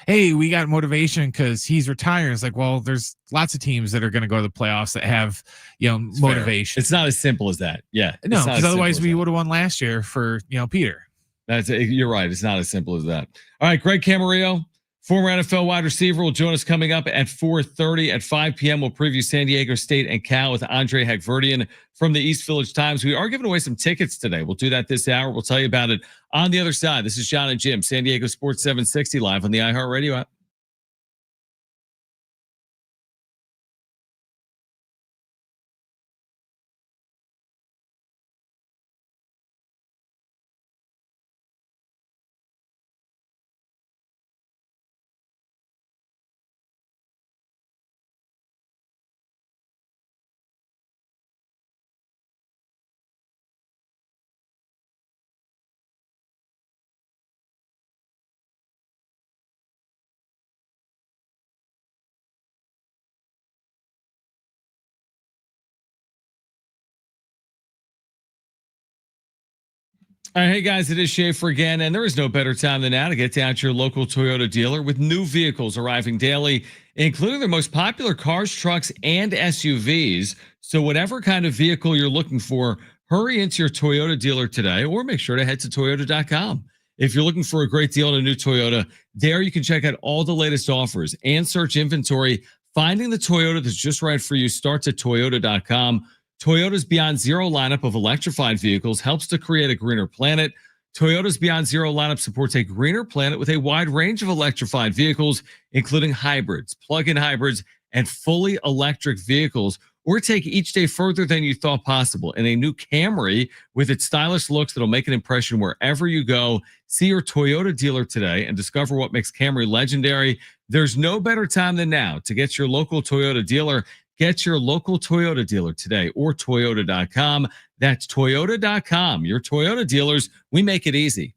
hey, we got motivation because he's retiring. It's like, well, there's lots of teams that are going to go to the playoffs that have, It's motivation. fair. It's not as simple as that. Yeah. No, because otherwise we would have won last year for, Peter. You're right. It's not as simple as that. All right. Greg Camarillo, former NFL wide receiver, will join us coming up at 4:30. At 5 p.m. We'll preview San Diego State and Cal with Andre Hackverdian from the East Village Times. We are giving away some tickets today. We'll do that this hour. We'll tell you about it on the other side. This is Jon and Jim, San Diego Sports 760 live on the iHeartRadio app. All right, hey guys, it is Schaefer again, and there is no better time than now to get down to your local Toyota dealer with new vehicles arriving daily, including their most popular cars, trucks, and SUVs. So whatever kind of vehicle you're looking for, hurry into your Toyota dealer today, or make sure to head to Toyota.com. If you're looking for a great deal on a new Toyota, there you can check out all the latest offers and search inventory. Finding the Toyota that's just right for you starts at Toyota.com. Toyota's Beyond Zero lineup of electrified vehicles helps to create a greener planet. Toyota's Beyond Zero lineup supports a greener planet with a wide range of electrified vehicles, including hybrids, plug-in hybrids, and fully electric vehicles. Or take each day further than you thought possible in a new Camry with its stylish looks that'll make an impression wherever you go. See your Toyota dealer today and discover what makes Camry legendary. There's no better time than now to get your local Toyota dealer. Get your local Toyota dealer today or Toyota.com. That's Toyota.com. Your Toyota dealers, we make it easy.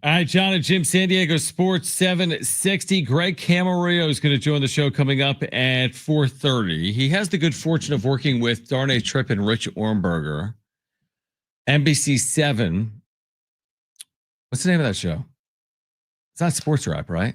All right, Jon and Jim, San Diego Sports 760. Greg Camarillo is going to join the show coming up at 4:30. He has the good fortune of working with Darnay Tripp and Rich Ornberger. NBC 7. What's the name of that show? It's not Sports Wrap, right?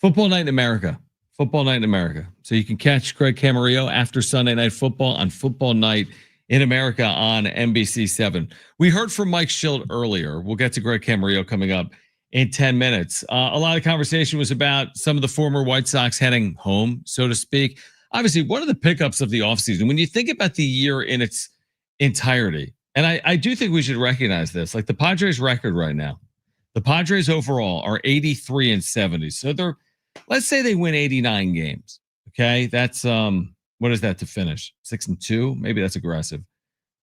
Football Night in America. Football Night in America. So you can catch Greg Camarillo after Sunday Night Football on Football Night in America on NBC 7. We heard from Mike Shildt earlier. We'll get to Greg Camarillo coming up in 10 minutes. A lot of conversation was about some of the former White Sox heading home, so to speak. Obviously, what are the pickups of the offseason? When you think about the year in its entirety, and I do think we should recognize this, like the Padres record right now, the Padres overall are 83-70. So let's say they win 89 games. Okay, that's what is that to finish? 6-2, maybe that's aggressive.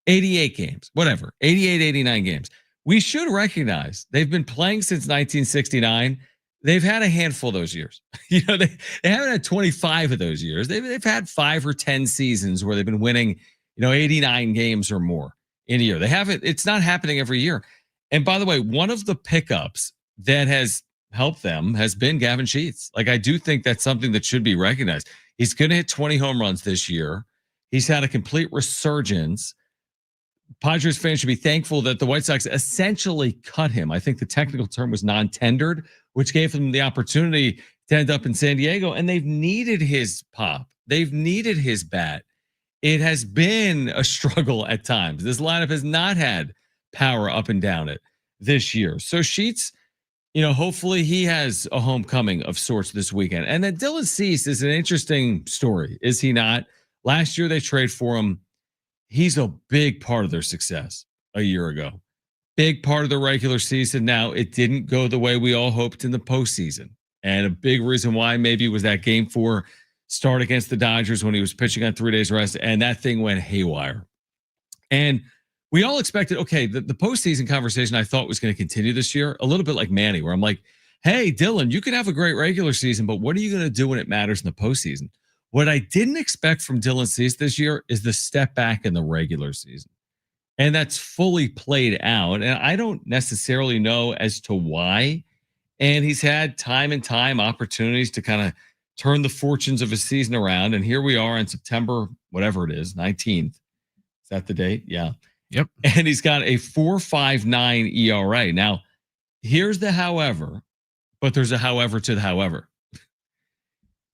88 games, whatever, 88, 89 games. We should recognize they've been playing since 1969. They've had a handful of those years. They haven't had 25 of those years. They've had 5 or 10 seasons where they've been winning, 89 games or more in a year. They haven't. It's not happening every year. And by the way, one of the pickups that has helped them has been Gavin Sheets. Like, I do think that's something that should be recognized. He's going to hit 20 home runs this year. He's had a complete resurgence. Padres fans should be thankful that the White Sox essentially cut him. I think the technical term was non-tendered, which gave them the opportunity to end up in San Diego. And they've needed his pop. They've needed his bat. It has been a struggle at times. This lineup has not had power up and down it this year. So Sheets, hopefully he has a homecoming of sorts this weekend. And then Dylan Cease is an interesting story, is he not? Last year they trade for him. He's a big part of their success a year ago. Big part of the regular season. Now, it didn't go the way we all hoped in the postseason. And a big reason why maybe was that Game 4 start against the Dodgers when he was pitching on 3 days rest, and that thing went haywire. And we all expected, okay, the postseason conversation I thought was going to continue this year, a little bit like Manny, where I'm like, hey, Dylan, you can have a great regular season, but what are you going to do when it matters in the postseason? What I didn't expect from Dylan Cease this year is the step back in the regular season. And that's fully played out. And I don't necessarily know as to why. And he's had time and time opportunities to kind of turn the fortunes of his season around. And here we are on September, whatever it is, 19th. Is that the date? Yeah. Yep. And he's got a 4.59 ERA. Now, here's the however, but there's a however to the however.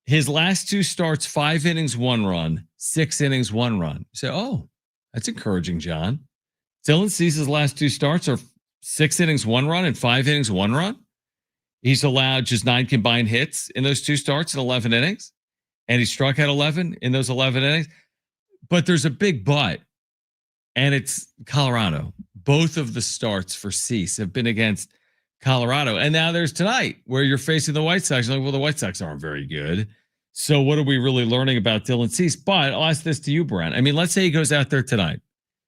His last 2 starts, 5 innings, 1 run, 6 innings, 1 run. You say, oh, that's encouraging, John. Dylan Cease's last 2 starts are 6 innings, 1 run, and 5 innings, 1 run. He's allowed just 9 combined hits in those 2 starts in 11 innings. And he struck out 11 in those 11 innings. But there's a big but. And it's Colorado. Both of the starts for Cease have been against Colorado. And now there's tonight where you're facing the White Sox. You're like, well, the White Sox aren't very good. So what are we really learning about Dylan Cease? But I'll ask this to you, Brent. I mean, let's say he goes out there tonight,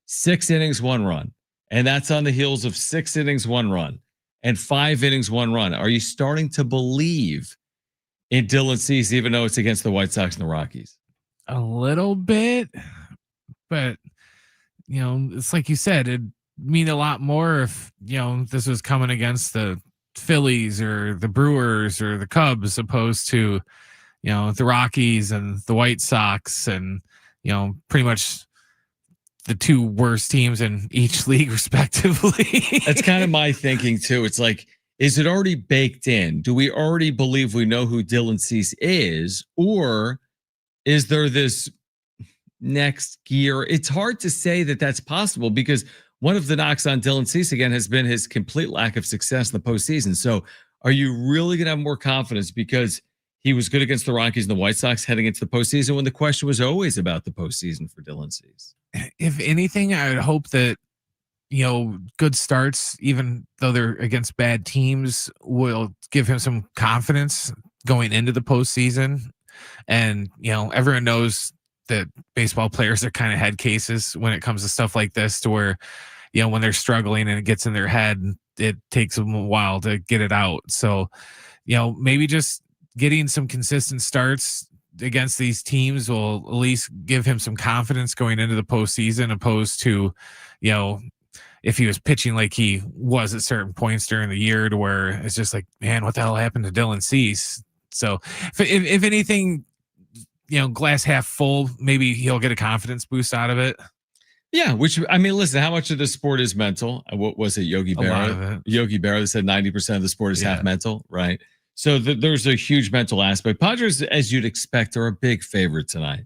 6 innings, 1 run. And that's on the heels of 6 innings, 1 run and 5 innings, 1 run. Are you starting to believe in Dylan Cease, even though it's against the White Sox and the Rockies? A little bit, but it's like you said, it'd mean a lot more if, this was coming against the Phillies or the Brewers or the Cubs, opposed to, the Rockies and the White Sox and, pretty much the 2 worst teams in each league respectively. That's kind of my thinking too. It's like, is it already baked in? Do we already believe we know who Dylan Cease is? Or is there this next gear? It's hard to say that that's possible, because one of the knocks on Dylan Cease again has been his complete lack of success in the postseason. So are you really going to have more confidence because he was good against the Rockies and the White Sox heading into the postseason, when the question was always about the postseason for Dylan Cease? If anything, I would hope that, good starts, even though they're against bad teams, will give him some confidence going into the postseason. And, everyone knows that baseball players are kind of head cases when it comes to stuff like this, to where, when they're struggling and it gets in their head, it takes them a while to get it out. So, maybe just getting some consistent starts against these teams will at least give him some confidence going into the postseason, opposed to, if he was pitching like he was at certain points during the year, to where it's just like, man, what the hell happened to Dylan Cease? So if anything, glass half full, maybe he'll get a confidence boost out of it. Yeah, which, I mean, listen, how much of the sport is mental? What was it, Yogi Berra? A lot of it. Yogi Berra said 90% of the sport is half mental, right? So there's a huge mental aspect. Padres, as you'd expect, are a big favorite tonight.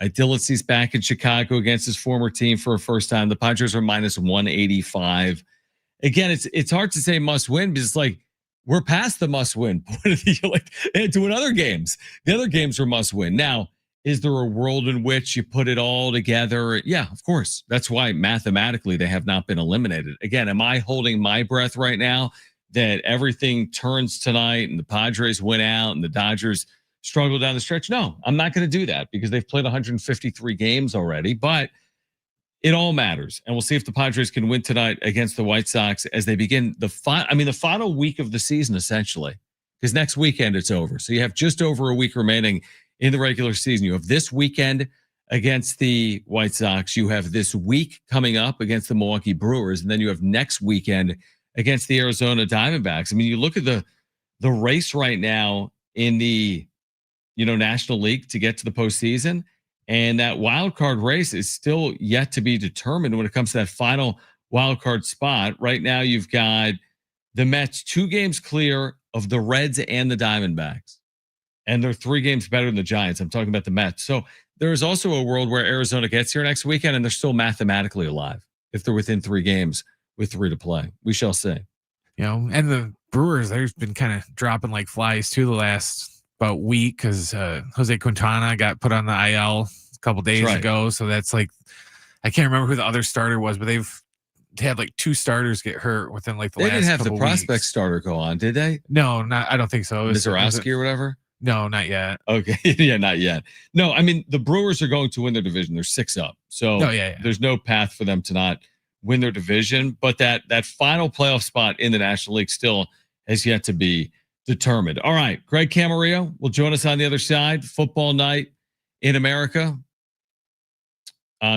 Dylan Cease back in Chicago against his former team for a first time. The Padres are minus 185. Again, it's hard to say must win, because it's like we're past the must win point of the year, like doing other games. The other games are must win. Now, is there a world in which you put it all together? Yeah, of course. That's why mathematically they have not been eliminated. Again, am I holding my breath right now that everything turns tonight and the Padres win out and the Dodgers struggle down the stretch. No, I'm not going to do that because they've played 153 games already, but it all matters. And we'll see if the Padres can win tonight against the White Sox as they begin the final week of the season, essentially, because next weekend it's over. So you have just over a week remaining in the regular season. You have this weekend against the White Sox. You have this week coming up against the Milwaukee Brewers. And then you have next weekend against the Arizona Diamondbacks. I mean, you look at the race right now in the National League to get to the postseason. And that wild card race is still yet to be determined when it comes to that final wild card spot. Right now, you've got the Mets 2 games clear of the Reds and the Diamondbacks. And they're 3 games better than the Giants. I'm talking about the Mets. So there is also a world where Arizona gets here next weekend and they're still mathematically alive if they're within 3 games with 3 to play. We shall see. And the Brewers, they've been kind of dropping like flies too the last about week because Jose Quintana got put on the IL a couple days ago. So that's like, I can't remember who the other starter was, but they've had like 2 starters get hurt within like the last couple weeks. They didn't have the prospect starter go on, did they? No, I don't think so. Mizorowski or whatever? No, not yet. Okay. Yeah, not yet. No, I mean, the Brewers are going to win their division. They're 6 up. So there's no path for them to not win their division. But that final playoff spot in the National League still has yet to be determined. All right. Greg Camarillo will join us on the other side. Football night in America.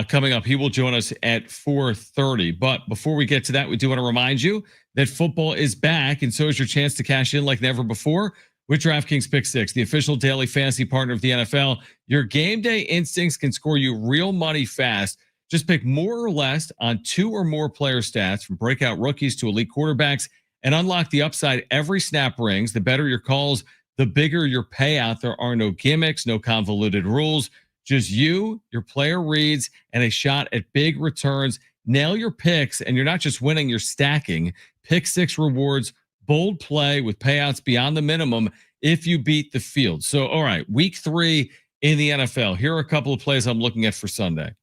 Coming up, he will join us at 4:30. But before we get to that, we do want to remind you that football is back, and so is your chance to cash in like never before with DraftKings Pick 6, the official daily fantasy partner of the NFL. Your game day instincts can score you real money fast. Just pick more or less on 2 or more player stats, from breakout rookies to elite quarterbacks, and unlock the upside every snap rings. The better your calls, the bigger your payout. There are no gimmicks, no convoluted rules. Just you, your player reads, and a shot at big returns. Nail your picks, and you're not just winning, you're stacking. Pick 6 rewards, bold play with payouts beyond the minimum if you beat the field. So, all right, week 3 in the NFL. Here are a couple of plays I'm looking at for Sunday.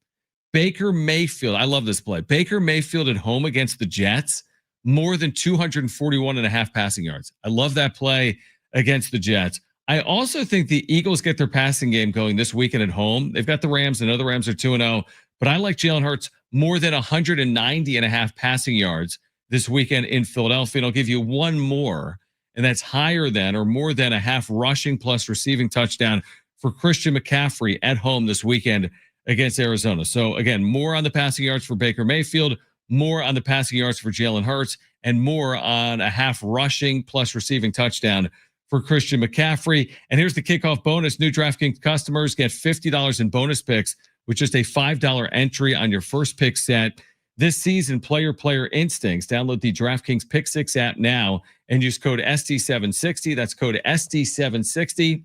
Baker Mayfield. I love this play. Baker Mayfield at home against the Jets. More than 241.5 passing yards. I love that play against the Jets. I also think the Eagles get their passing game going this weekend at home. They've got the Rams. I know the Rams are 2-0, but I like Jalen Hurts more than 190.5 passing yards this weekend in Philadelphia. And I'll give you one more, and that's higher than or more than a half rushing plus receiving touchdown for Christian McCaffrey at home this weekend against Arizona. So again, more on the passing yards for Baker Mayfield, more on the passing yards for Jalen Hurts, and more on a half rushing plus receiving touchdown for Christian McCaffrey. And here's the kickoff bonus. New DraftKings customers get $50 in bonus picks with just a $5 entry on your first pick set. This season, player instincts. Download the DraftKings Pick 6 app now and use code SD760. That's code SD760.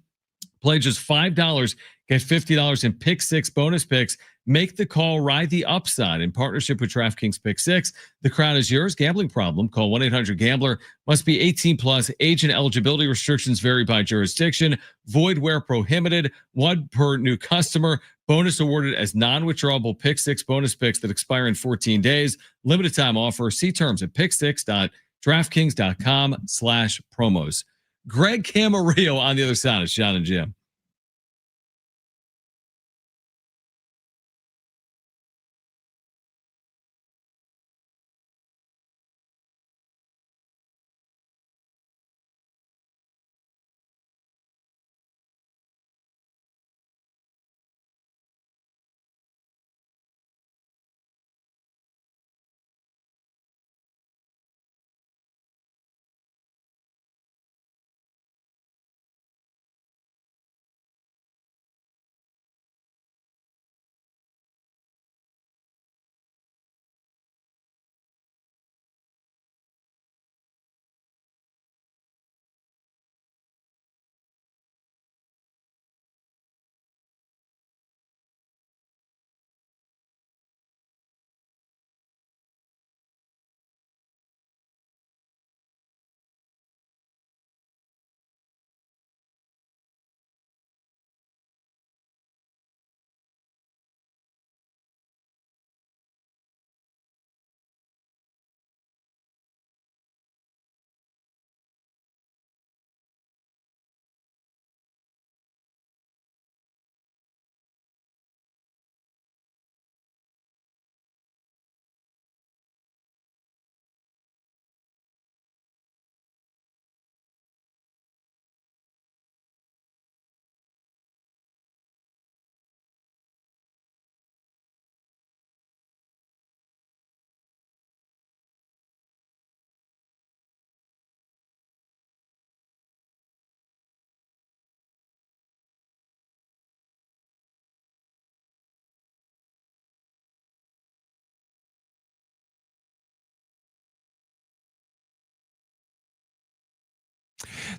Play just $5, get $50 in Pick 6 bonus picks. Make the call, ride the upside in partnership with DraftKings Pick 6. The crown is yours. Gambling problem? Call 1-800-GAMBLER. Must be 18 plus. Age and eligibility restrictions vary by jurisdiction. Void where prohibited. 1 per new customer. Bonus awarded as non-withdrawable Pick 6 bonus picks that expire in 14 days. Limited time offer. See terms at pick6.draftkings.com/promos. Greg Camarillo on the other side of Jon and Jim.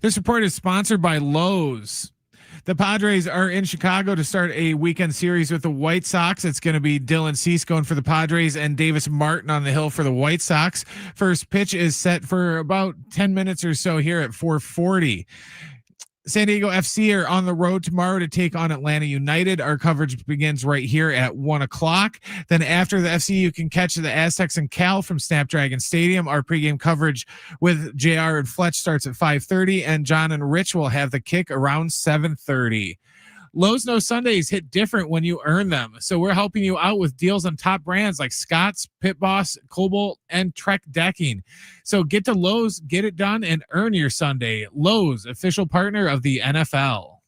This report is sponsored by Lowe's. The Padres are in Chicago to start a weekend series with the White Sox. It's going to be Dylan Cease going for the Padres and Davis Martin on the hill for the White Sox. First pitch is set for about 10 minutes or so here at 4:40. San Diego FC are on the road tomorrow to take on Atlanta United. Our coverage begins right here at 1:00. Then after the FC, you can catch the Aztecs and Cal from Snapdragon Stadium. Our pregame coverage with JR and Fletch starts at 5:30, and John and Rich will have the kick around 7:30. Lowe's No Sundays hit different when you earn them. So we're helping you out with deals on top brands like Scott's, Pit Boss, Cobalt, and Trek Decking. So get to Lowe's, get it done, and earn your Sunday. Lowe's, official partner of the NFL.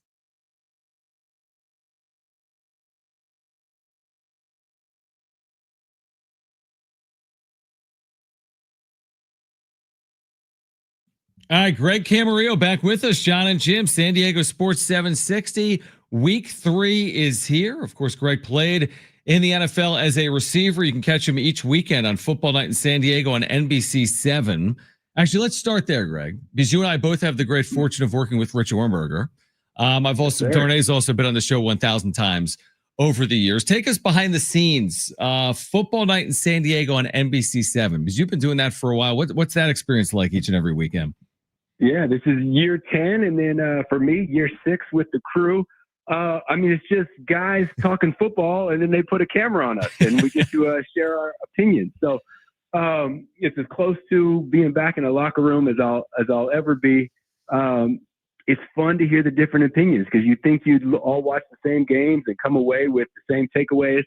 All right, Greg Camarillo back with us. Jon and Jim, San Diego Sports 760. Week 3 is here. Of course, Greg played in the NFL as a receiver. You can catch him each weekend on Football Night in San Diego on NBC 7. Actually, let's start there, Greg, because you and I both have the great fortune of working with Rich Ornberger. I've also, Darnay's also been on the show 1,000 times over the years. Take us behind the scenes. Football Night in San Diego on NBC 7, because you've been doing that for a while. What's that experience like each and every weekend? Yeah, this is year 10, and then for me, year 6 with the crew. I mean, it's just guys talking football, and then they put a camera on us, and we get to share our opinions. So it's as close to being back in a locker room as I'll ever be. It's fun to hear the different opinions, because you think you'd all watch the same games and come away with the same takeaways,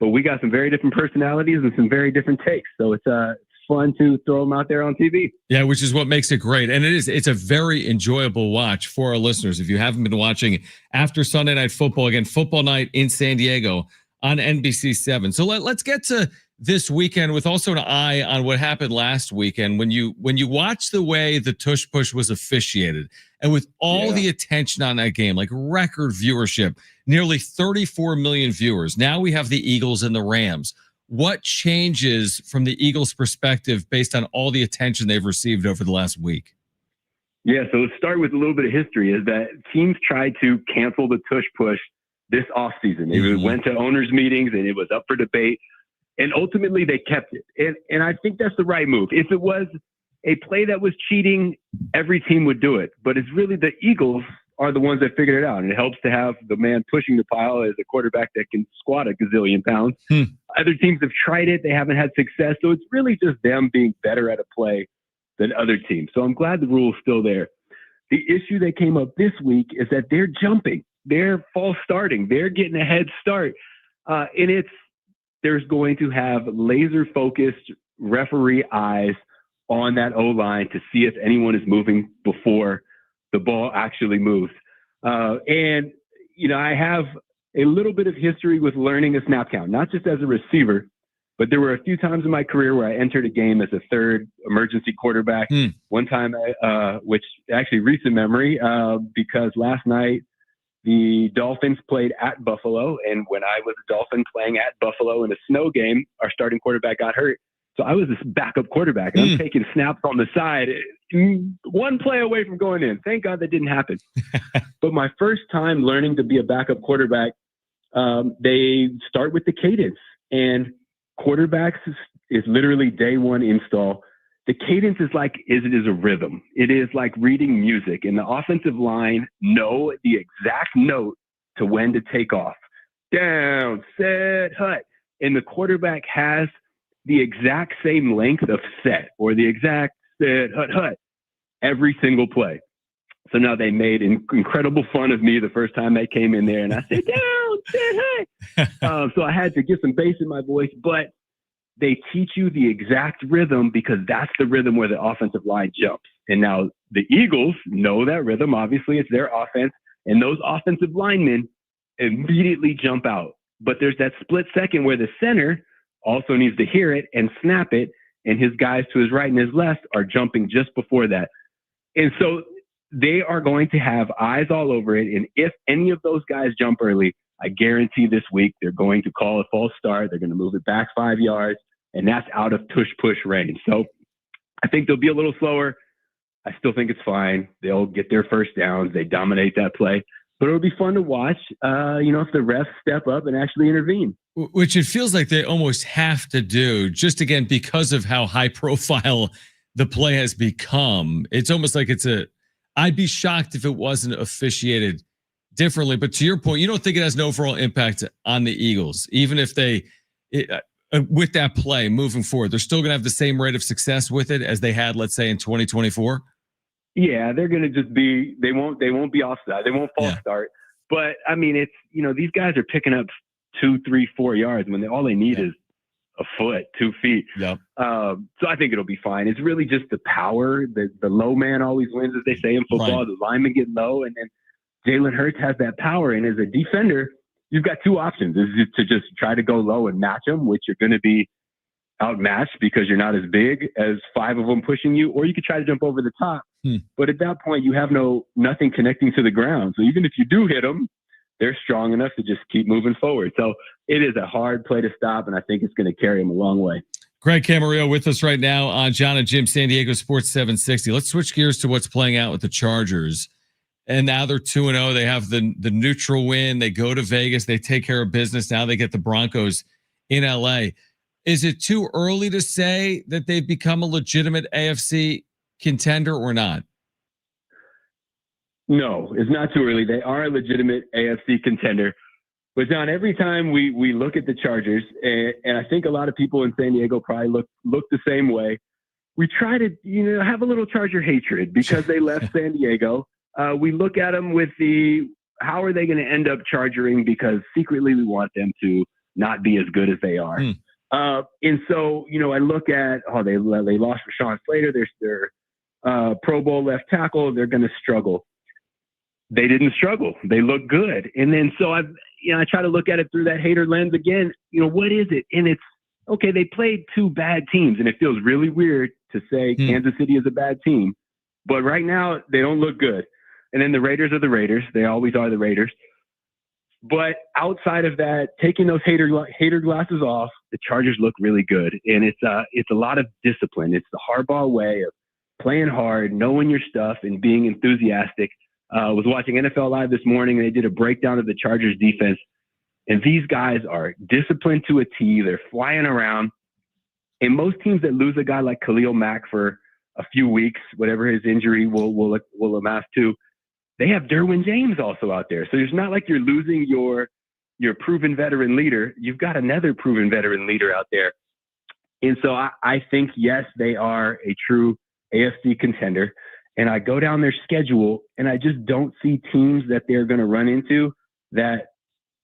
but we got some very different personalities and some very different takes. So it's fun to throw them out there on TV. Yeah, which is what makes it great. And it's a very enjoyable watch for our listeners. If you haven't been watching after Sunday Night Football, again, Football Night in San Diego on NBC 7. So let's get to this weekend with also an eye on what happened last weekend when you watch the way the tush push was officiated, and with all the attention on that game, like record viewership, nearly 34 million viewers. Now we have the Eagles and the Rams. What changes from the Eagles' perspective based on all the attention they've received over the last week? Yeah, so let's start with a little bit of history. Is that teams tried to cancel the tush push this offseason. It went to owners' meetings, and it was up for debate. And ultimately, they kept it. And I think that's the right move. If it was a play that was cheating, every team would do it. But it's really the Eagles are the ones that figured it out. And it helps to have the man pushing the pile as a quarterback that can squat a gazillion pounds. Other teams have tried it. They haven't had success. So it's really just them being better at a play than other teams. So I'm glad the rule is still there. The issue that came up this week is that they're jumping. They're false starting. They're getting a head start. And there's going to have laser-focused referee eyes on that O-line to see if anyone is moving before the ball actually moves. And, I have a little bit of history with learning a snap count, not just as a receiver, but there were a few times in my career where I entered a game as a third emergency quarterback. One time, which actually recent memory, because last night the Dolphins played at Buffalo. And when I was a Dolphin playing at Buffalo in a snow game, our starting quarterback got hurt. So I was this backup quarterback, and I'm taking snaps on the side, one play away from going in. Thank God that didn't happen. But my first time learning to be a backup quarterback, they start with the cadence. And quarterbacks is literally day one install. The cadence is a rhythm. It is like reading music. And the offensive line know the exact note to when to take off. Down, set, hut. And the quarterback has the exact same length of set, or the exact set, hut, every single play. So now they made incredible fun of me the first time they came in there, and I said, down, set, hut. So I had to get some bass in my voice, but they teach you the exact rhythm because that's the rhythm where the offensive line jumps. And now the Eagles know that rhythm. Obviously, it's their offense, and those offensive linemen immediately jump out. But there's that split second where the center also needs to hear it and snap it, and his guys to his right and his left are jumping just before that. And so they are going to have eyes all over it, and if any of those guys jump early, I guarantee this week they're going to call a false start. They're going to move it back 5 yards, and that's out of tush-push range. So I think they'll be a little slower. I still think it's fine. They'll get their first downs. They dominate that play. But it'll be fun to watch, if the refs step up and actually intervene. Which it feels like they almost have to do, just again, because of how high profile the play has become. It's almost like I'd be shocked if it wasn't officiated differently. But to your point, you don't think it has an overall impact on the Eagles, even if with that play moving forward, they're still going to have the same rate of success with it as they had, let's say, in 2024? Yeah, they're going to just be, they won't be offside. They won't false start. But I mean, it's, these guys are picking up 2, 3, 4 yards when all they need is a foot, 2 feet. Yep. So I think it'll be fine. It's really just the power. The low man always wins, as they say in football. Right. The linemen get low, and then Jalen Hurts has that power. And as a defender, you've got 2 options: is to just try to go low and match them, which you're going to be outmatched because you're not as big as 5 of them pushing you, or you could try to jump over the top. But at that point, you have nothing connecting to the ground. So even if you do hit them, they're strong enough to just keep moving forward. So it is a hard play to stop, and I think it's going to carry them a long way. Greg Camarillo with us right now on Jon Jim, San Diego Sports 760. Let's switch gears to what's playing out with the Chargers. And now they're 2-0. They have the neutral win. They go to Vegas. They take care of business. Now they get the Broncos in LA. Is it too early to say that they've become a legitimate AFC contender or not? No, it's not too early. They are a legitimate AFC contender. But John, every time we look at the Chargers, and I think a lot of people in San Diego probably look the same way, we try to have a little Charger hatred because they left San Diego. We look at them with how are they going to end up chargering, because secretly we want them to not be as good as they are. And so, I look at, they lost Rashawn Slater. Their Pro Bowl left tackle. They're going to struggle. They didn't struggle. They look good. And then so I try to look at it through that hater lens again. What is it? And it's okay. They played 2 bad teams, and it feels really weird to say Kansas City is a bad team, but right now they don't look good. And then the Raiders are the Raiders. They always are the Raiders. But outside of that, taking those hater glasses off, the Chargers look really good. And it's a lot of discipline. It's the Harbaugh way of playing hard, knowing your stuff, and being enthusiastic. I was watching NFL Live this morning, and they did a breakdown of the Chargers defense. And these guys are disciplined to a T. They're flying around. And most teams that lose a guy like Khalil Mack for a few weeks, whatever his injury will amass to, they have Derwin James also out there. So it's not like you're losing your proven veteran leader. You've got another proven veteran leader out there. And so I think, yes, they are a true AFC contender. And I go down their schedule, and I just don't see teams that they're going to run into that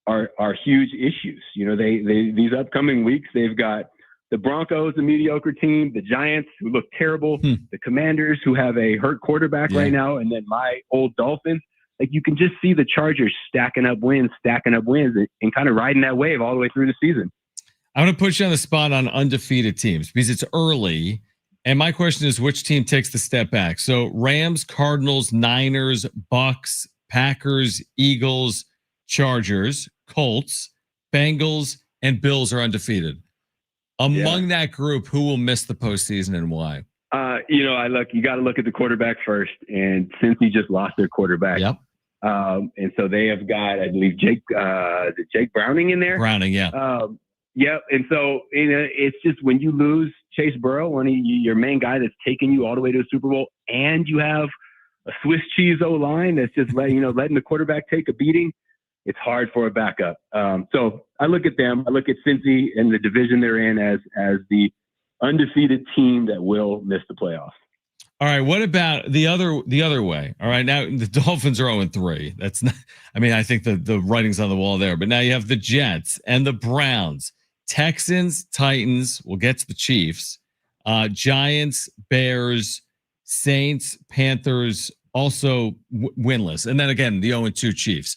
are huge issues. These upcoming weeks, they've got the Broncos, a mediocre team, the Giants, who look terrible, the Commanders, who have a hurt quarterback right now, and then my old Dolphins. Like, you can just see the Chargers stacking up wins, and kind of riding that wave all the way through the season. I'm going to put you on the spot on undefeated teams because it's early. And my question is, which team takes the step back? So Rams, Cardinals, Niners, Bucks, Packers, Eagles, Chargers, Colts, Bengals, and Bills are undefeated. Among that group, who will miss the postseason and why? You got to look at the quarterback first. And since he just lost their quarterback, and so they have got, I believe, Jake Browning in there. Browning, yeah. Yep. And so it's just when you lose Chase Burrow, your main guy that's taken you all the way to the Super Bowl, and you have a Swiss cheese O-line that's just letting the quarterback take a beating, it's hard for a backup. So I look at them. I look at Cincy and the division they're in as the undefeated team that will miss the playoffs. All right. What about the other way? All right. Now the Dolphins are 0-3. That's not, I think the writing's on the wall there, but now you have the Jets and the Browns, Texans, Titans. We'll get to the Chiefs, Giants, Bears, Saints, Panthers, also winless. And then again, the 0-2 Chiefs.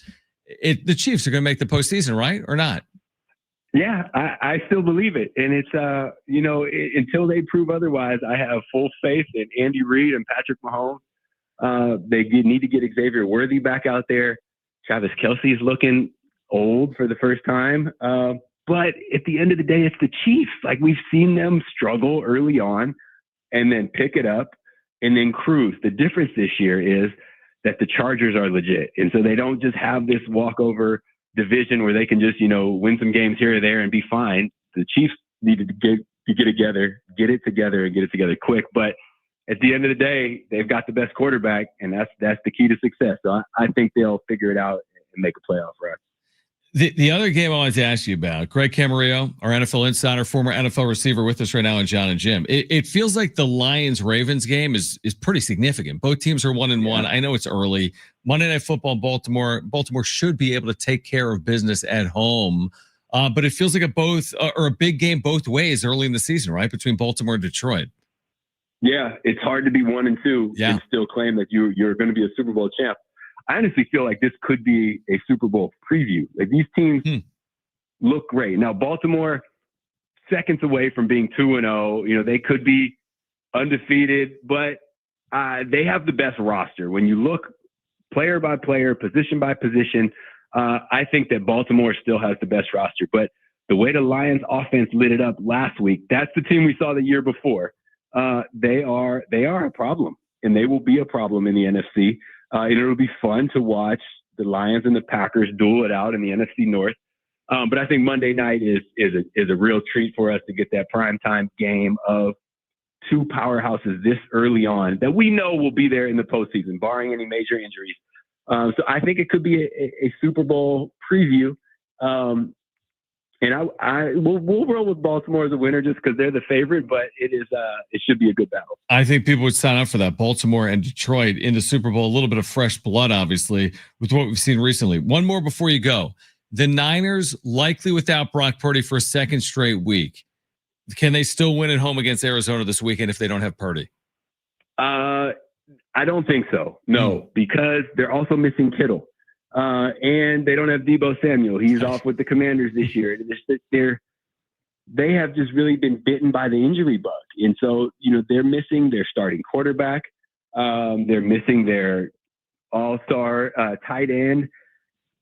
The Chiefs are going to make the postseason, right? Or not? Yeah, I still believe it. And it's, until they prove otherwise, I have full faith in Andy Reid and Patrick Mahomes. They need to get Xavier Worthy back out there. Travis Kelce's looking old for the first time. But at the end of the day, it's the Chiefs. Like, we've seen them struggle early on and then pick it up. and then cruise. The difference this year is that the Chargers are legit. And so they don't just have this walkover division where they can just, win some games here or there and be fine. The Chiefs needed to get it together quick. But at the end of the day, they've got the best quarterback, and that's the key to success. So I think they'll figure it out and make a playoff run. The other game I wanted to ask you about, Greg Camarillo, our NFL insider, former NFL receiver with us right now, and Jon and Jim. It feels like the Lions-Ravens game is pretty significant. Both teams are 1-1. I know it's early. Monday Night Football in Baltimore. Baltimore should be able to take care of business at home. But it feels like a big game both ways early in the season, right? Between Baltimore and Detroit. Yeah, it's hard to be 1-2 and still claim that you're going to be a Super Bowl champ. I honestly feel like this could be a Super Bowl preview. Like, these teams look great. Now, Baltimore, seconds away from being 2-0. They could be undefeated, but they have the best roster. When you look player by player, position by position, I think that Baltimore still has the best roster. But the way the Lions offense lit it up last week, that's the team we saw the year before. They are a problem, and they will be a problem in the NFC. And it'll be fun to watch the Lions and the Packers duel it out in the NFC North. But I think Monday night is a real treat for us to get that primetime game of two powerhouses this early on that we know will be there in the postseason, barring any major injuries. So I think it could be a Super Bowl preview. And we'll roll with Baltimore as a winner just because they're the favorite, but it should be a good battle. I think people would sign up for that. Baltimore and Detroit in the Super Bowl, a little bit of fresh blood, obviously, with what we've seen recently. One more before you go. The Niners likely without Brock Purdy for a second straight week. Can they still win at home against Arizona this weekend if they don't have Purdy? I don't think so. No, because they're also missing Kittle. And they don't have Deebo Samuel. He's off with the Commanders this year. They have just really been bitten by the injury bug. And so, they're missing their starting quarterback. They're missing their all-star tight end.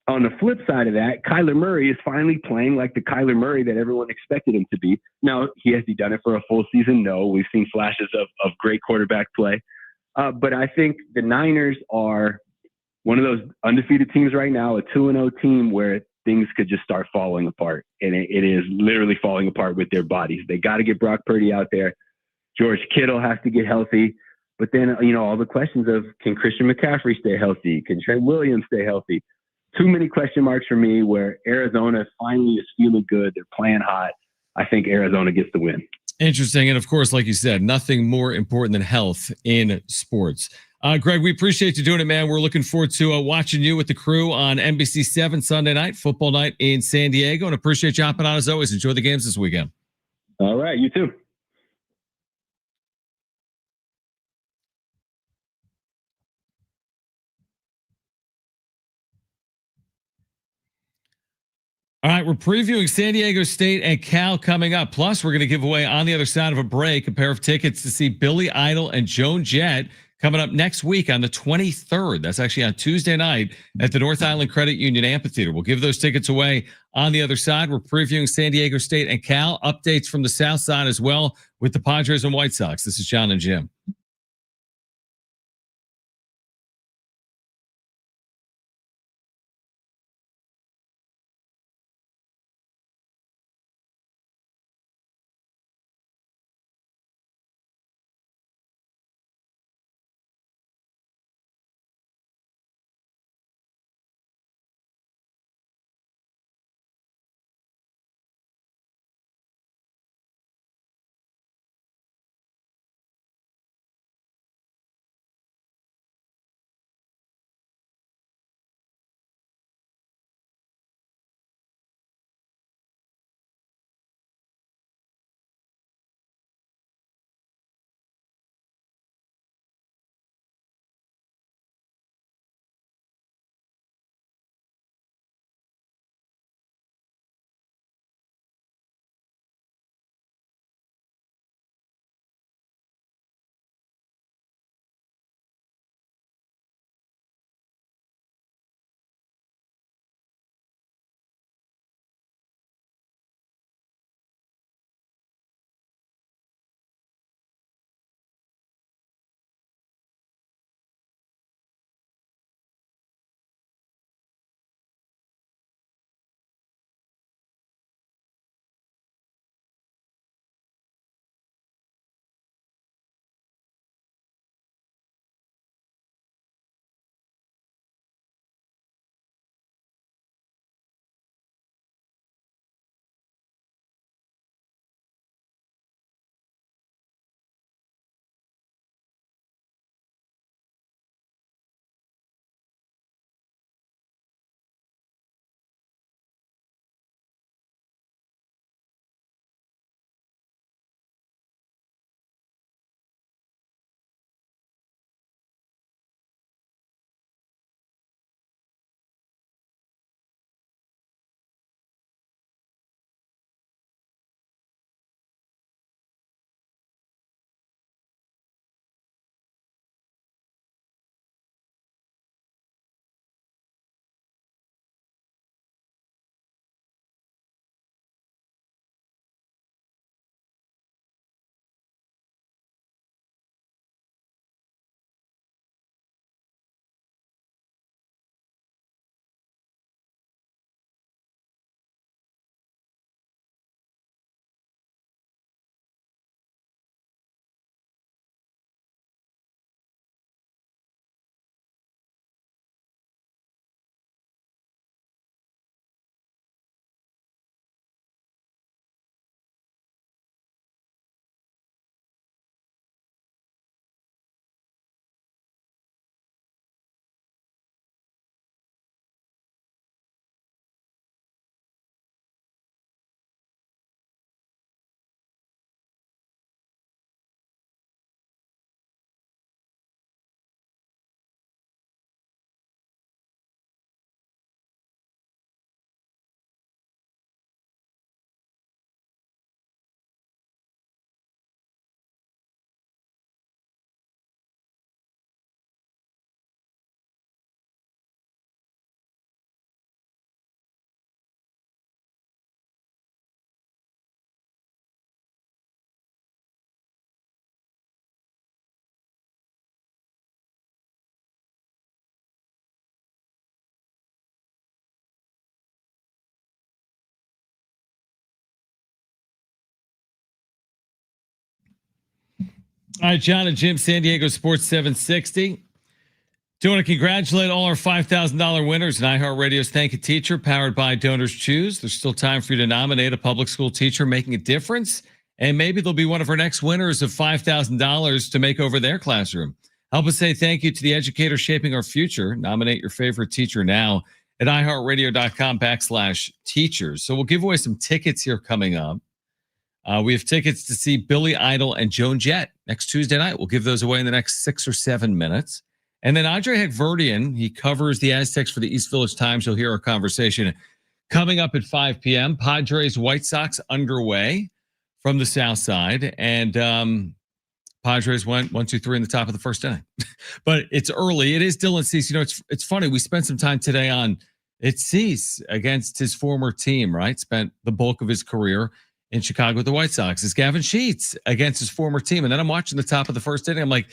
On the flip side of that, Kyler Murray is finally playing like the Kyler Murray that everyone expected him to be. Now, has he done it for a full season? No. We've seen flashes of great quarterback play. But I think the Niners are one of those undefeated teams right now, a 2-0 team where things could just start falling apart. And it is literally falling apart with their bodies. They got to get Brock Purdy out there. George Kittle has to get healthy. But then, all the questions of, can Christian McCaffrey stay healthy? Can Trent Williams stay healthy? Too many question marks for me, where Arizona finally is feeling good. They're playing hot. I think Arizona gets the win. Interesting. And of course, like you said, nothing more important than health in sports. Greg, we appreciate you doing it, man. We're looking forward to watching you with the crew on NBC7 Sunday night, football night in San Diego, and appreciate you hopping on as always. Enjoy the games this weekend. All right. You too. All right, we're previewing San Diego State and Cal coming up. Plus, we're going to give away on the other side of a break a pair of tickets to see Billy Idol and Joan Jett coming up next week on the 23rd. That's actually on Tuesday night at the North Island Credit Union Amphitheater. We'll give those tickets away on the other side. We're previewing San Diego State and Cal. Updates from the South Side as well with the Padres and White Sox. This is Jon and Jim. All right, Jon and Jim, San Diego Sports 760. Do want to congratulate all our $5,000 winners in iHeartRadio's Thank a Teacher, powered by Donors Choose. There's still time for you to nominate a public school teacher making a difference, and maybe they'll be one of our next winners of $5,000 to make over their classroom. Help us say thank you to the educators shaping our future. Nominate your favorite teacher now at iHeartRadio.com/teachers. So we'll give away some tickets here coming up. We have tickets to see Billy Idol and Joan Jett next Tuesday night. We'll give those away in the next 6 or 7 minutes. And then Andre Hekverdian, he covers the Aztecs for the East Village Times. You'll hear our conversation coming up at 5 p.m. Padres White Sox underway from the South Side. And Padres went 1-2-3 in the top of the first inning. But it's early. It is Dylan Cease. You know, it's funny. We spent some time today on Cease against his former team, right? Spent the bulk of his career in Chicago with the White Sox. It's Gavin Sheets against his former team. And then I'm watching the top of the first inning. I'm like,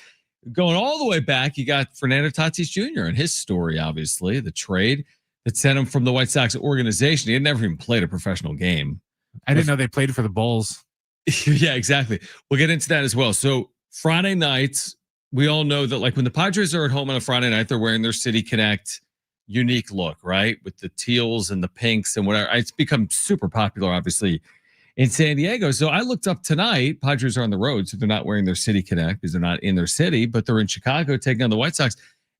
going all the way back, you got Fernando Tatis Jr. and his story, obviously, the trade that sent him from the White Sox organization. He had never even played a professional game. I didn't know they played for the Bulls. Yeah, exactly. We'll get into that as well. So Friday nights, we all know that like when the Padres are at home on a Friday night, they're wearing their City Connect unique look, right? With the teals and the pinks and whatever. It's become super popular, obviously, in San Diego. So I looked up tonight. Padres are on the road, so they're not wearing their City Connect because they're not in their city, but they're in Chicago taking on the White Sox.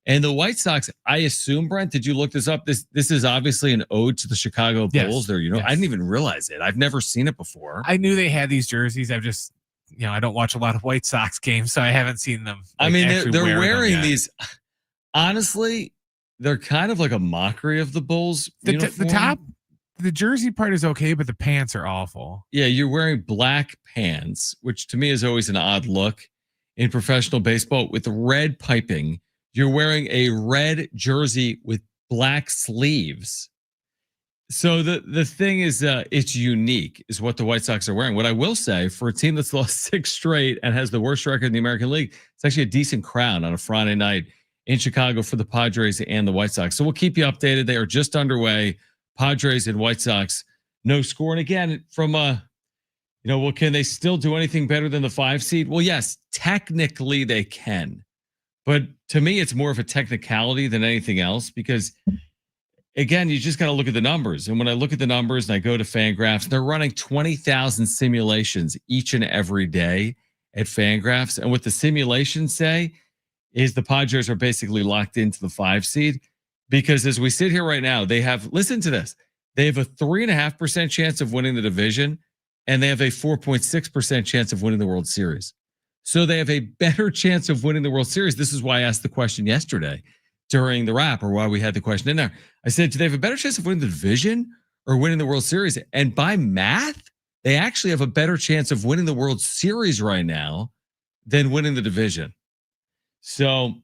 And the White Sox, I assume, Brent, did you look this up? This is obviously an ode to the Chicago Bulls. There, I didn't even realize it. I've never seen it before. I knew they had these jerseys. I've just, I don't watch a lot of White Sox games, so I haven't seen them. I mean, they're wearing these. Honestly, they're kind of like a mockery of the Bulls. The top. The jersey part is okay, but the pants are awful. Yeah, you're wearing black pants, which to me is always an odd look in professional baseball with red piping. You're wearing a red jersey with black sleeves. So the thing is, it's unique, is what the White Sox are wearing. What I will say, for a team that's lost 6 straight and has the worst record in the American League, it's actually a decent crown on a Friday night in Chicago for the Padres and the White Sox. So we'll keep you updated. They are just underway. Padres and White Sox, no score. And again, from well, can they still do anything better than the 5 seed? Well, yes, technically they can. But to me, it's more of a technicality than anything else because, again, you just got to look at the numbers. And when I look at the numbers and I go to Fangraphs, they're running 20,000 simulations each and every day at Fangraphs. And what the simulations say is the Padres are basically locked into the 5 seed. Because as we sit here right now, listen to this, they have a 3.5% chance of winning the division, and they have a 4.6% chance of winning the World Series. So they have a better chance of winning the World Series. This is why I asked the question yesterday during the wrap, or why we had the question in there. I said, do they have a better chance of winning the division or winning the World Series? And by math, they actually have a better chance of winning the World Series right now than winning the division. So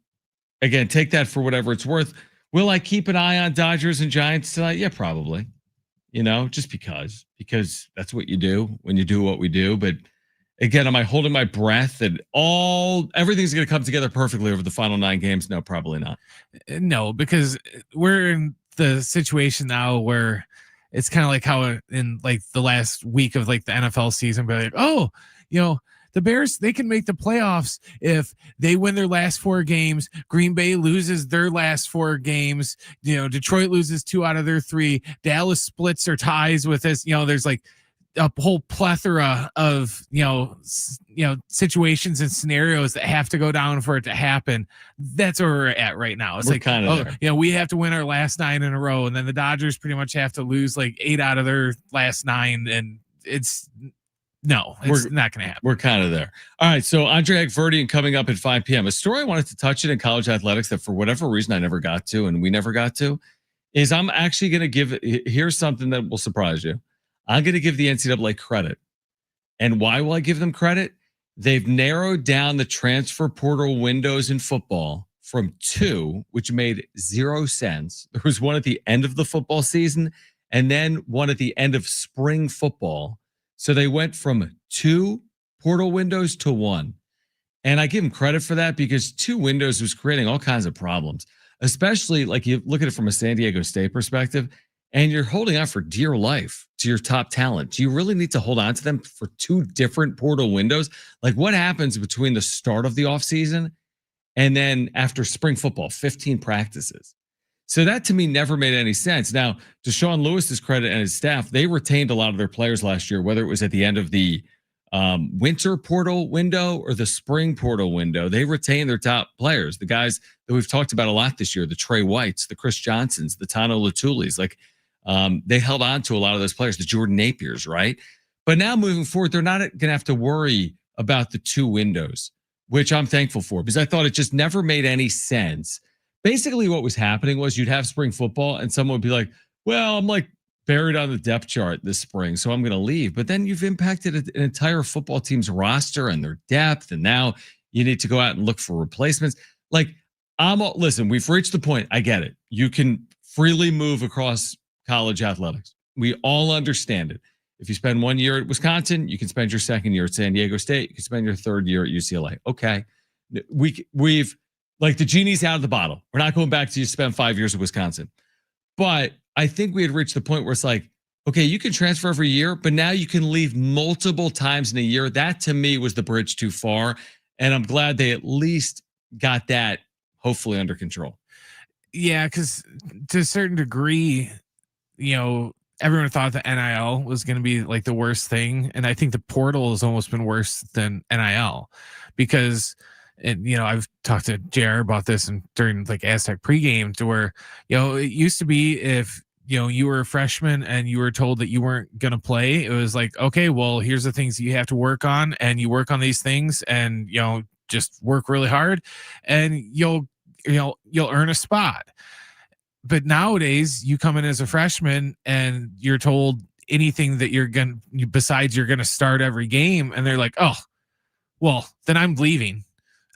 again, take that for whatever it's worth. Will I keep an eye on Dodgers and Giants tonight? Yeah, probably. Just because that's what you do when you do what we do. But again, am I holding my breath that everything's going to come together perfectly over the final 9 games? No, probably not. No, because we're in the situation now where it's kind of like how in like the last week of like the NFL season, but like, the Bears, they can make the playoffs if they win their last 4 games. Green Bay loses their last 4 games. Detroit loses 2 out of their 3. Dallas splits or ties with us. There's like a whole plethora of, situations and scenarios that have to go down for it to happen. That's where we're at right now. It's like, kind of we have to win our last 9 in a row. And then the Dodgers pretty much have to lose like 8 out of their last 9. And it's not going to happen. We're kind of there. All right. So Andre Hekverdian coming up at 5 p.m. A story I wanted to touch in college athletics that for whatever reason I never got to, and we never got to, is I'm actually going to here's something that will surprise you. I'm going to give the NCAA credit. And why will I give them credit? They've narrowed down the transfer portal windows in football from 2, which made 0 sense. There was one at the end of the football season and then one at the end of spring football. So they went from 2 portal windows to 1. And I give them credit for that because 2 windows was creating all kinds of problems, especially like you look at it from a San Diego State perspective, and you're holding out for dear life to your top talent? Do you really need to hold on to them for 2 different portal windows? Like, what happens between the start of the offseason and then after spring football, 15 practices? So that to me never made any sense. Now, to Sean Lewis's credit and his staff, they retained a lot of their players last year, whether it was at the end of the winter portal window or the spring portal window. They retained their top players, the guys that we've talked about a lot this year, the Trey Whites, the Chris Johnsons, the Tano Latulis. Like, they held on to a lot of those players, the Jordan Napiers, right? But now moving forward, they're not going to have to worry about the 2 windows, which I'm thankful for, because I thought it just never made any sense. Basically, what was happening was you'd have spring football and someone would be like, well, I'm like buried on the depth chart this spring, so I'm going to leave. But then you've impacted an entire football team's roster and their depth, and now you need to go out and look for replacements. Like, listen, we've reached the point. I get it. You can freely move across college athletics. We all understand it. If you spend 1 year at Wisconsin, you can spend your second year at San Diego State. You can spend your third year at UCLA. Okay. We've like, the genie's out of the bottle. We're not going back to you spend 5 years at Wisconsin. But I think we had reached the point where it's like, okay, you can transfer every year, but now you can leave multiple times in a year. That to me was the bridge too far. And I'm glad they at least got that hopefully under control. Yeah, because to a certain degree, everyone thought the NIL was going to be like the worst thing. And I think the portal has almost been worse than NIL because, and I've talked to JR about this and during like Aztec pregame to where, it used to be if, you were a freshman and you were told that you weren't going to play, it was like, okay, well, here's the things you have to work on, and you work on these things and, just work really hard and you'll earn a spot. But nowadays you come in as a freshman and you're told anything that you're going to, besides you're going to start every game. And they're like, oh, well, then I'm leaving.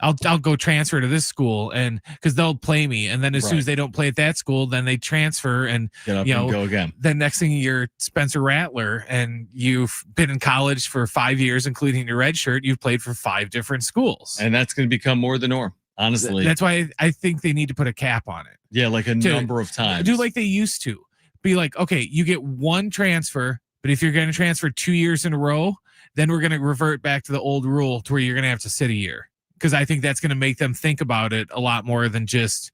I'll go transfer to this school, and because they'll play me. And then as soon as they don't play at that school, then they transfer and get up and go again. Then next thing you're Spencer Rattler, and you've been in college for 5 years, including your red shirt. You've played for 5 different schools. And that's going to become more the norm. Honestly, that's why I think they need to put a cap on it. Yeah, like a number of times. Do like they used to. Be like, okay, you get 1 transfer, but if you're going to transfer 2 years in a row, then we're going to revert back to the old rule to where you're going to have to sit a year. Because I think that's going to make them think about it a lot more than just,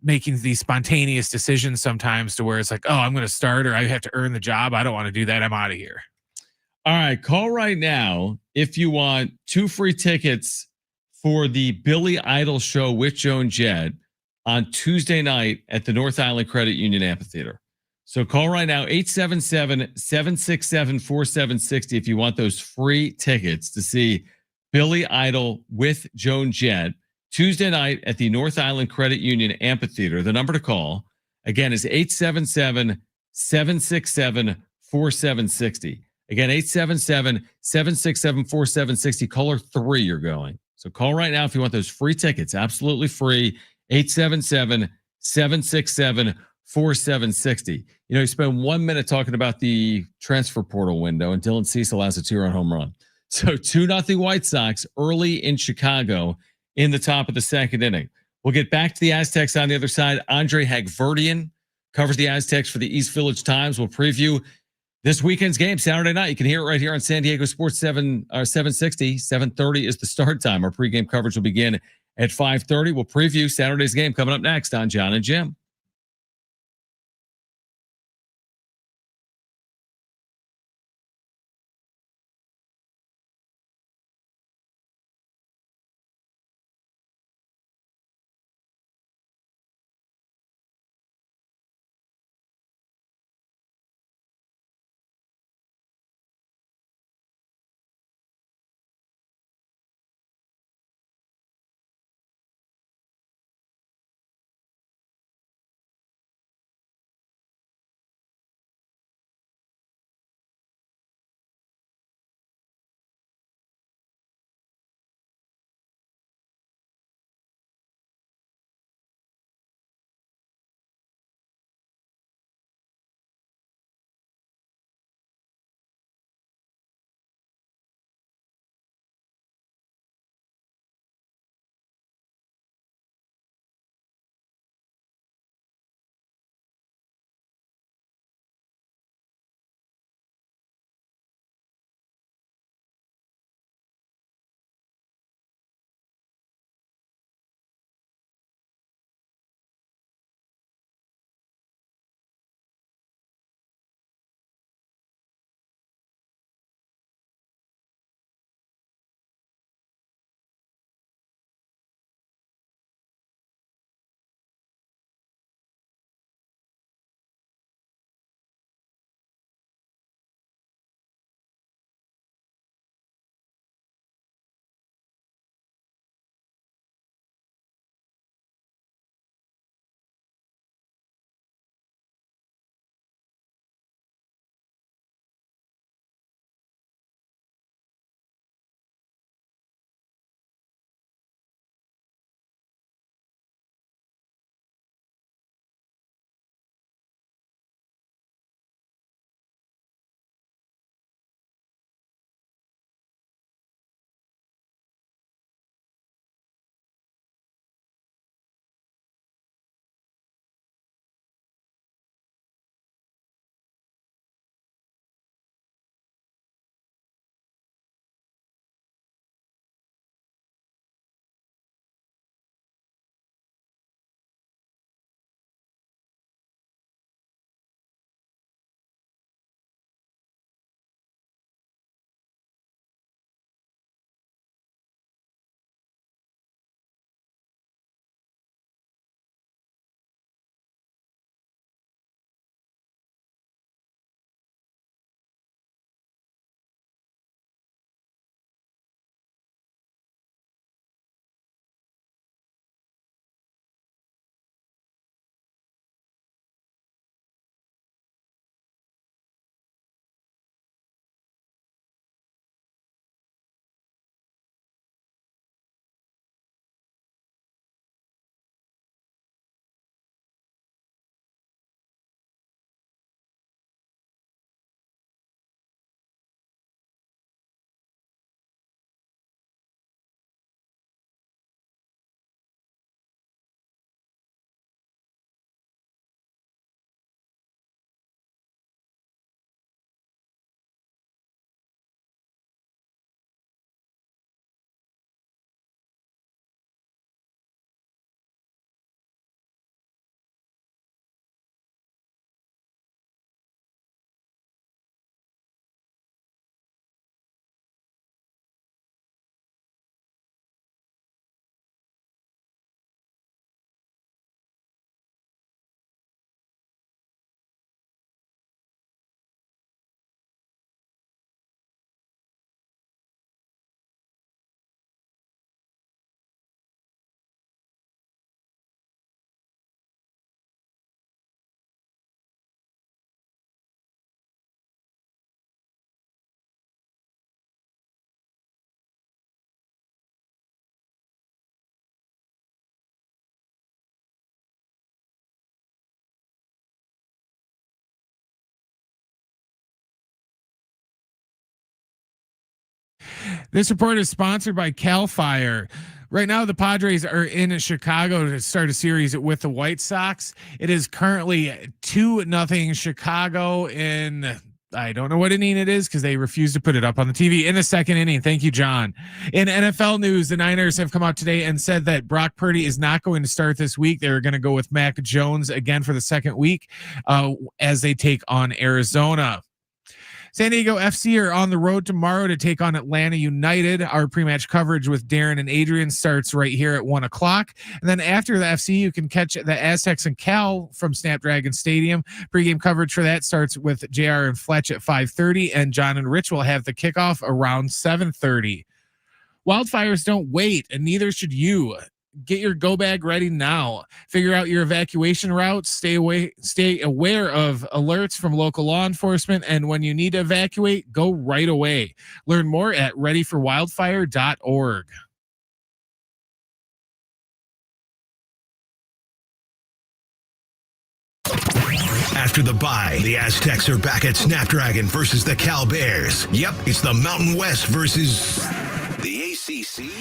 making these spontaneous decisions sometimes to where it's like, oh, I'm going to start or I have to earn the job. I don't want to do that. I'm out of here. All right. Call right now if you want 2 free tickets for the Billy Idol show with Jon Jim on Tuesday night at the North Island Credit Union Amphitheater. So call right now, 877-767-4760 if you want those free tickets to see Billy Idol with Jon Jim Tuesday night at the North Island Credit Union Amphitheater. The number to call, again, is 877-767-4760. Again, 877-767-4760. Caller 3, you're going. So call right now if you want those free tickets. Absolutely free. 877-767-4760. You spend 1 minute talking about the transfer portal window, and Dylan Cecil has a 2-run home run. So 2-0 White Sox early in Chicago in the top of the second inning. We'll get back to the Aztecs on the other side. Andre Hagverdian covers the Aztecs for the East Village Times. We'll preview this weekend's game Saturday night. You can hear it right here on San Diego Sports 760. 7:30 is the start time. Our pregame coverage will begin at 5:30. We'll preview Saturday's game coming up next on Jon and Jim. This report is sponsored by Cal Fire. Right now, the Padres are in Chicago to start a series with the White Sox. It is currently 2-0 Chicago in, I don't know what inning it is because they refuse to put it up on the TV, in the second inning. Thank you, John. In NFL news, the Niners have come out today and said that Brock Purdy is not going to start this week. They're going to go with Mac Jones again for the second week as they take on Arizona. San Diego FC are on the road tomorrow to take on Atlanta United. Our pre-match coverage with Darren and Adrian starts right here at 1:00. And then after the FC, you can catch the Aztecs and Cal from Snapdragon Stadium. Pre-game coverage for that starts with JR and Fletch at 5:30, and John and Rich will have the kickoff around 7:30. Wildfires don't wait, and neither should you. Get your go bag ready now. Figure out your evacuation routes. Stay aware of alerts from local law enforcement. And when you need to evacuate, go right away. Learn more at readyforwildfire.org. After the bye, the Aztecs are back at Snapdragon versus the Cal Bears. Yep, it's the Mountain West versus the ACC.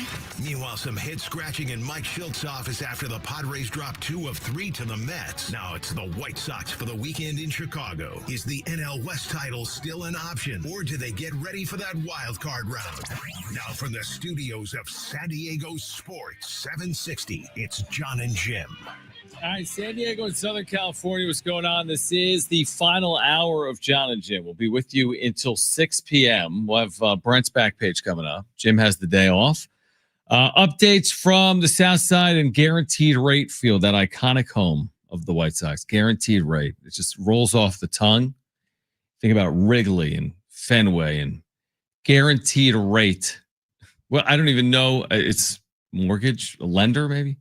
Meanwhile, some head scratching in Mike Shilt's office after the Padres dropped 2 of 3 to the Mets. Now it's the White Sox for the weekend in Chicago. Is the NL West title still an option, or do they get ready for that wild card round? Now from the studios of San Diego Sports 760, it's Jon and Jim. All right, San Diego and Southern California, what's going on? This is the final hour of Jon and Jim. We'll be with you until 6 p.m. We'll have Brent's back page coming up. Jim has the day off. Updates from the South Side and Guaranteed Rate Field, that iconic home of the White Sox. Guaranteed Rate. It just rolls off the tongue. Think about Wrigley and Fenway and Guaranteed Rate. Well, I don't even know. It's mortgage, a lender maybe?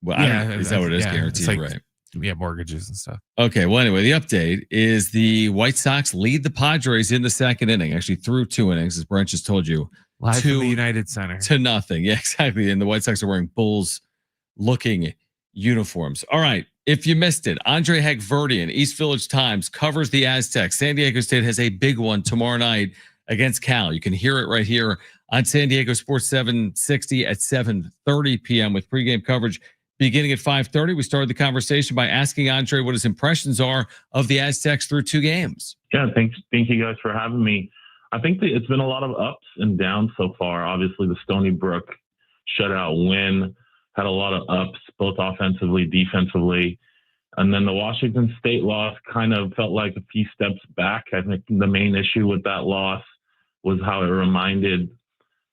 Well, Yeah, is that what it is? yeah, Guaranteed it's like- Rate. Yeah, mortgages and stuff. Okay, well, anyway, the update is the White Sox lead the Padres in the second inning, actually through 2 innings, as Brent just told you. Live from the United Center. 2-0. Yeah, exactly. And the White Sox are wearing Bulls-looking uniforms. All right, if you missed it, Andre Heilbrunn, East Village Times, covers the Aztecs. San Diego State has a big one tomorrow night against Cal. You can hear it right here on San Diego Sports 760 at 7:30 p.m. with pregame coverage beginning at 5:30. We started the conversation by asking Andre what his impressions are of the Aztecs through 2 games. Yeah, thank you guys for having me. I think that it's been a lot of ups and downs so far. Obviously, the Stony Brook shutout win had a lot of ups, both offensively, defensively. And then the Washington State loss kind of felt like a few steps back. I think the main issue with that loss was how it reminded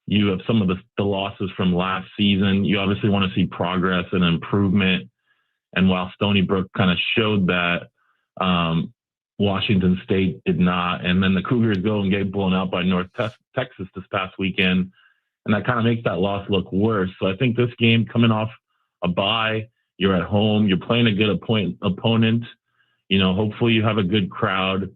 you of some of the losses from last season. You obviously want to see progress and improvement. And while Stony Brook kind of showed that, Washington State did not. And then the Cougars go and get blown out by North Texas this past weekend. And that kind of makes that loss look worse. So I think this game, coming off a bye, you're at home, you're playing a good opponent. You know, hopefully you have a good crowd.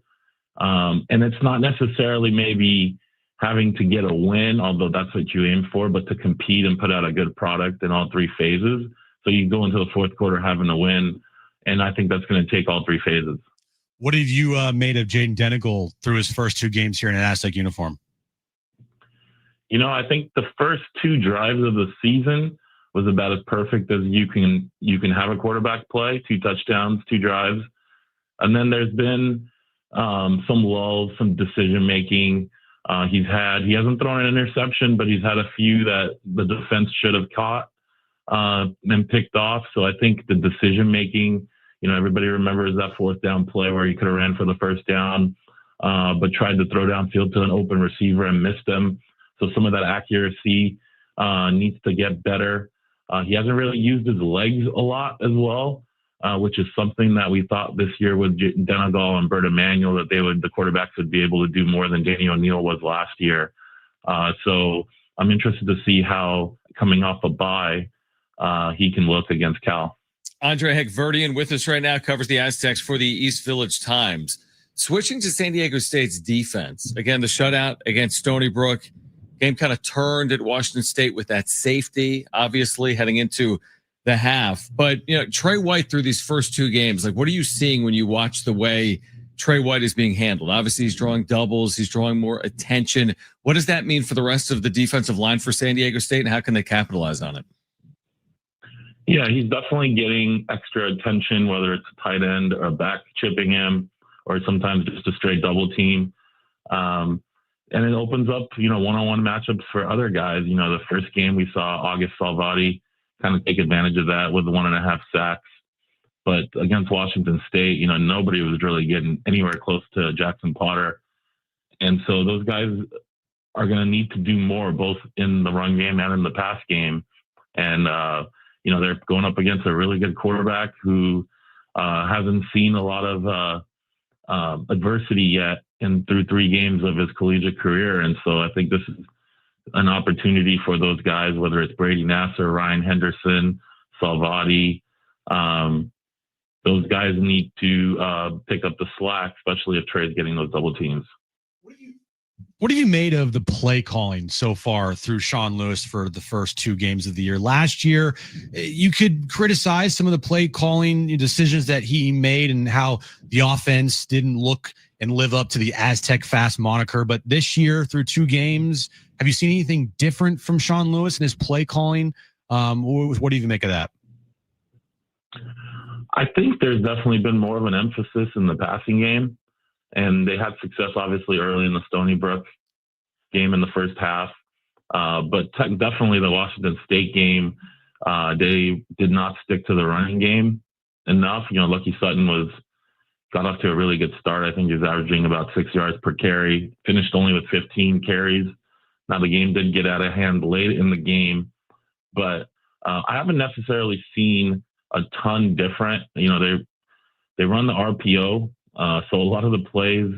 And it's not necessarily maybe having to get a win, although that's what you aim for, but to compete and put out a good product in all 3 phases. So you go into the fourth quarter having a win, and I think that's going to take all 3 phases. What have you made of Jaden Denigal through his first 2 games here in an Aztec uniform? You know, I think the first 2 drives of the season was about as perfect as you can have a quarterback play. 2 touchdowns, 2 drives. And then there's been some lulls, some decision making. He hasn't thrown an interception, but he's had a few that the defense should have caught and picked off. So I think the decision making, you know, everybody remembers that 4th down play where he could have ran for the first down, but tried to throw downfield to an open receiver and missed him. So some of that accuracy needs to get better. He hasn't really used his legs a lot as well, which is something that we thought this year with Denigal and Bert Emanuel that the quarterbacks would be able to do more than Danny O'Neal was last year. So I'm interested to see how, coming off a bye, he can look against Cal. Andre Heilbrunn with us right now, covers the Aztecs for the East Village Times. Switching to San Diego State's defense, again, the shutout against Stony Brook. Game kind of turned at Washington State with that safety, obviously, heading into the half. But, you know, Trey White through these first 2 games, like, what are you seeing when you watch the way Trey White is being handled? Obviously, he's drawing doubles. He's drawing more attention. What does that mean for the rest of the defensive line for San Diego State, and how can they capitalize on it? Yeah, he's definitely getting extra attention, whether it's a tight end or a back chipping him, or sometimes just a straight double team. And it opens up, one-on-one matchups for other guys. The first game we saw August Salvati kind of take advantage of that with the 1.5 sacks. But against Washington State, nobody was really getting anywhere close to Jackson Potter. And so those guys are going to need to do more, both in the run game and in the pass game. And, they're going up against a really good quarterback who hasn't seen a lot of adversity yet through 3 games of his collegiate career. And so I think this is an opportunity for those guys, whether it's Brady Nasser, Ryan Henderson, Salvati. Those guys need to pick up the slack, especially if Trey's getting those double teams. What have you made of the play calling so far through Sean Lewis for the first 2 games of the year? Last year, you could criticize some of the play calling decisions that he made and how the offense didn't look and live up to the Aztec fast moniker. But this year, through 2 games, have you seen anything different from Sean Lewis and his play calling? What do you make of that? I think there's definitely been more of an emphasis in the passing game. And they had success, obviously, early in the Stony Brook game in the first half. But definitely the Washington State game, they did not stick to the running game enough. Lucky Sutton got off to a really good start. I think he was averaging about 6 yards per carry, finished only with 15 carries. Now, the game did get out of hand late in the game, but I haven't necessarily seen a ton different. They run the RPO. So a lot of the plays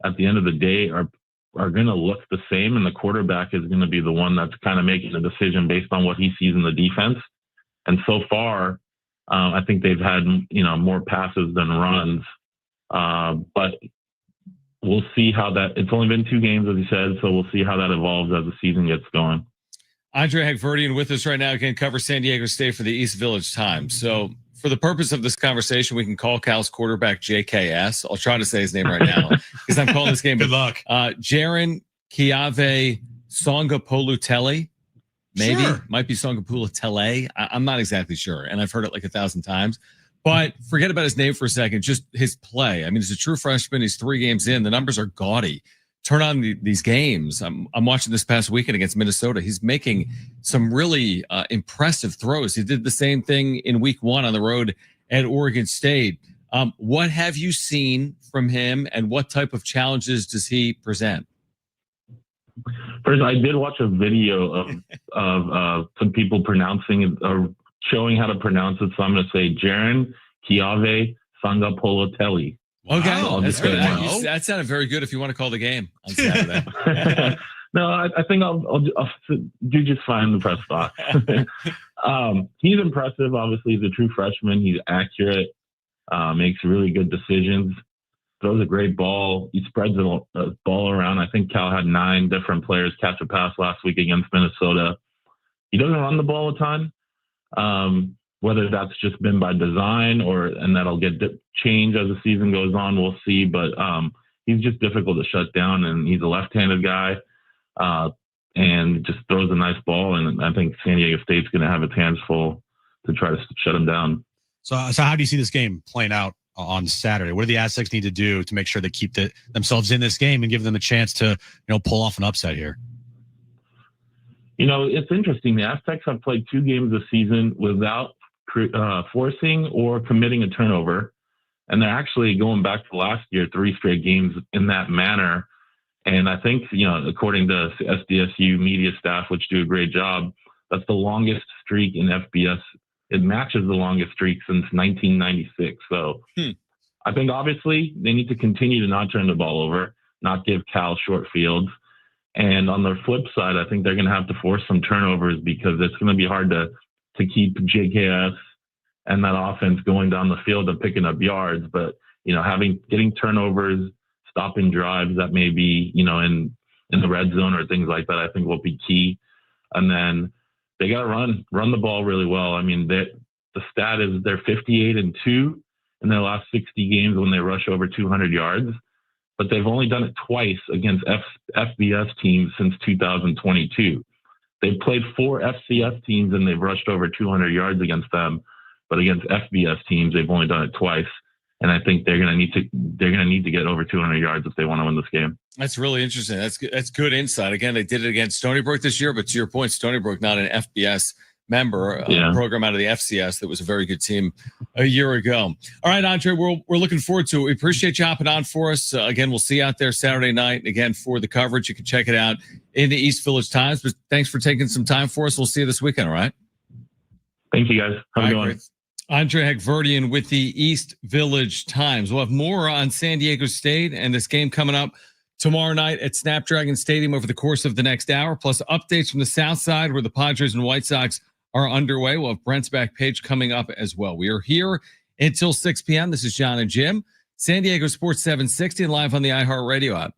at the end of the day are going to look the same, and the quarterback is going to be the one that's kind of making a decision based on what he sees in the defense. And so far, I think they've had, more passes than runs. But we'll see how it's only been 2 games, as you said, so we'll see how that evolves as the season gets going. Andre Hagverdian with us right now, again, covers San Diego State for the East Village Times. So for the purpose of this conversation, we can call Cal's quarterback JKS. I'll try to say his name right now because I'm calling this game. Good luck. Jaron Kiave Songapolutele. Maybe. Sure. Might be Songapolutele. I'm not exactly sure. And I've heard it like 1,000 times. But forget about his name for a second. Just his play. I mean, he's a true freshman. He's 3 games in. The numbers are gaudy. Turn on these games. I'm watching this past weekend against Minnesota. He's making some really impressive throws. He did the same thing in week 1 on the road at Oregon State. What have you seen from him, and what type of challenges does he present? First, I did watch a video of some people pronouncing it, or showing how to pronounce it. So I'm going to say Jaron Kiave Songapolutele. Okay, Wow, that's good. That sounded very good if you want to call the game on Saturday. No, I think I'll do just fine in the press box. He's impressive. Obviously, he's a true freshman. He's accurate, makes really good decisions, throws a great ball. He spreads the ball around. I think Cal had 9 different players catch a pass last week against Minnesota. He doesn't run the ball a ton. Whether that's just been by design and that'll get changed as the season goes on, we'll see. But he's just difficult to shut down, and he's a left-handed guy and just throws a nice ball. And I think San Diego State's going to have its hands full to try to shut him down. So how do you see this game playing out on Saturday? What do the Aztecs need to do to make sure they keep themselves in this game and give them a chance to pull off an upset here? It's interesting. The Aztecs have played 2 games this season without forcing or committing a turnover, and they're actually going back to last year 3 straight games in that manner. And I think according to SDSU media staff, which do a great job, that's the longest streak in FBS. It matches the longest streak since 1996. So I think obviously they need to continue to not turn the ball over, not give Cal short fields. And on the flip side, I think they're going to have to force some turnovers, because it's going to be hard to keep JKS and that offense going down the field and picking up yards. But, getting turnovers, stopping drives that may be, in the red zone or things like that, I think will be key. And then they got to run the ball really well. I mean, the stat is they're 58-2 in their last 60 games when they rush over 200 yards, but they've only done it twice against FBS teams since 2022. They've played 4 FCS teams and they've rushed over 200 yards against them, but against FBS teams, they've only done it twice. And I think they're going to need to get over 200 yards if they want to win this game. That's really interesting. That's good insight. Again, they did it against Stony Brook this year, but to your point, Stony Brook not an FBS member, program out of the FCS that was a very good team a year ago. All right, Andre, we're looking forward to it. We appreciate you hopping on for us. Again, we'll see you out there Saturday night. Again, for the coverage, you can check it out in the East Village Times. But thanks for taking some time for us. We'll see you this weekend. All right. Thank you, guys. Have a good one. Andre Hagverdian with the East Village Times. We'll have more on San Diego State and this game coming up tomorrow night at Snapdragon Stadium over the course of the next hour, plus updates from the South Side where the Padres and White Sox are underway. We'll have Brent's back page coming up as well. We are here until 6 p.m. This is Jon and Jim, San Diego Sports 760, and live on the iHeartRadio app.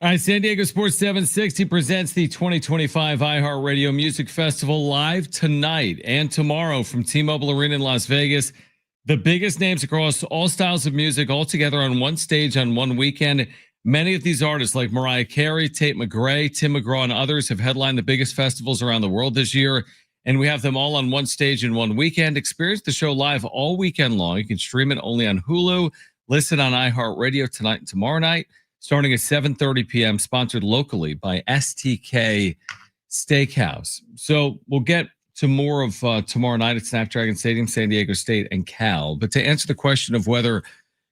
All right, San Diego Sports 760 presents the 2025 iHeartRadio Music Festival live tonight and tomorrow from T-Mobile Arena in Las Vegas. The biggest names across all styles of music all together on one stage on one weekend. Many of these artists like Mariah Carey, Tate McRae, Tim McGraw, and others have headlined the biggest festivals around the world this year. And we have them all on one stage in one weekend. Experience the show live all weekend long. You can stream it only on Hulu. Listen on iHeartRadio tonight and tomorrow night, starting at 7:30 p.m., sponsored locally by STK Steakhouse. So we'll get to more of tomorrow night at Snapdragon Stadium, San Diego State, and Cal. But to answer the question of whether,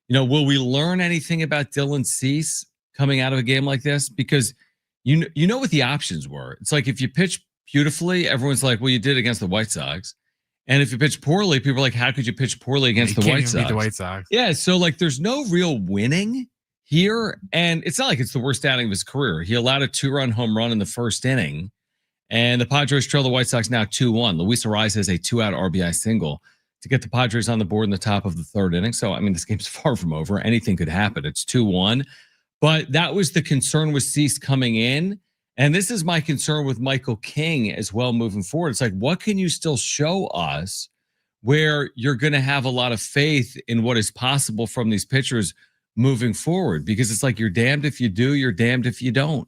will we learn anything about Dylan Cease coming out of a game like this? Because you know what the options were. It's like if you pitch beautifully, everyone's like, well, you did against the White Sox. And if you pitch poorly, people are like, how could you pitch poorly against the White Sox? The White Sox. Yeah, so like there's no real winning here. And it's not like it's the worst outing of his career. He allowed a 2-run home run in the first inning. And the Padres trail the White Sox now 2-1. Luis Arraez has a 2-out RBI single to get the Padres on the board in the top of the third inning. So, I mean, this game's far from over. Anything could happen. It's 2-1. But that was the concern with Cease coming in. And this is my concern with Michael King as well moving forward. It's like, what can you still show us where you're going to have a lot of faith in what is possible from these pitchers moving forward? Because it's like you're damned if you do, you're damned if you don't.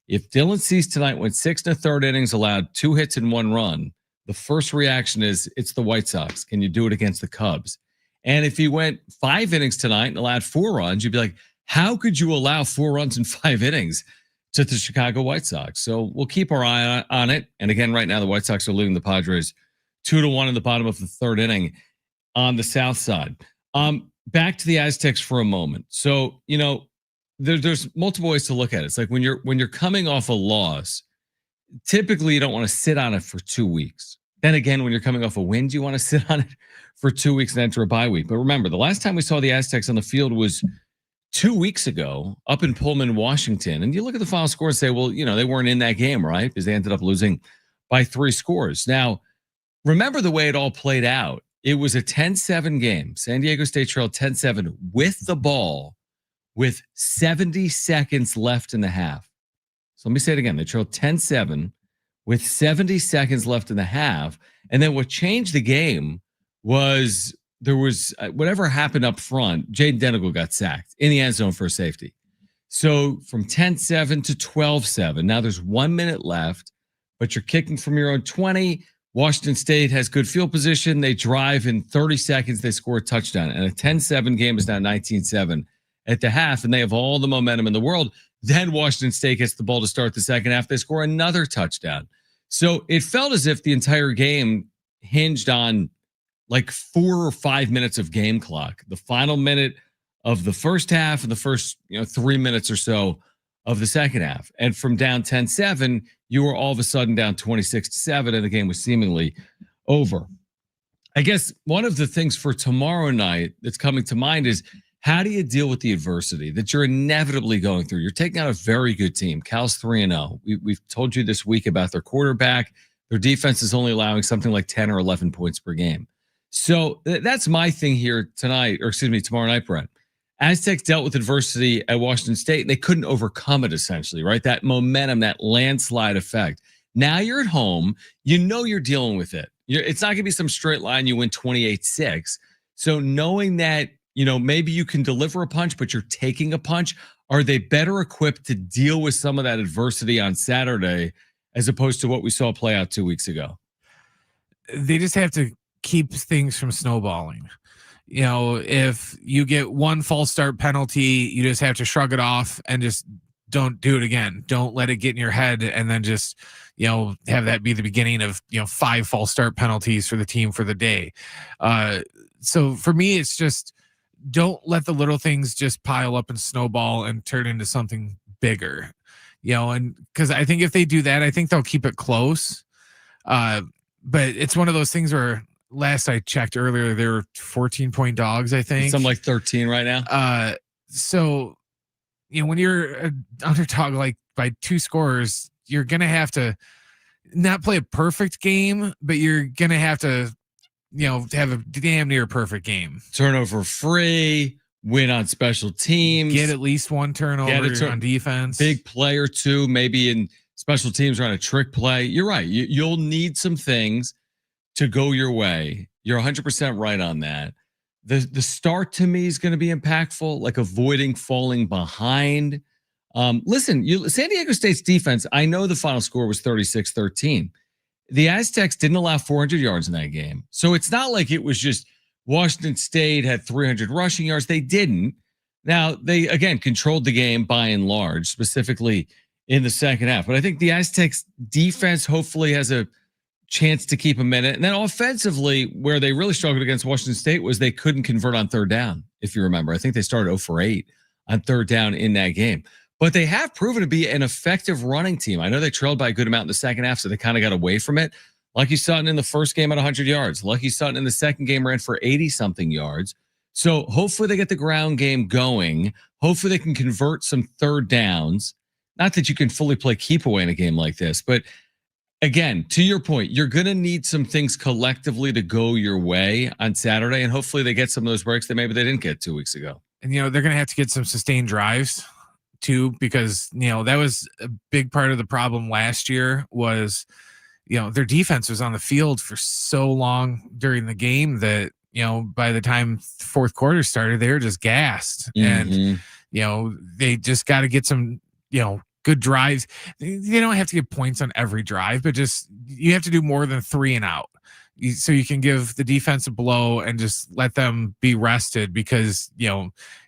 If Dylan Cease tonight went 6 1/3 innings, allowed 2 hits and 1 run, the first reaction is it's the White Sox. Can you do it against the Cubs? And if he went 5 innings tonight and allowed 4 runs, you'd be like, how could you allow 4 runs in 5 innings to the Chicago White Sox? So we'll keep our eye on it. And again, right now, the White Sox are leading the Padres 2-1 in the bottom of the third inning on the south side. Back to the Aztecs for a moment. So, there's multiple ways to look at it. It's like when you're coming off a loss, typically you don't want to sit on it for 2 weeks. Then again, when you're coming off a win, you want to sit on it for 2 weeks and enter a bye week. But remember, the last time we saw the Aztecs on the field was 2 weeks ago up in Pullman, Washington. And you look at the final score and say, well, they weren't in that game, right? Because they ended up losing by 3 scores. Now, remember the way it all played out. It was a 10-7 game. San Diego State trailed 10-7 with the ball with 70 seconds left in the half. So let me say it again. They trailed 10-7 with 70 seconds left in the half. And then what changed the game was there was whatever happened up front. Jaden Denigal got sacked in the end zone for a safety. So from 10-7 to 12-7. Now there's 1 minute left, but you're kicking from your own 20. Washington State has good field position. They drive in 30 seconds. They score a touchdown. And a 10-7 game is now 19-7 at the half. And they have all the momentum in the world. Then Washington State gets the ball to start the second half. They score another touchdown. So it felt as if the entire game hinged on like 4 or 5 minutes of game clock. The final minute of the first half and the first 3 minutes or so of the second half. And from down 10-7, you were all of a sudden down 26-7, and the game was seemingly over. I guess one of the things for tomorrow night that's coming to mind is, how do you deal with the adversity that you're inevitably going through? You're taking out a very good team. Cal's 3-0. We've told you this week about their quarterback. Their defense is only allowing something like 10 or 11 points per game. So that's my thing here tomorrow night, Brent. Aztecs dealt with adversity at Washington State, and they couldn't overcome it, essentially, right? That momentum, that landslide effect. Now you're at home. You're dealing with it. It's not going to be some straight line. You win 28-6. So knowing that, maybe you can deliver a punch, but you're taking a punch, are they better equipped to deal with some of that adversity on Saturday as opposed to what we saw play out 2 weeks ago? They just have to keep things from snowballing. If you get one false start penalty, you just have to shrug it off and just don't do it again. Don't let it get in your head and then just, have that be the beginning of, 5 false start penalties for the team for the day. So for me, it's just, don't let the little things just pile up and snowball and turn into something bigger, and because I think if they do that, I think they'll keep it close. But it's one of those things where last I checked earlier, they were 14-point dogs, I think. Something like 13 right now. So, when you're an underdog like by 2 scores, you're going to have to not play a perfect game, but you're going to have to, have a damn near perfect game. Turnover free, win on special teams, get at least one turnover on defense, big play or two, maybe in special teams or on a trick play. You're right. You'll need some things to go your way. You're 100% right on that. The start to me is going to be impactful, like avoiding falling behind. Listen, San Diego State's defense, I know the final score was 36-13. The Aztecs didn't allow 400 yards in that game. So it's not like it was just Washington State had 300 rushing yards. They didn't. Now, they, again, controlled the game by and large, specifically in the second half. But I think the Aztecs defense hopefully has a chance to keep a minute. And then offensively, where they really struggled against Washington State was they couldn't convert on third down, if you remember. I think they started 0 for 8 on third down in that game. But they have proven to be an effective running team. I know they trailed by a good amount in the second half, so they kind of got away from it. Lucky Sutton in the first game at 100 yards. Lucky Sutton in the second game ran for 80-something yards. So hopefully they get the ground game going. Hopefully they can convert some third downs. Not that you can fully play keep away in a game like this, but again, to your point, you're going to need some things collectively to go your way on Saturday, and hopefully they get some of those breaks that maybe they didn't get 2 weeks ago. And, they're going to have to get some sustained drives too, because, that was a big part of the problem last year was, their defense was on the field for so long during the game that, by the time fourth quarter started, they were just gassed. And, they just got to get some, good drives. They don't have to get points on every drive, but just you have to do more than 3 and out. So you can give the defense a blow and just let them be rested because,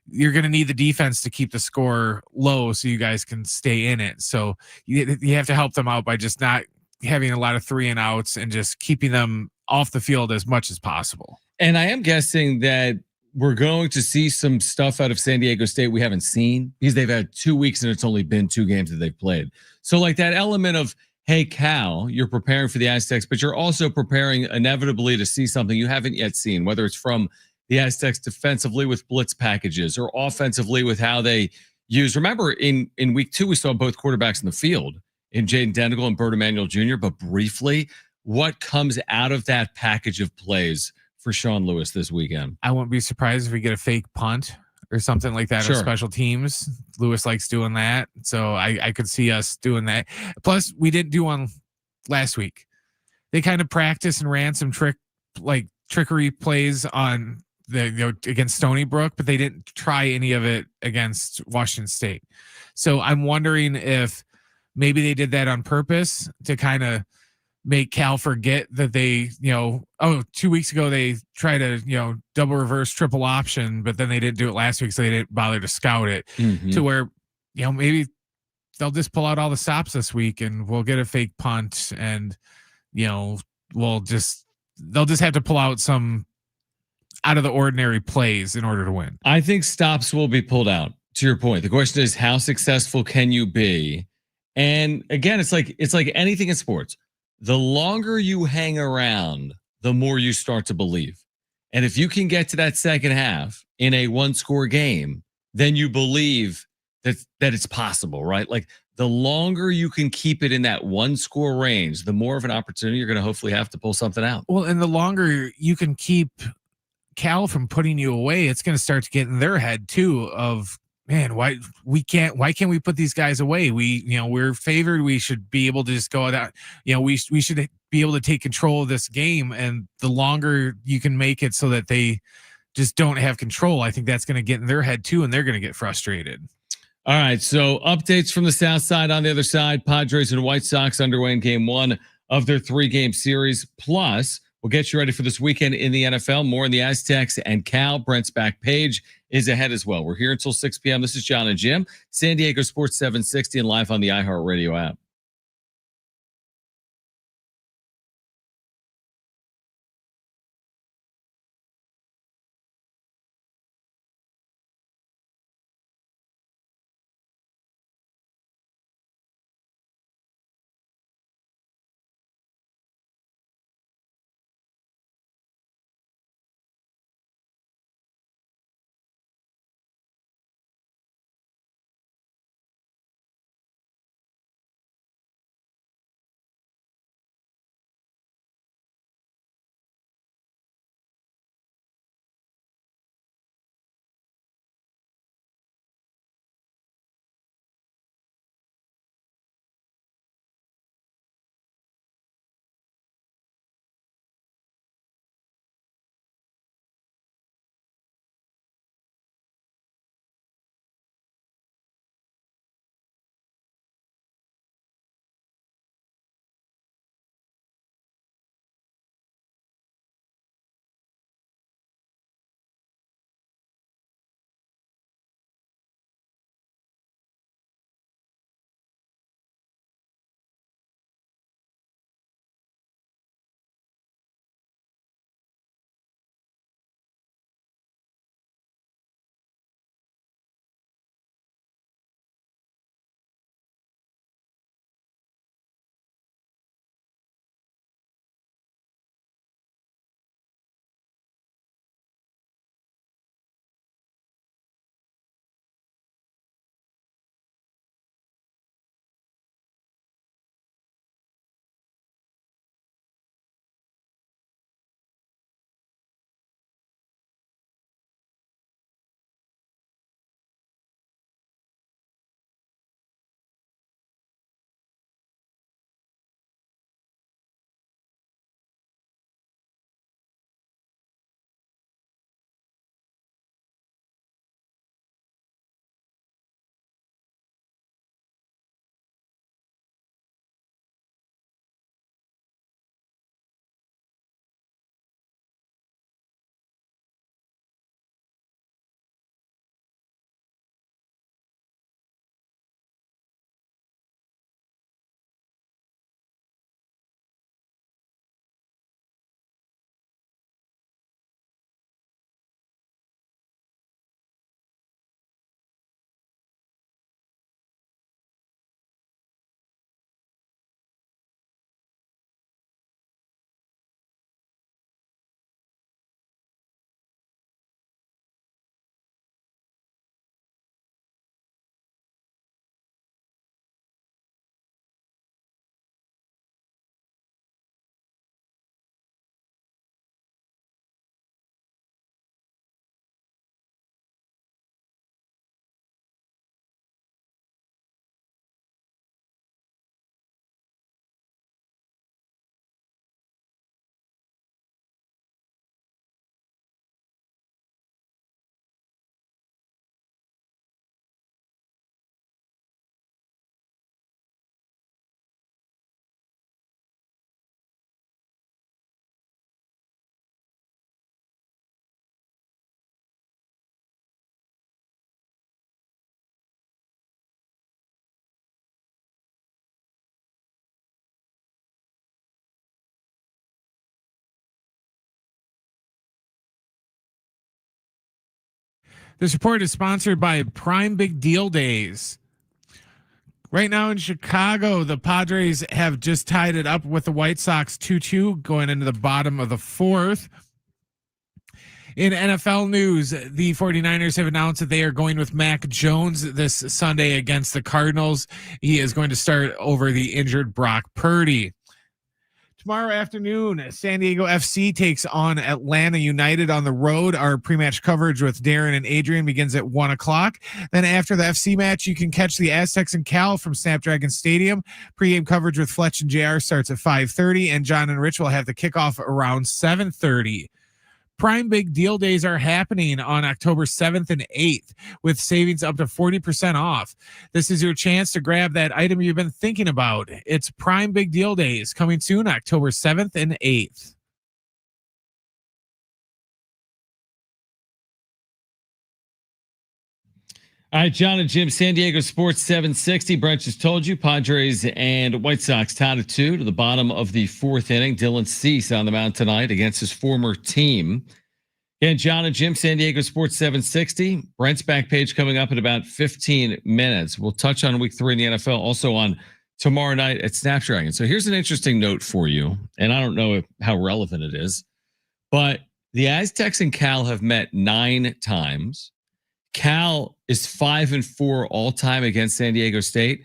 you're going to need the defense to keep the score low so you guys can stay in it. So you have to help them out by just not having a lot of 3 and outs and just keeping them off the field as much as possible. And I am guessing that we're going to see some stuff out of San Diego State we haven't seen because they've had 2 weeks and it's only been 2 games that they've played. So like that element of, hey, Cal, you're preparing for the Aztecs, but you're also preparing inevitably to see something you haven't yet seen, whether it's from the Aztecs defensively with blitz packages or offensively with how they use. Remember, in week 2, we saw both quarterbacks in the field in Jaden Denigal and Bert Emanuel Jr., but briefly, what comes out of that package of plays for Sean Lewis this weekend? I wouldn't be surprised if we get a fake punt or something like that. Sure. Or special teams. Lewis likes doing that. So I could see us doing that. Plus, we didn't do one last week. They kind of practiced and ran some trickery plays on against Stony Brook, but they didn't try any of it against Washington State. So I'm wondering if maybe they did that on purpose to kind of make Cal forget that they, 2 weeks ago they tried to, double reverse triple option, but then they didn't do it last week, so they didn't bother to scout it to where, maybe they'll just pull out all the stops this week and we'll get a fake punt and, they'll just have to pull out some out of the ordinary plays in order to win. I think stops will be pulled out. To your point, the question is, how successful can you be? And again, it's like anything in sports. The longer you hang around, the more you start to believe. And if you can get to that second half in a 1-score game, then you believe that it's possible, right? Like the longer you can keep it in that 1-score range, the more of an opportunity you're going to hopefully have to pull something out. Well, and the longer you can keep Cal from putting you away, it's going to start to get in their head too of, man, why can't we put these guys away? We're favored. We should be able to just go out. We should be able to take control of this game. And the longer you can make it so that they just don't have control, I think that's going to get in their head too. And they're going to get frustrated. All right. So updates from the South side. On the other side, Padres and White Sox underway in game 1 of their 3-game series. Plus, we'll get you ready for this weekend in the NFL. More in the Aztecs and Cal. Brent's back page is ahead as well. We're here until 6 p.m. This is Jon and Jim, San Diego Sports 760 and live on the iHeartRadio app. This report is sponsored by Prime Big Deal Days. Right now in Chicago, the Padres have just tied it up with the White Sox 2-2 going into the bottom of the fourth. In NFL news, the 49ers have announced that they are going with Mac Jones this Sunday against the Cardinals. He is going to start over the injured Brock Purdy. Tomorrow afternoon, San Diego FC takes on Atlanta United on the road. Our pre-match coverage with Darren and Adrian begins at 1 o'clock. Then after the FC match, you can catch the Aztecs and Cal from Snapdragon Stadium. Pre-game coverage with Fletch and JR starts at 5:30, and John and Rich will have the kickoff around 7:30. Prime Big Deal Days are happening on October 7th and 8th with savings up to 40% off. This is your chance to grab that item you've been thinking about. It's Prime Big Deal Days coming soon, October 7th and 8th. All right, Jon and Jim, San Diego Sports 760. Brent just told you Padres and White Sox tied at 2 to the bottom of the fourth inning. Dylan Cease on the mound tonight against his former team. And Jon and Jim, San Diego Sports 760. Brent's back page coming up in about 15 minutes. We'll touch on week 3 in the NFL, also on tomorrow night at Snapdragon. So here's an interesting note for you, and I don't know how relevant it is, but the Aztecs and Cal have met 9 times. Cal is 5-4 all time against San Diego State.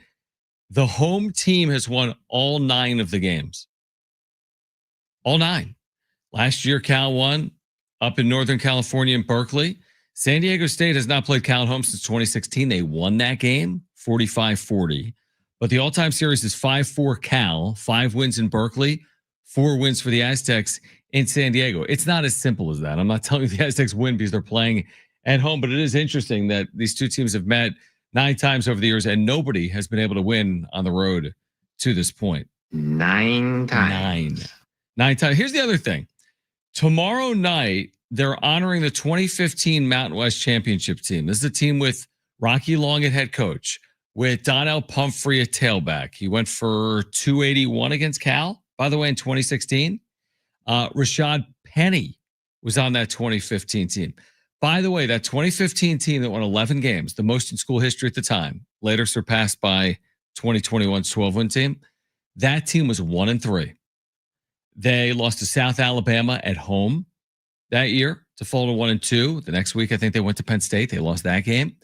The home team has won all 9 of the games. All 9. Last year, Cal won up in Northern California in Berkeley. San Diego State has not played Cal at home since 2016. They won that game 45-40. But the all-time series is 5-4 Cal, 5 wins in Berkeley, 4 wins for the Aztecs in San Diego. It's not as simple as that. I'm not telling you the Aztecs win because they're playing at home, but it is interesting that these two teams have met 9 times over the years and nobody has been able to win on the road to this point. 9 times. 9 times. Here's the other thing. Tomorrow night, they're honoring the 2015 Mountain West Championship team. This is a team with Rocky Long at head coach, with Donnell Pumphrey at tailback. He went for 281 against Cal, by the way, in 2016. Rashad Penny was on that 2015 team. By the way, that 2015 team that won 11 games, the most in school history at the time, later surpassed by 2021's 12-win team, that team was 1-3. They lost to South Alabama at home that year to fall to 1-2. The next week, I think they went to Penn State. They lost that game.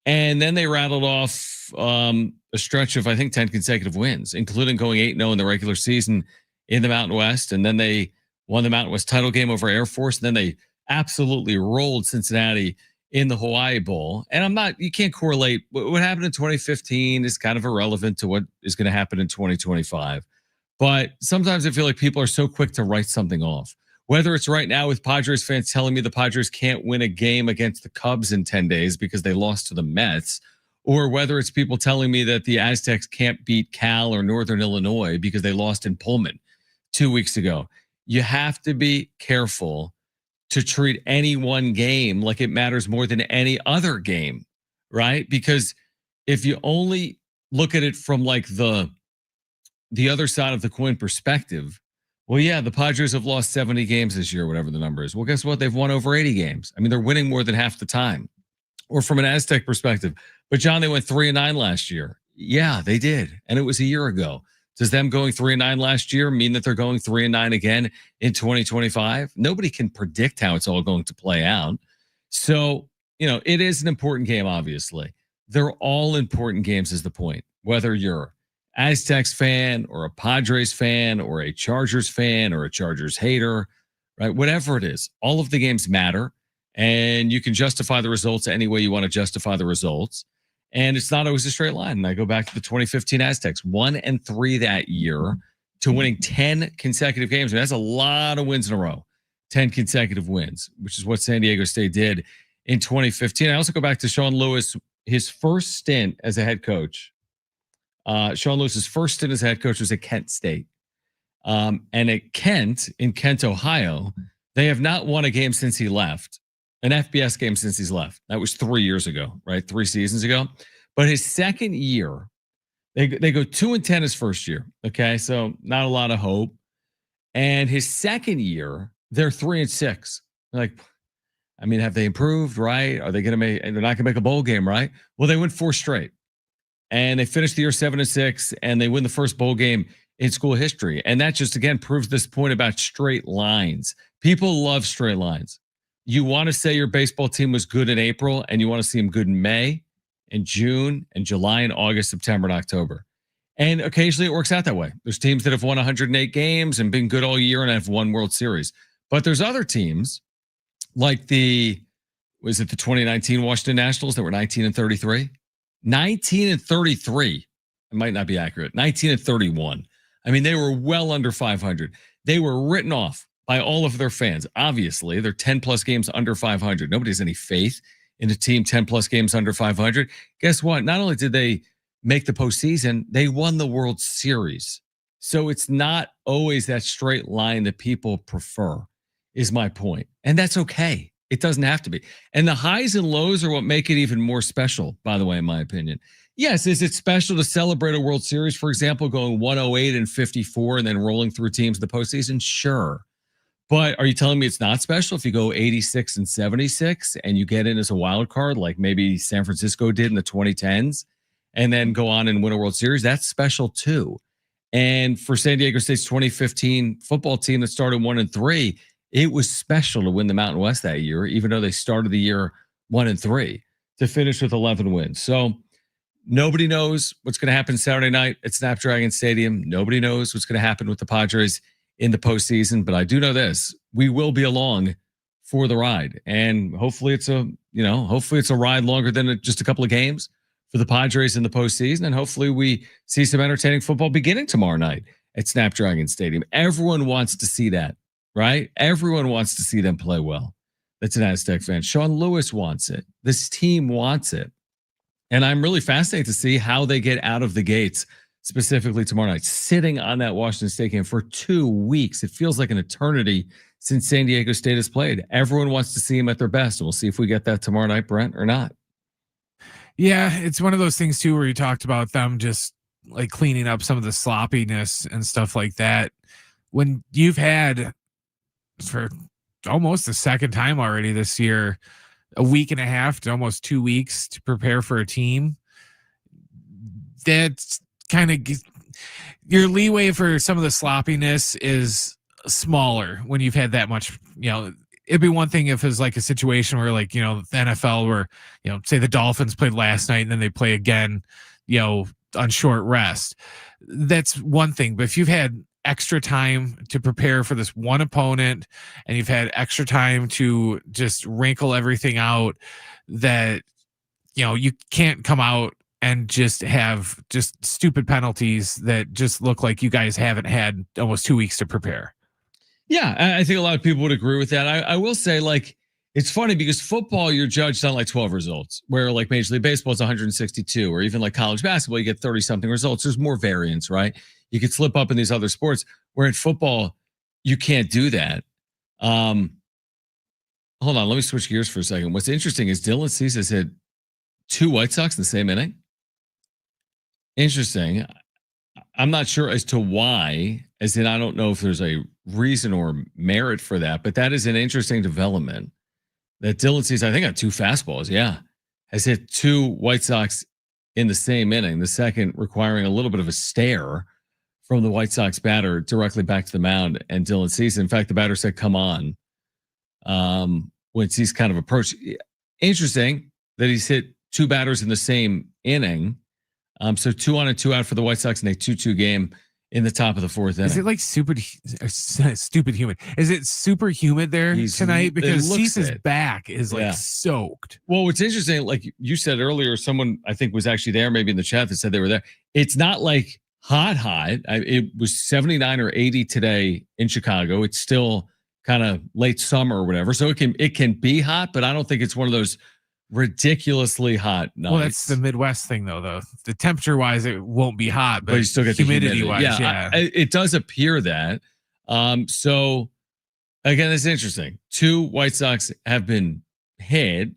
And then they rattled off a stretch of, I think, 10 consecutive wins, including going 8-0 in the regular season in the Mountain West. And then they won the Mountain West title game over Air Force. And then they absolutely rolled Cincinnati in the Hawaii Bowl. And you can't correlate what happened in 2015 is kind of irrelevant to what is going to happen in 2025. But sometimes I feel like people are so quick to write something off. Whether it's right now with Padres fans telling me the Padres can't win a game against the Cubs in 10 days because they lost to the Mets, or whether it's people telling me that the Aztecs can't beat Cal or Northern Illinois because they lost in Pullman 2 weeks ago. You have to be careful to treat any one game like it matters more than any other game, right? Because if you only look at it from like the other side of the coin perspective, well, yeah, the Padres have lost 70 games this year, whatever the number is. Well, guess what? They've won over 80 games. I mean, they're winning more than half the time. Or from an Aztec perspective. But John, they went 3-9 last year. Yeah, they did. And it was a year ago. Does them going 3-9 last year mean that they're going 3-9 again in 2025? Nobody can predict how it's all going to play out. So, it is an important game, obviously. They're all important games is the point. Whether you're Aztecs fan or a Padres fan or a Chargers fan or a Chargers hater, right? Whatever it is, all of the games matter, and you can justify the results any way you want to justify the results. And it's not always a straight line. And I go back to the 2015 Aztecs, 1-3 that year to winning 10 consecutive games. I mean, that's a lot of wins in a row, 10 consecutive wins, which is what San Diego State did in 2015. I also go back to Sean Lewis, his first stint as a head coach. Sean Lewis's first stint as head coach was at Kent State. And at Kent, in Kent, Ohio, they have not won a game since he left, an FBS game since he's left. That was 3 years ago, right? 3 seasons ago. But his second year, they go 2-10 his first year. Okay, so not a lot of hope. And his second year, they're 3-6. Like, I mean, have they improved, right? Are they going to make, they're not going to make a bowl game, right? Well, they went 4 straight and they finished the year 7-6 and they win the first bowl game in school history. And that just, again, proves this point about straight lines. People love straight lines. You want to say your baseball team was good in April and you want to see them good in May and June and July and August, September and October. And occasionally it works out that way. There's teams that have won 108 games and been good all year and have won World Series. But there's other teams like the 2019 Washington Nationals that were 19-33? 19-33. It might not be accurate. 19-31. I mean, they were well under 500. They were written off by all of their fans. Obviously, they're 10 plus games under 500. Nobody has any faith in a team 10 plus games under 500. Guess what? Not only did they make the postseason, they won the World Series. So it's not always that straight line that people prefer, is my point. And that's okay. It doesn't have to be. And the highs and lows are what make it even more special, by the way, in my opinion. Yes, is it special to celebrate a World Series, for example, going 108-54 and then rolling through teams in the postseason? Sure. But are you telling me it's not special if you go 86-76 and you get in as a wild card like maybe San Francisco did in the 2010s and then go on and win a World Series? That's special too. And for San Diego State's 2015 football team that started 1-3, it was special to win the Mountain West that year, even though they started the year 1-3 to finish with 11 wins. So nobody knows what's going to happen Saturday night at Snapdragon Stadium. Nobody knows what's going to happen with the Padres in the postseason, but I do know this: we will be along for the ride, and hopefully it's a ride longer than just a couple of games for the Padres in the postseason, and hopefully we see some entertaining football beginning tomorrow night at Snapdragon Stadium. Everyone wants to see that, right? Everyone wants to see them play well. That's an Aztec fan. Sean Lewis wants it. This team wants it, and I'm really fascinated to see how they get out of the gates, specifically tomorrow night, sitting on that Washington State game for 2 weeks. It feels like an eternity since San Diego State has played. Everyone wants to see them at their best. And we'll see if we get that tomorrow night, Brent, or not. Yeah, it's one of those things too, where you talked about them just like cleaning up some of the sloppiness and stuff like that. When you've had for almost the second time already this year, a week and a half to almost 2 weeks to prepare for a team, that's kind of your leeway for some of the sloppiness is smaller when you've had that much. It'd be one thing if it was like a situation where, like, the NFL where, say the Dolphins played last night and then they play again, on short rest. That's one thing. But if you've had extra time to prepare for this one opponent and you've had extra time to just wrinkle everything out, that, you can't come out and just have just stupid penalties that just look like you guys haven't had almost 2 weeks to prepare. Yeah, I think a lot of people would agree with that. I will say, like, it's funny because football, you're judged on like 12 results, where like Major League Baseball is 162, or even like college basketball, you get 30 something results. There's more variance, right? You could slip up in these other sports, where in football, you can't do that. Hold on, let me switch gears for a second. What's interesting is Dylan Cease has hit 2 White Sox in the same inning. Interesting. I'm not sure as to why, as in I don't know if there's a reason or merit for that, but that is an interesting development that Dylan Cease, I think, got 2 fastballs. Yeah. Has hit 2 White Sox in the same inning, the second requiring a little bit of a stare from the White Sox batter directly back to the mound and Dylan Cease. In fact, the batter said, "Come on," when Cease kind of approached. Interesting that he's hit 2 batters in the same inning. So 2 on and 2 out for the White Sox in a 2-2 game in the top of the 4th inning. Is it like stupid humid? Is it super humid there tonight? Because Cease's back is like soaked. Well, what's interesting, like you said earlier, someone I think was actually there, maybe in the chat, that said they were there. It's not like hot. It was 79 or 80 today in Chicago. It's still kind of late summer or whatever. So it can be hot, but I don't think it's one of those ridiculously hot nights. Well, that's the Midwest thing, though. The temperature wise, it won't be hot, but you still get humidity the wise, it does appear that. So again, it's interesting. 2 White Sox have been hit.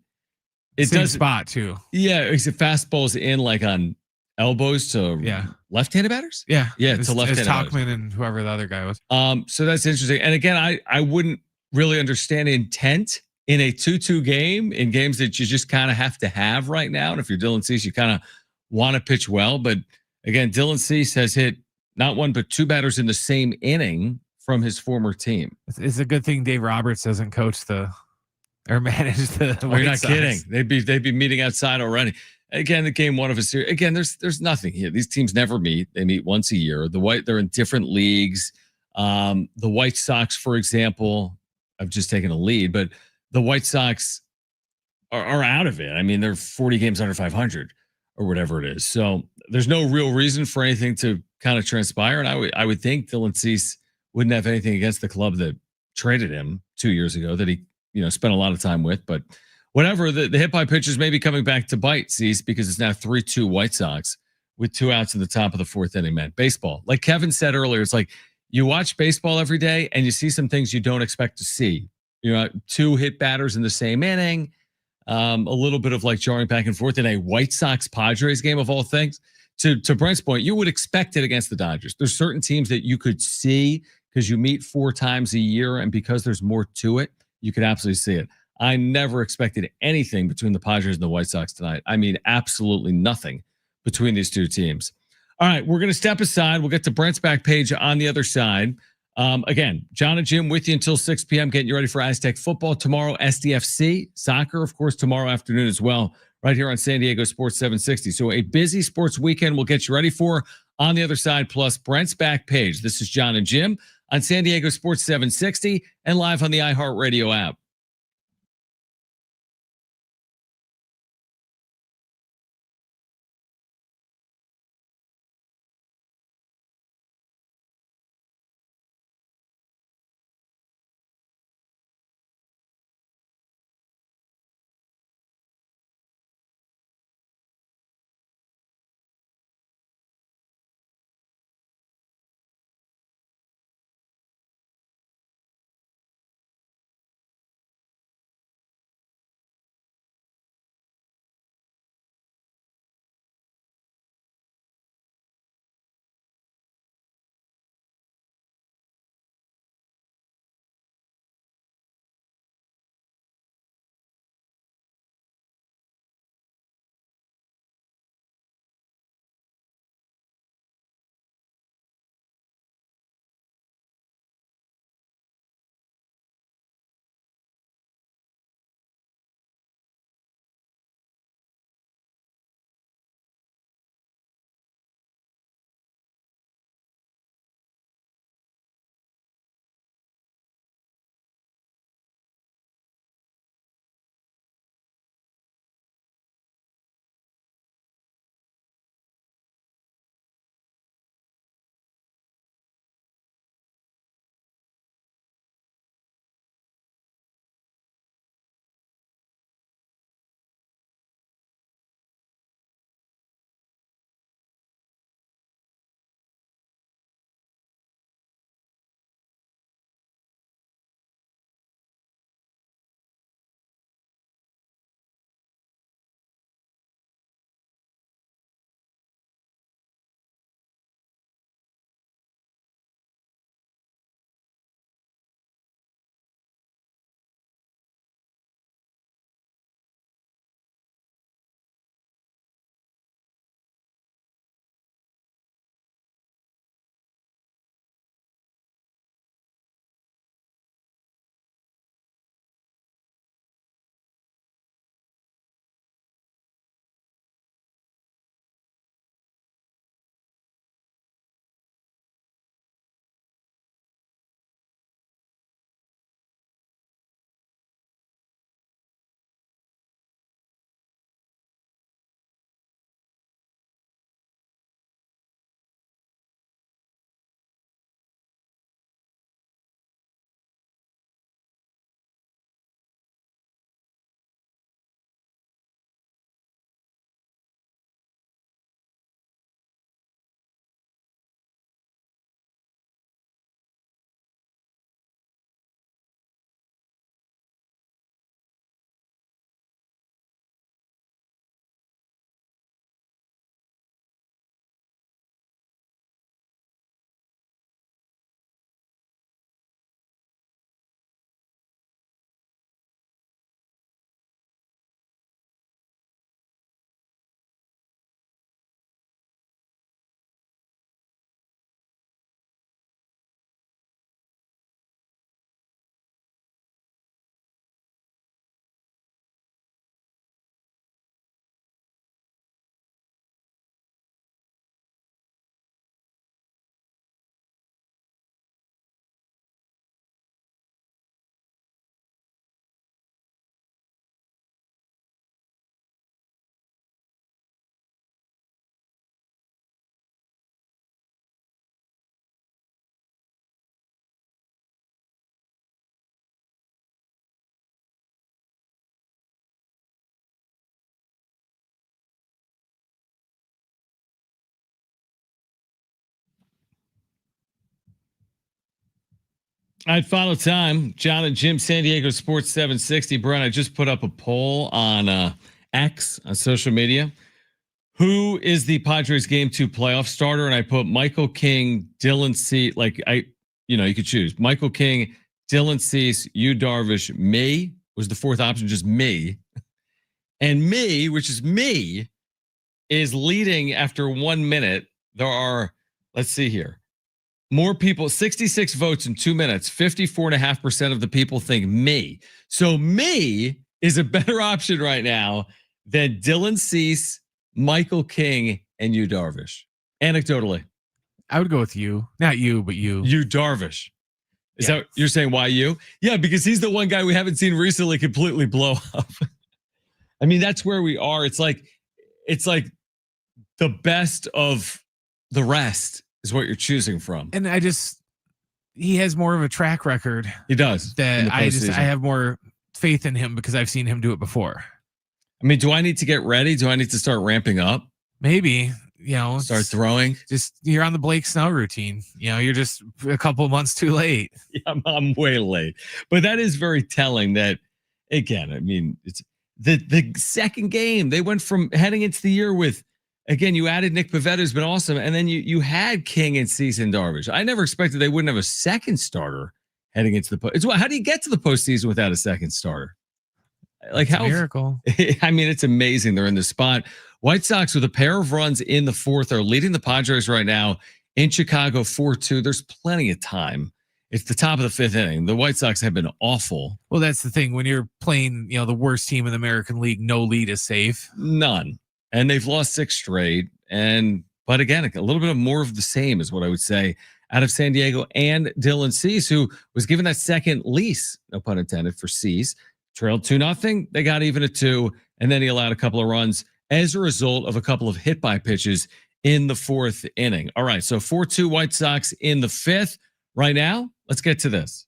Same spot too. Yeah, it's a fastballs in like on elbows to left-handed batters. To left-handed Talkman batters. and whoever the other guy was. So that's interesting. And again, I wouldn't really understand intent in a 2-2 game, in games that you just kind of have to have right now. And if you're Dylan Cease, you kind of want to pitch well. But again, Dylan Cease has hit not one, but 2 batters in the same inning from his former team. It's a good thing Dave Roberts doesn't coach or manage the. Oh, you're not kidding. They'd be meeting outside already. Again, the game 1 of a series. Again, there's nothing here. These teams never meet. They meet once a year. They're in different leagues. The White Sox, for example, I've just taken a lead, but the White Sox are out of it. I mean, they're 40 games under 500 or whatever it is. So there's no real reason for anything to kind of transpire. And I would think Dylan Cease wouldn't have anything against the club that traded him 2 years ago that he spent a lot of time with. But whatever, the hit by pitchers may be coming back to bite Cease because it's now 3-2 White Sox with 2 outs in the top of the 4th inning, man. Baseball, like Kevin said earlier, it's like you watch baseball every day and you see some things you don't expect to see. 2 hit batters in the same inning, a little bit of like jarring back and forth in a White Sox Padres game of all things. To Brent's point, you would expect it against the Dodgers. There's certain teams that you could see because you meet 4 times a year, and because there's more to it, you could absolutely see it. I never expected anything between the Padres and the White Sox tonight. I mean, absolutely nothing between these 2 teams. All right, we're going to step aside. We'll get to Brent's back page on the other side. Again, Jon and Jim with you until 6 p.m. getting you ready for Aztec football tomorrow. SDFC soccer, of course, tomorrow afternoon as well, right here on San Diego Sports 760. So a busy sports weekend we'll get you ready for on the other side, plus Brent's back page. This is Jon and Jim on San Diego Sports 760 and live on the iHeartRadio app. All right, final time. Jon Jim, San Diego Sports 760. Brent, I just put up a poll on X on social media. Who is the Padres Game 2 playoff starter? And I put Michael King, Dylan Cease. You could choose Michael King, Dylan Cease, Yu Darvish. Me was the fourth option, just me. And me, which is me, is leading after 1 minute. There are, let's see here, more people, 66 votes in 2 minutes. 54.5% of the people think me. So me is a better option right now than Dylan Cease, Michael King, and Yu Darvish. Anecdotally, I would go with you, not you, but you. Yu Darvish. Is that you're saying? Why you? Yeah, because he's the one guy we haven't seen recently completely blow up. I mean, that's where we are. It's like the best of the rest is what you're choosing from. And he has more of a track record. He does. That I have more faith in him because I've seen him do it before. I mean, do I need to get ready? Do I need to start ramping up? Maybe, start throwing. Just you're on the Blake Snell routine. You're just a couple of months too late. Yeah, I'm way late. But that is very telling that, again, I mean, it's the second game. They went from heading into the year with, again, you added Nick Pivetta, who's been awesome, and then you had King and Cease and Darvish. I never expected they wouldn't have a second starter heading into the post. How do you get to the postseason without a second starter? Like, how miracle. I mean, it's amazing they're in this spot. White Sox with a pair of runs in the fourth are leading the Padres right now in Chicago 4-2. There's plenty of time. It's the top of the fifth inning. The White Sox have been awful. Well, that's the thing. When you're playing, the worst team in the American League, no lead is safe. None. And they've lost 6 straight. But again, a little bit of more of the same is what I would say out of San Diego and Dylan Cease, who was given that second lease, no pun intended, for Cease. Trailed 2-0. They got even at 2, and then he allowed a couple of runs as a result of a couple of hit by pitches in the fourth inning. All right, so 4-2 White Sox in the fifth. Right now, let's get to this.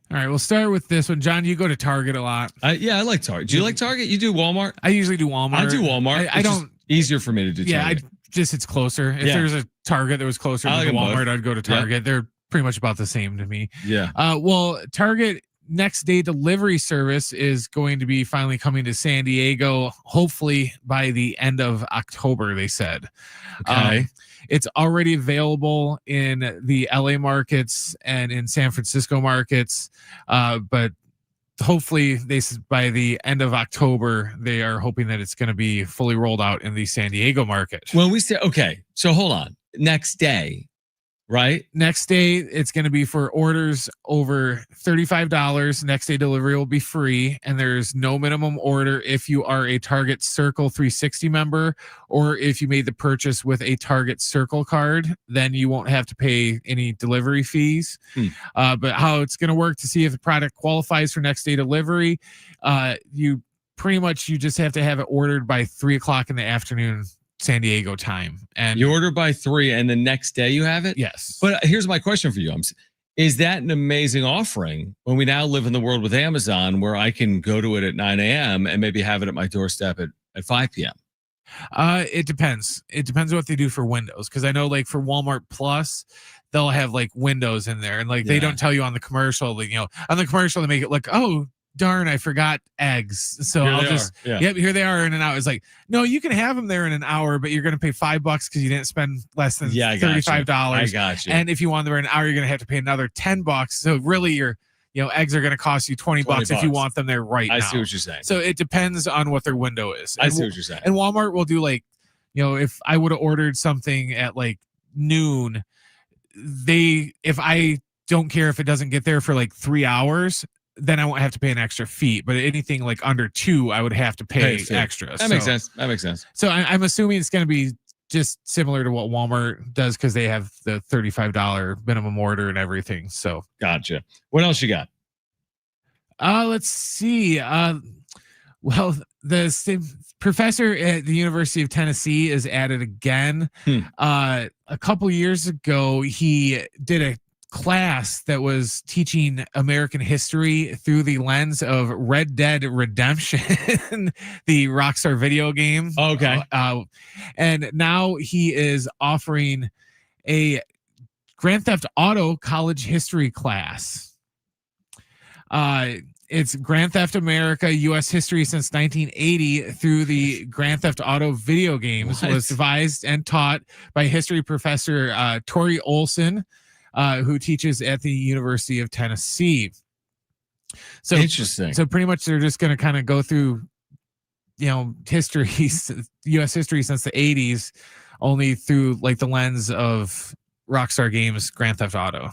All right, we'll start with this one. Jon, you go to Target a lot. Yeah, I like Target. Do you like Target? You do Walmart? I usually do Walmart. I do Walmart. I don't. Easier for me to do. Yeah, Target. It's closer. If there's a Target that was closer to Walmart, I'd go to Target. Yep. They're pretty much about the same to me. Yeah. Well, Target next day delivery service is going to be finally coming to San Diego, hopefully by the end of October, they said. Okay. It's already available in the LA markets and in San Francisco markets, but hopefully by the end of October, they are hoping that it's going to be fully rolled out in the San Diego market. When we say, okay, so hold on, next day, right? Next day, it's going to be for orders over $35. Next day delivery will be free, and there's no minimum order if you are a Target Circle 360 member, or if you made the purchase with a Target Circle card, then you won't have to pay any delivery fees. But how it's going to work to see if the product qualifies for next day delivery, you just have to have it ordered by 3:00 in the afternoon San Diego time, and you order by 3 and the next day you have it. Yes. But here's my question for you. Is that an amazing offering when we now live in the world with Amazon where I can go to it at 9 a.m. and maybe have it at my doorstep at 5 p.m.? It depends. It depends what they do for windows. Cause I know like for Walmart Plus, they'll have like windows in there and they don't tell you on the commercial, on the commercial, they make it look, oh, darn, I forgot eggs. So here I'll just, here they are in an hour. It's like, no, you can have them there in an hour, but you're going to pay $5 because you didn't spend less than $35. I got you. And if you want them in an hour, you're going to have to pay another $10. So really your, eggs are going to cost you $20 if you want them there right now. I see what you're saying. So it depends on what their window is. I see what you're saying. And Walmart will do if I would have ordered something at noon, if I don't care if it doesn't get there for 3 hours, then I won't have to pay an extra fee. But anything under 2, I would have to pay extra. That makes sense. So I'm assuming it's going to be just similar to what Walmart does because they have the $35 minimum order and everything. So gotcha. What else you got? Let's see. Well, the same professor at the University of Tennessee is at it again. A couple years ago, he did a class that was teaching American history through the lens of Red Dead Redemption, the Rockstar video game. Okay. And now he is offering a Grand Theft Auto college history class. It's Grand Theft America U.S. history since 1980 through the Grand Theft Auto video games. What? Was devised and taught by history professor Tori Olson, who teaches at the University of Tennessee. So interesting. So pretty much they're just going to kind of go through, history, U.S. history since the 80s, only through like the lens of Rockstar Games Grand Theft Auto.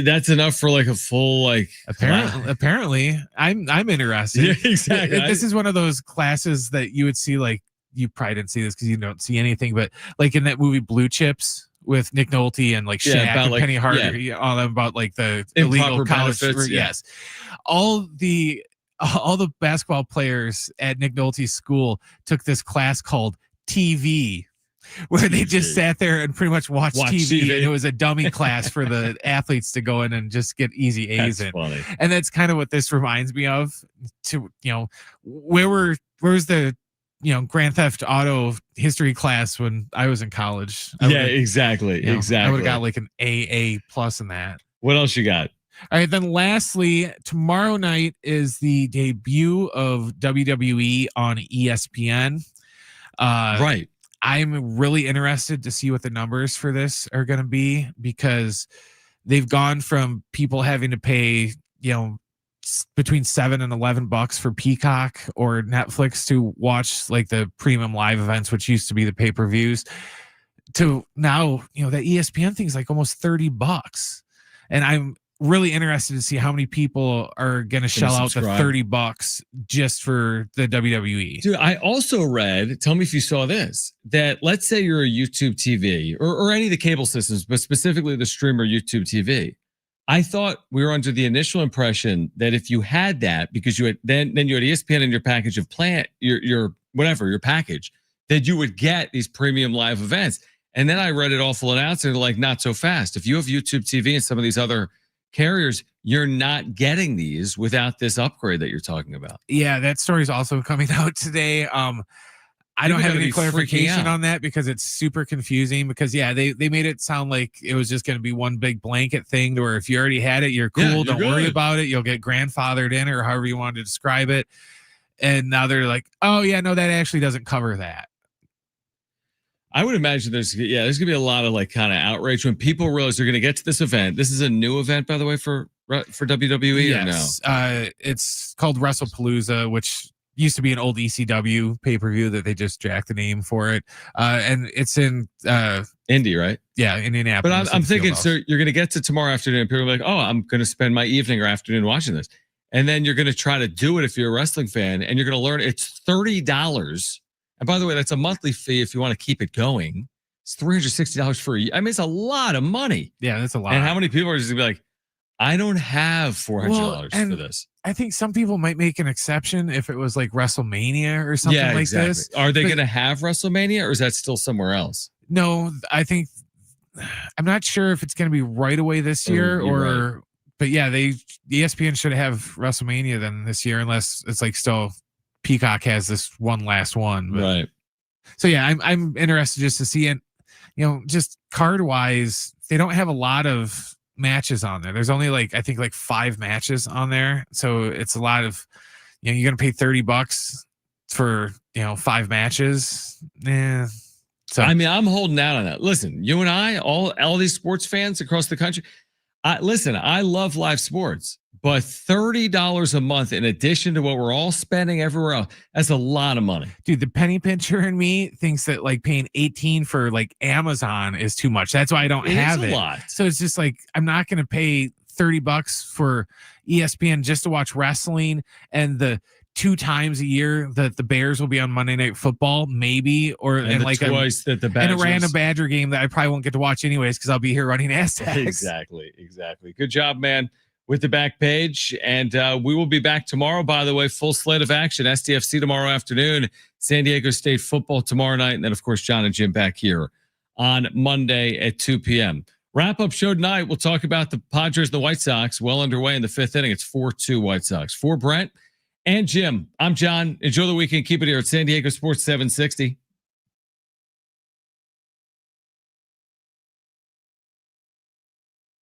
That's enough for like a full like. Apparently, I'm interested. Yeah, exactly. This is one of those classes that you would see, like, you probably didn't see this because you don't see anything, but like in that movie Blue Chips with Nick Nolte and like Shaq and like, Penny Hardaway, all about like the illegal college. Benefits, Yes, all the basketball players at Nick Nolte's school took this class called TV, where they just sat there and pretty much watched TV. And it was a dummy class for the athletes to go in and just get easy A's in. Funny. And that's kind of what this reminds me of. To where's the Grand Theft Auto history class when I was in college? Exactly. I would have got like an AA plus in that. What else you got? All right, then lastly, tomorrow night is the debut of WWE on ESPN. Right. I'm really interested to see what the numbers for this are going to be, because they've gone from people having to pay, between $7 and $11 for Peacock or Netflix to watch like the premium live events, which used to be the pay-per-views, to now, that ESPN thing's like almost $30. And I'm really interested to see how many people are going to shell out the $30 just for the WWE. Dude, I also read, tell me if you saw this, that let's say you're a YouTube TV or any of the cable systems, but specifically the streamer YouTube TV. I thought we were under the initial impression that if you had that, because you had then you had ESPN in your package of your package, that you would get these premium live events. And then I read it awful announcing, like, not so fast. If you have YouTube TV and some of these other carriers, you're not getting these without this upgrade that you're talking about. Yeah, that story's also coming out today. I don't have any clarification on that because it's super confusing, because they made it sound like it was just going to be one big blanket thing where if you already had it, you're cool. Don't worry about it. You'll get grandfathered in, or however you wanted to describe it. And now they're like, oh yeah, no, that actually doesn't cover that. I would imagine there's going to be a lot of like kind of outrage when people realize they're going to get to this event. This is a new event, by the way, for WWE. Yes. Or no? It's called WrestlePalooza, which used to be an old ECW pay-per-view that they just jacked the name for it. And it's in Indy, right? Yeah, Indianapolis. But I'm thinking, so you're going to get to tomorrow afternoon and people are like, oh, I'm going to spend my evening or afternoon watching this. And then you're going to try to do it if you're a wrestling fan, and you're going to learn it's $30. And by the way, that's a monthly fee if you want to keep it going. It's $360 for a year. I mean, it's a lot of money. Yeah, that's a lot. And how many people are just going to be like, I don't have $400 for this? I think some people might make an exception if it was like WrestleMania or something like this. Are they going to have WrestleMania, or is that still somewhere else? No, I'm not sure if it's going to be right away this year right. But yeah, ESPN should have WrestleMania then this year, unless it's like still Peacock has this one last one. But, right. So yeah, I'm interested just to see it. Just card wise, they don't have a lot of matches on there. There's only I think 5 matches on there. So it's a lot of, you're going to pay $30 for, 5 matches. Yeah. So I mean, I'm holding out on that. Listen, you and I, all these sports fans across the country, I love live sports, but $30 a month in addition to what we're all spending everywhere else, that's a lot of money. Dude, the penny pincher in me thinks that paying $18 for Amazon is too much. That's why I don't have it. A lot. So it's just I'm not going to pay $30 for ESPN just to watch wrestling, and the 2 times a year that the Bears will be on Monday Night Football, maybe, and twice that the Badgers, and a random Badger game that I probably won't get to watch anyways because I'll be here running Aztecs. Exactly. Good job, man, with the back page. And we will be back tomorrow, by the way, full slate of action. SDFC tomorrow afternoon, San Diego State football tomorrow night, and then, of course, Jon and Jim back here on Monday at 2 p.m. Wrap-up show tonight, we'll talk about the Padres and the White Sox. Well underway in the 5th inning. It's 4-2 White Sox. For Brent and Jim, I'm John. Enjoy the weekend. Keep it here at San Diego Sports 760.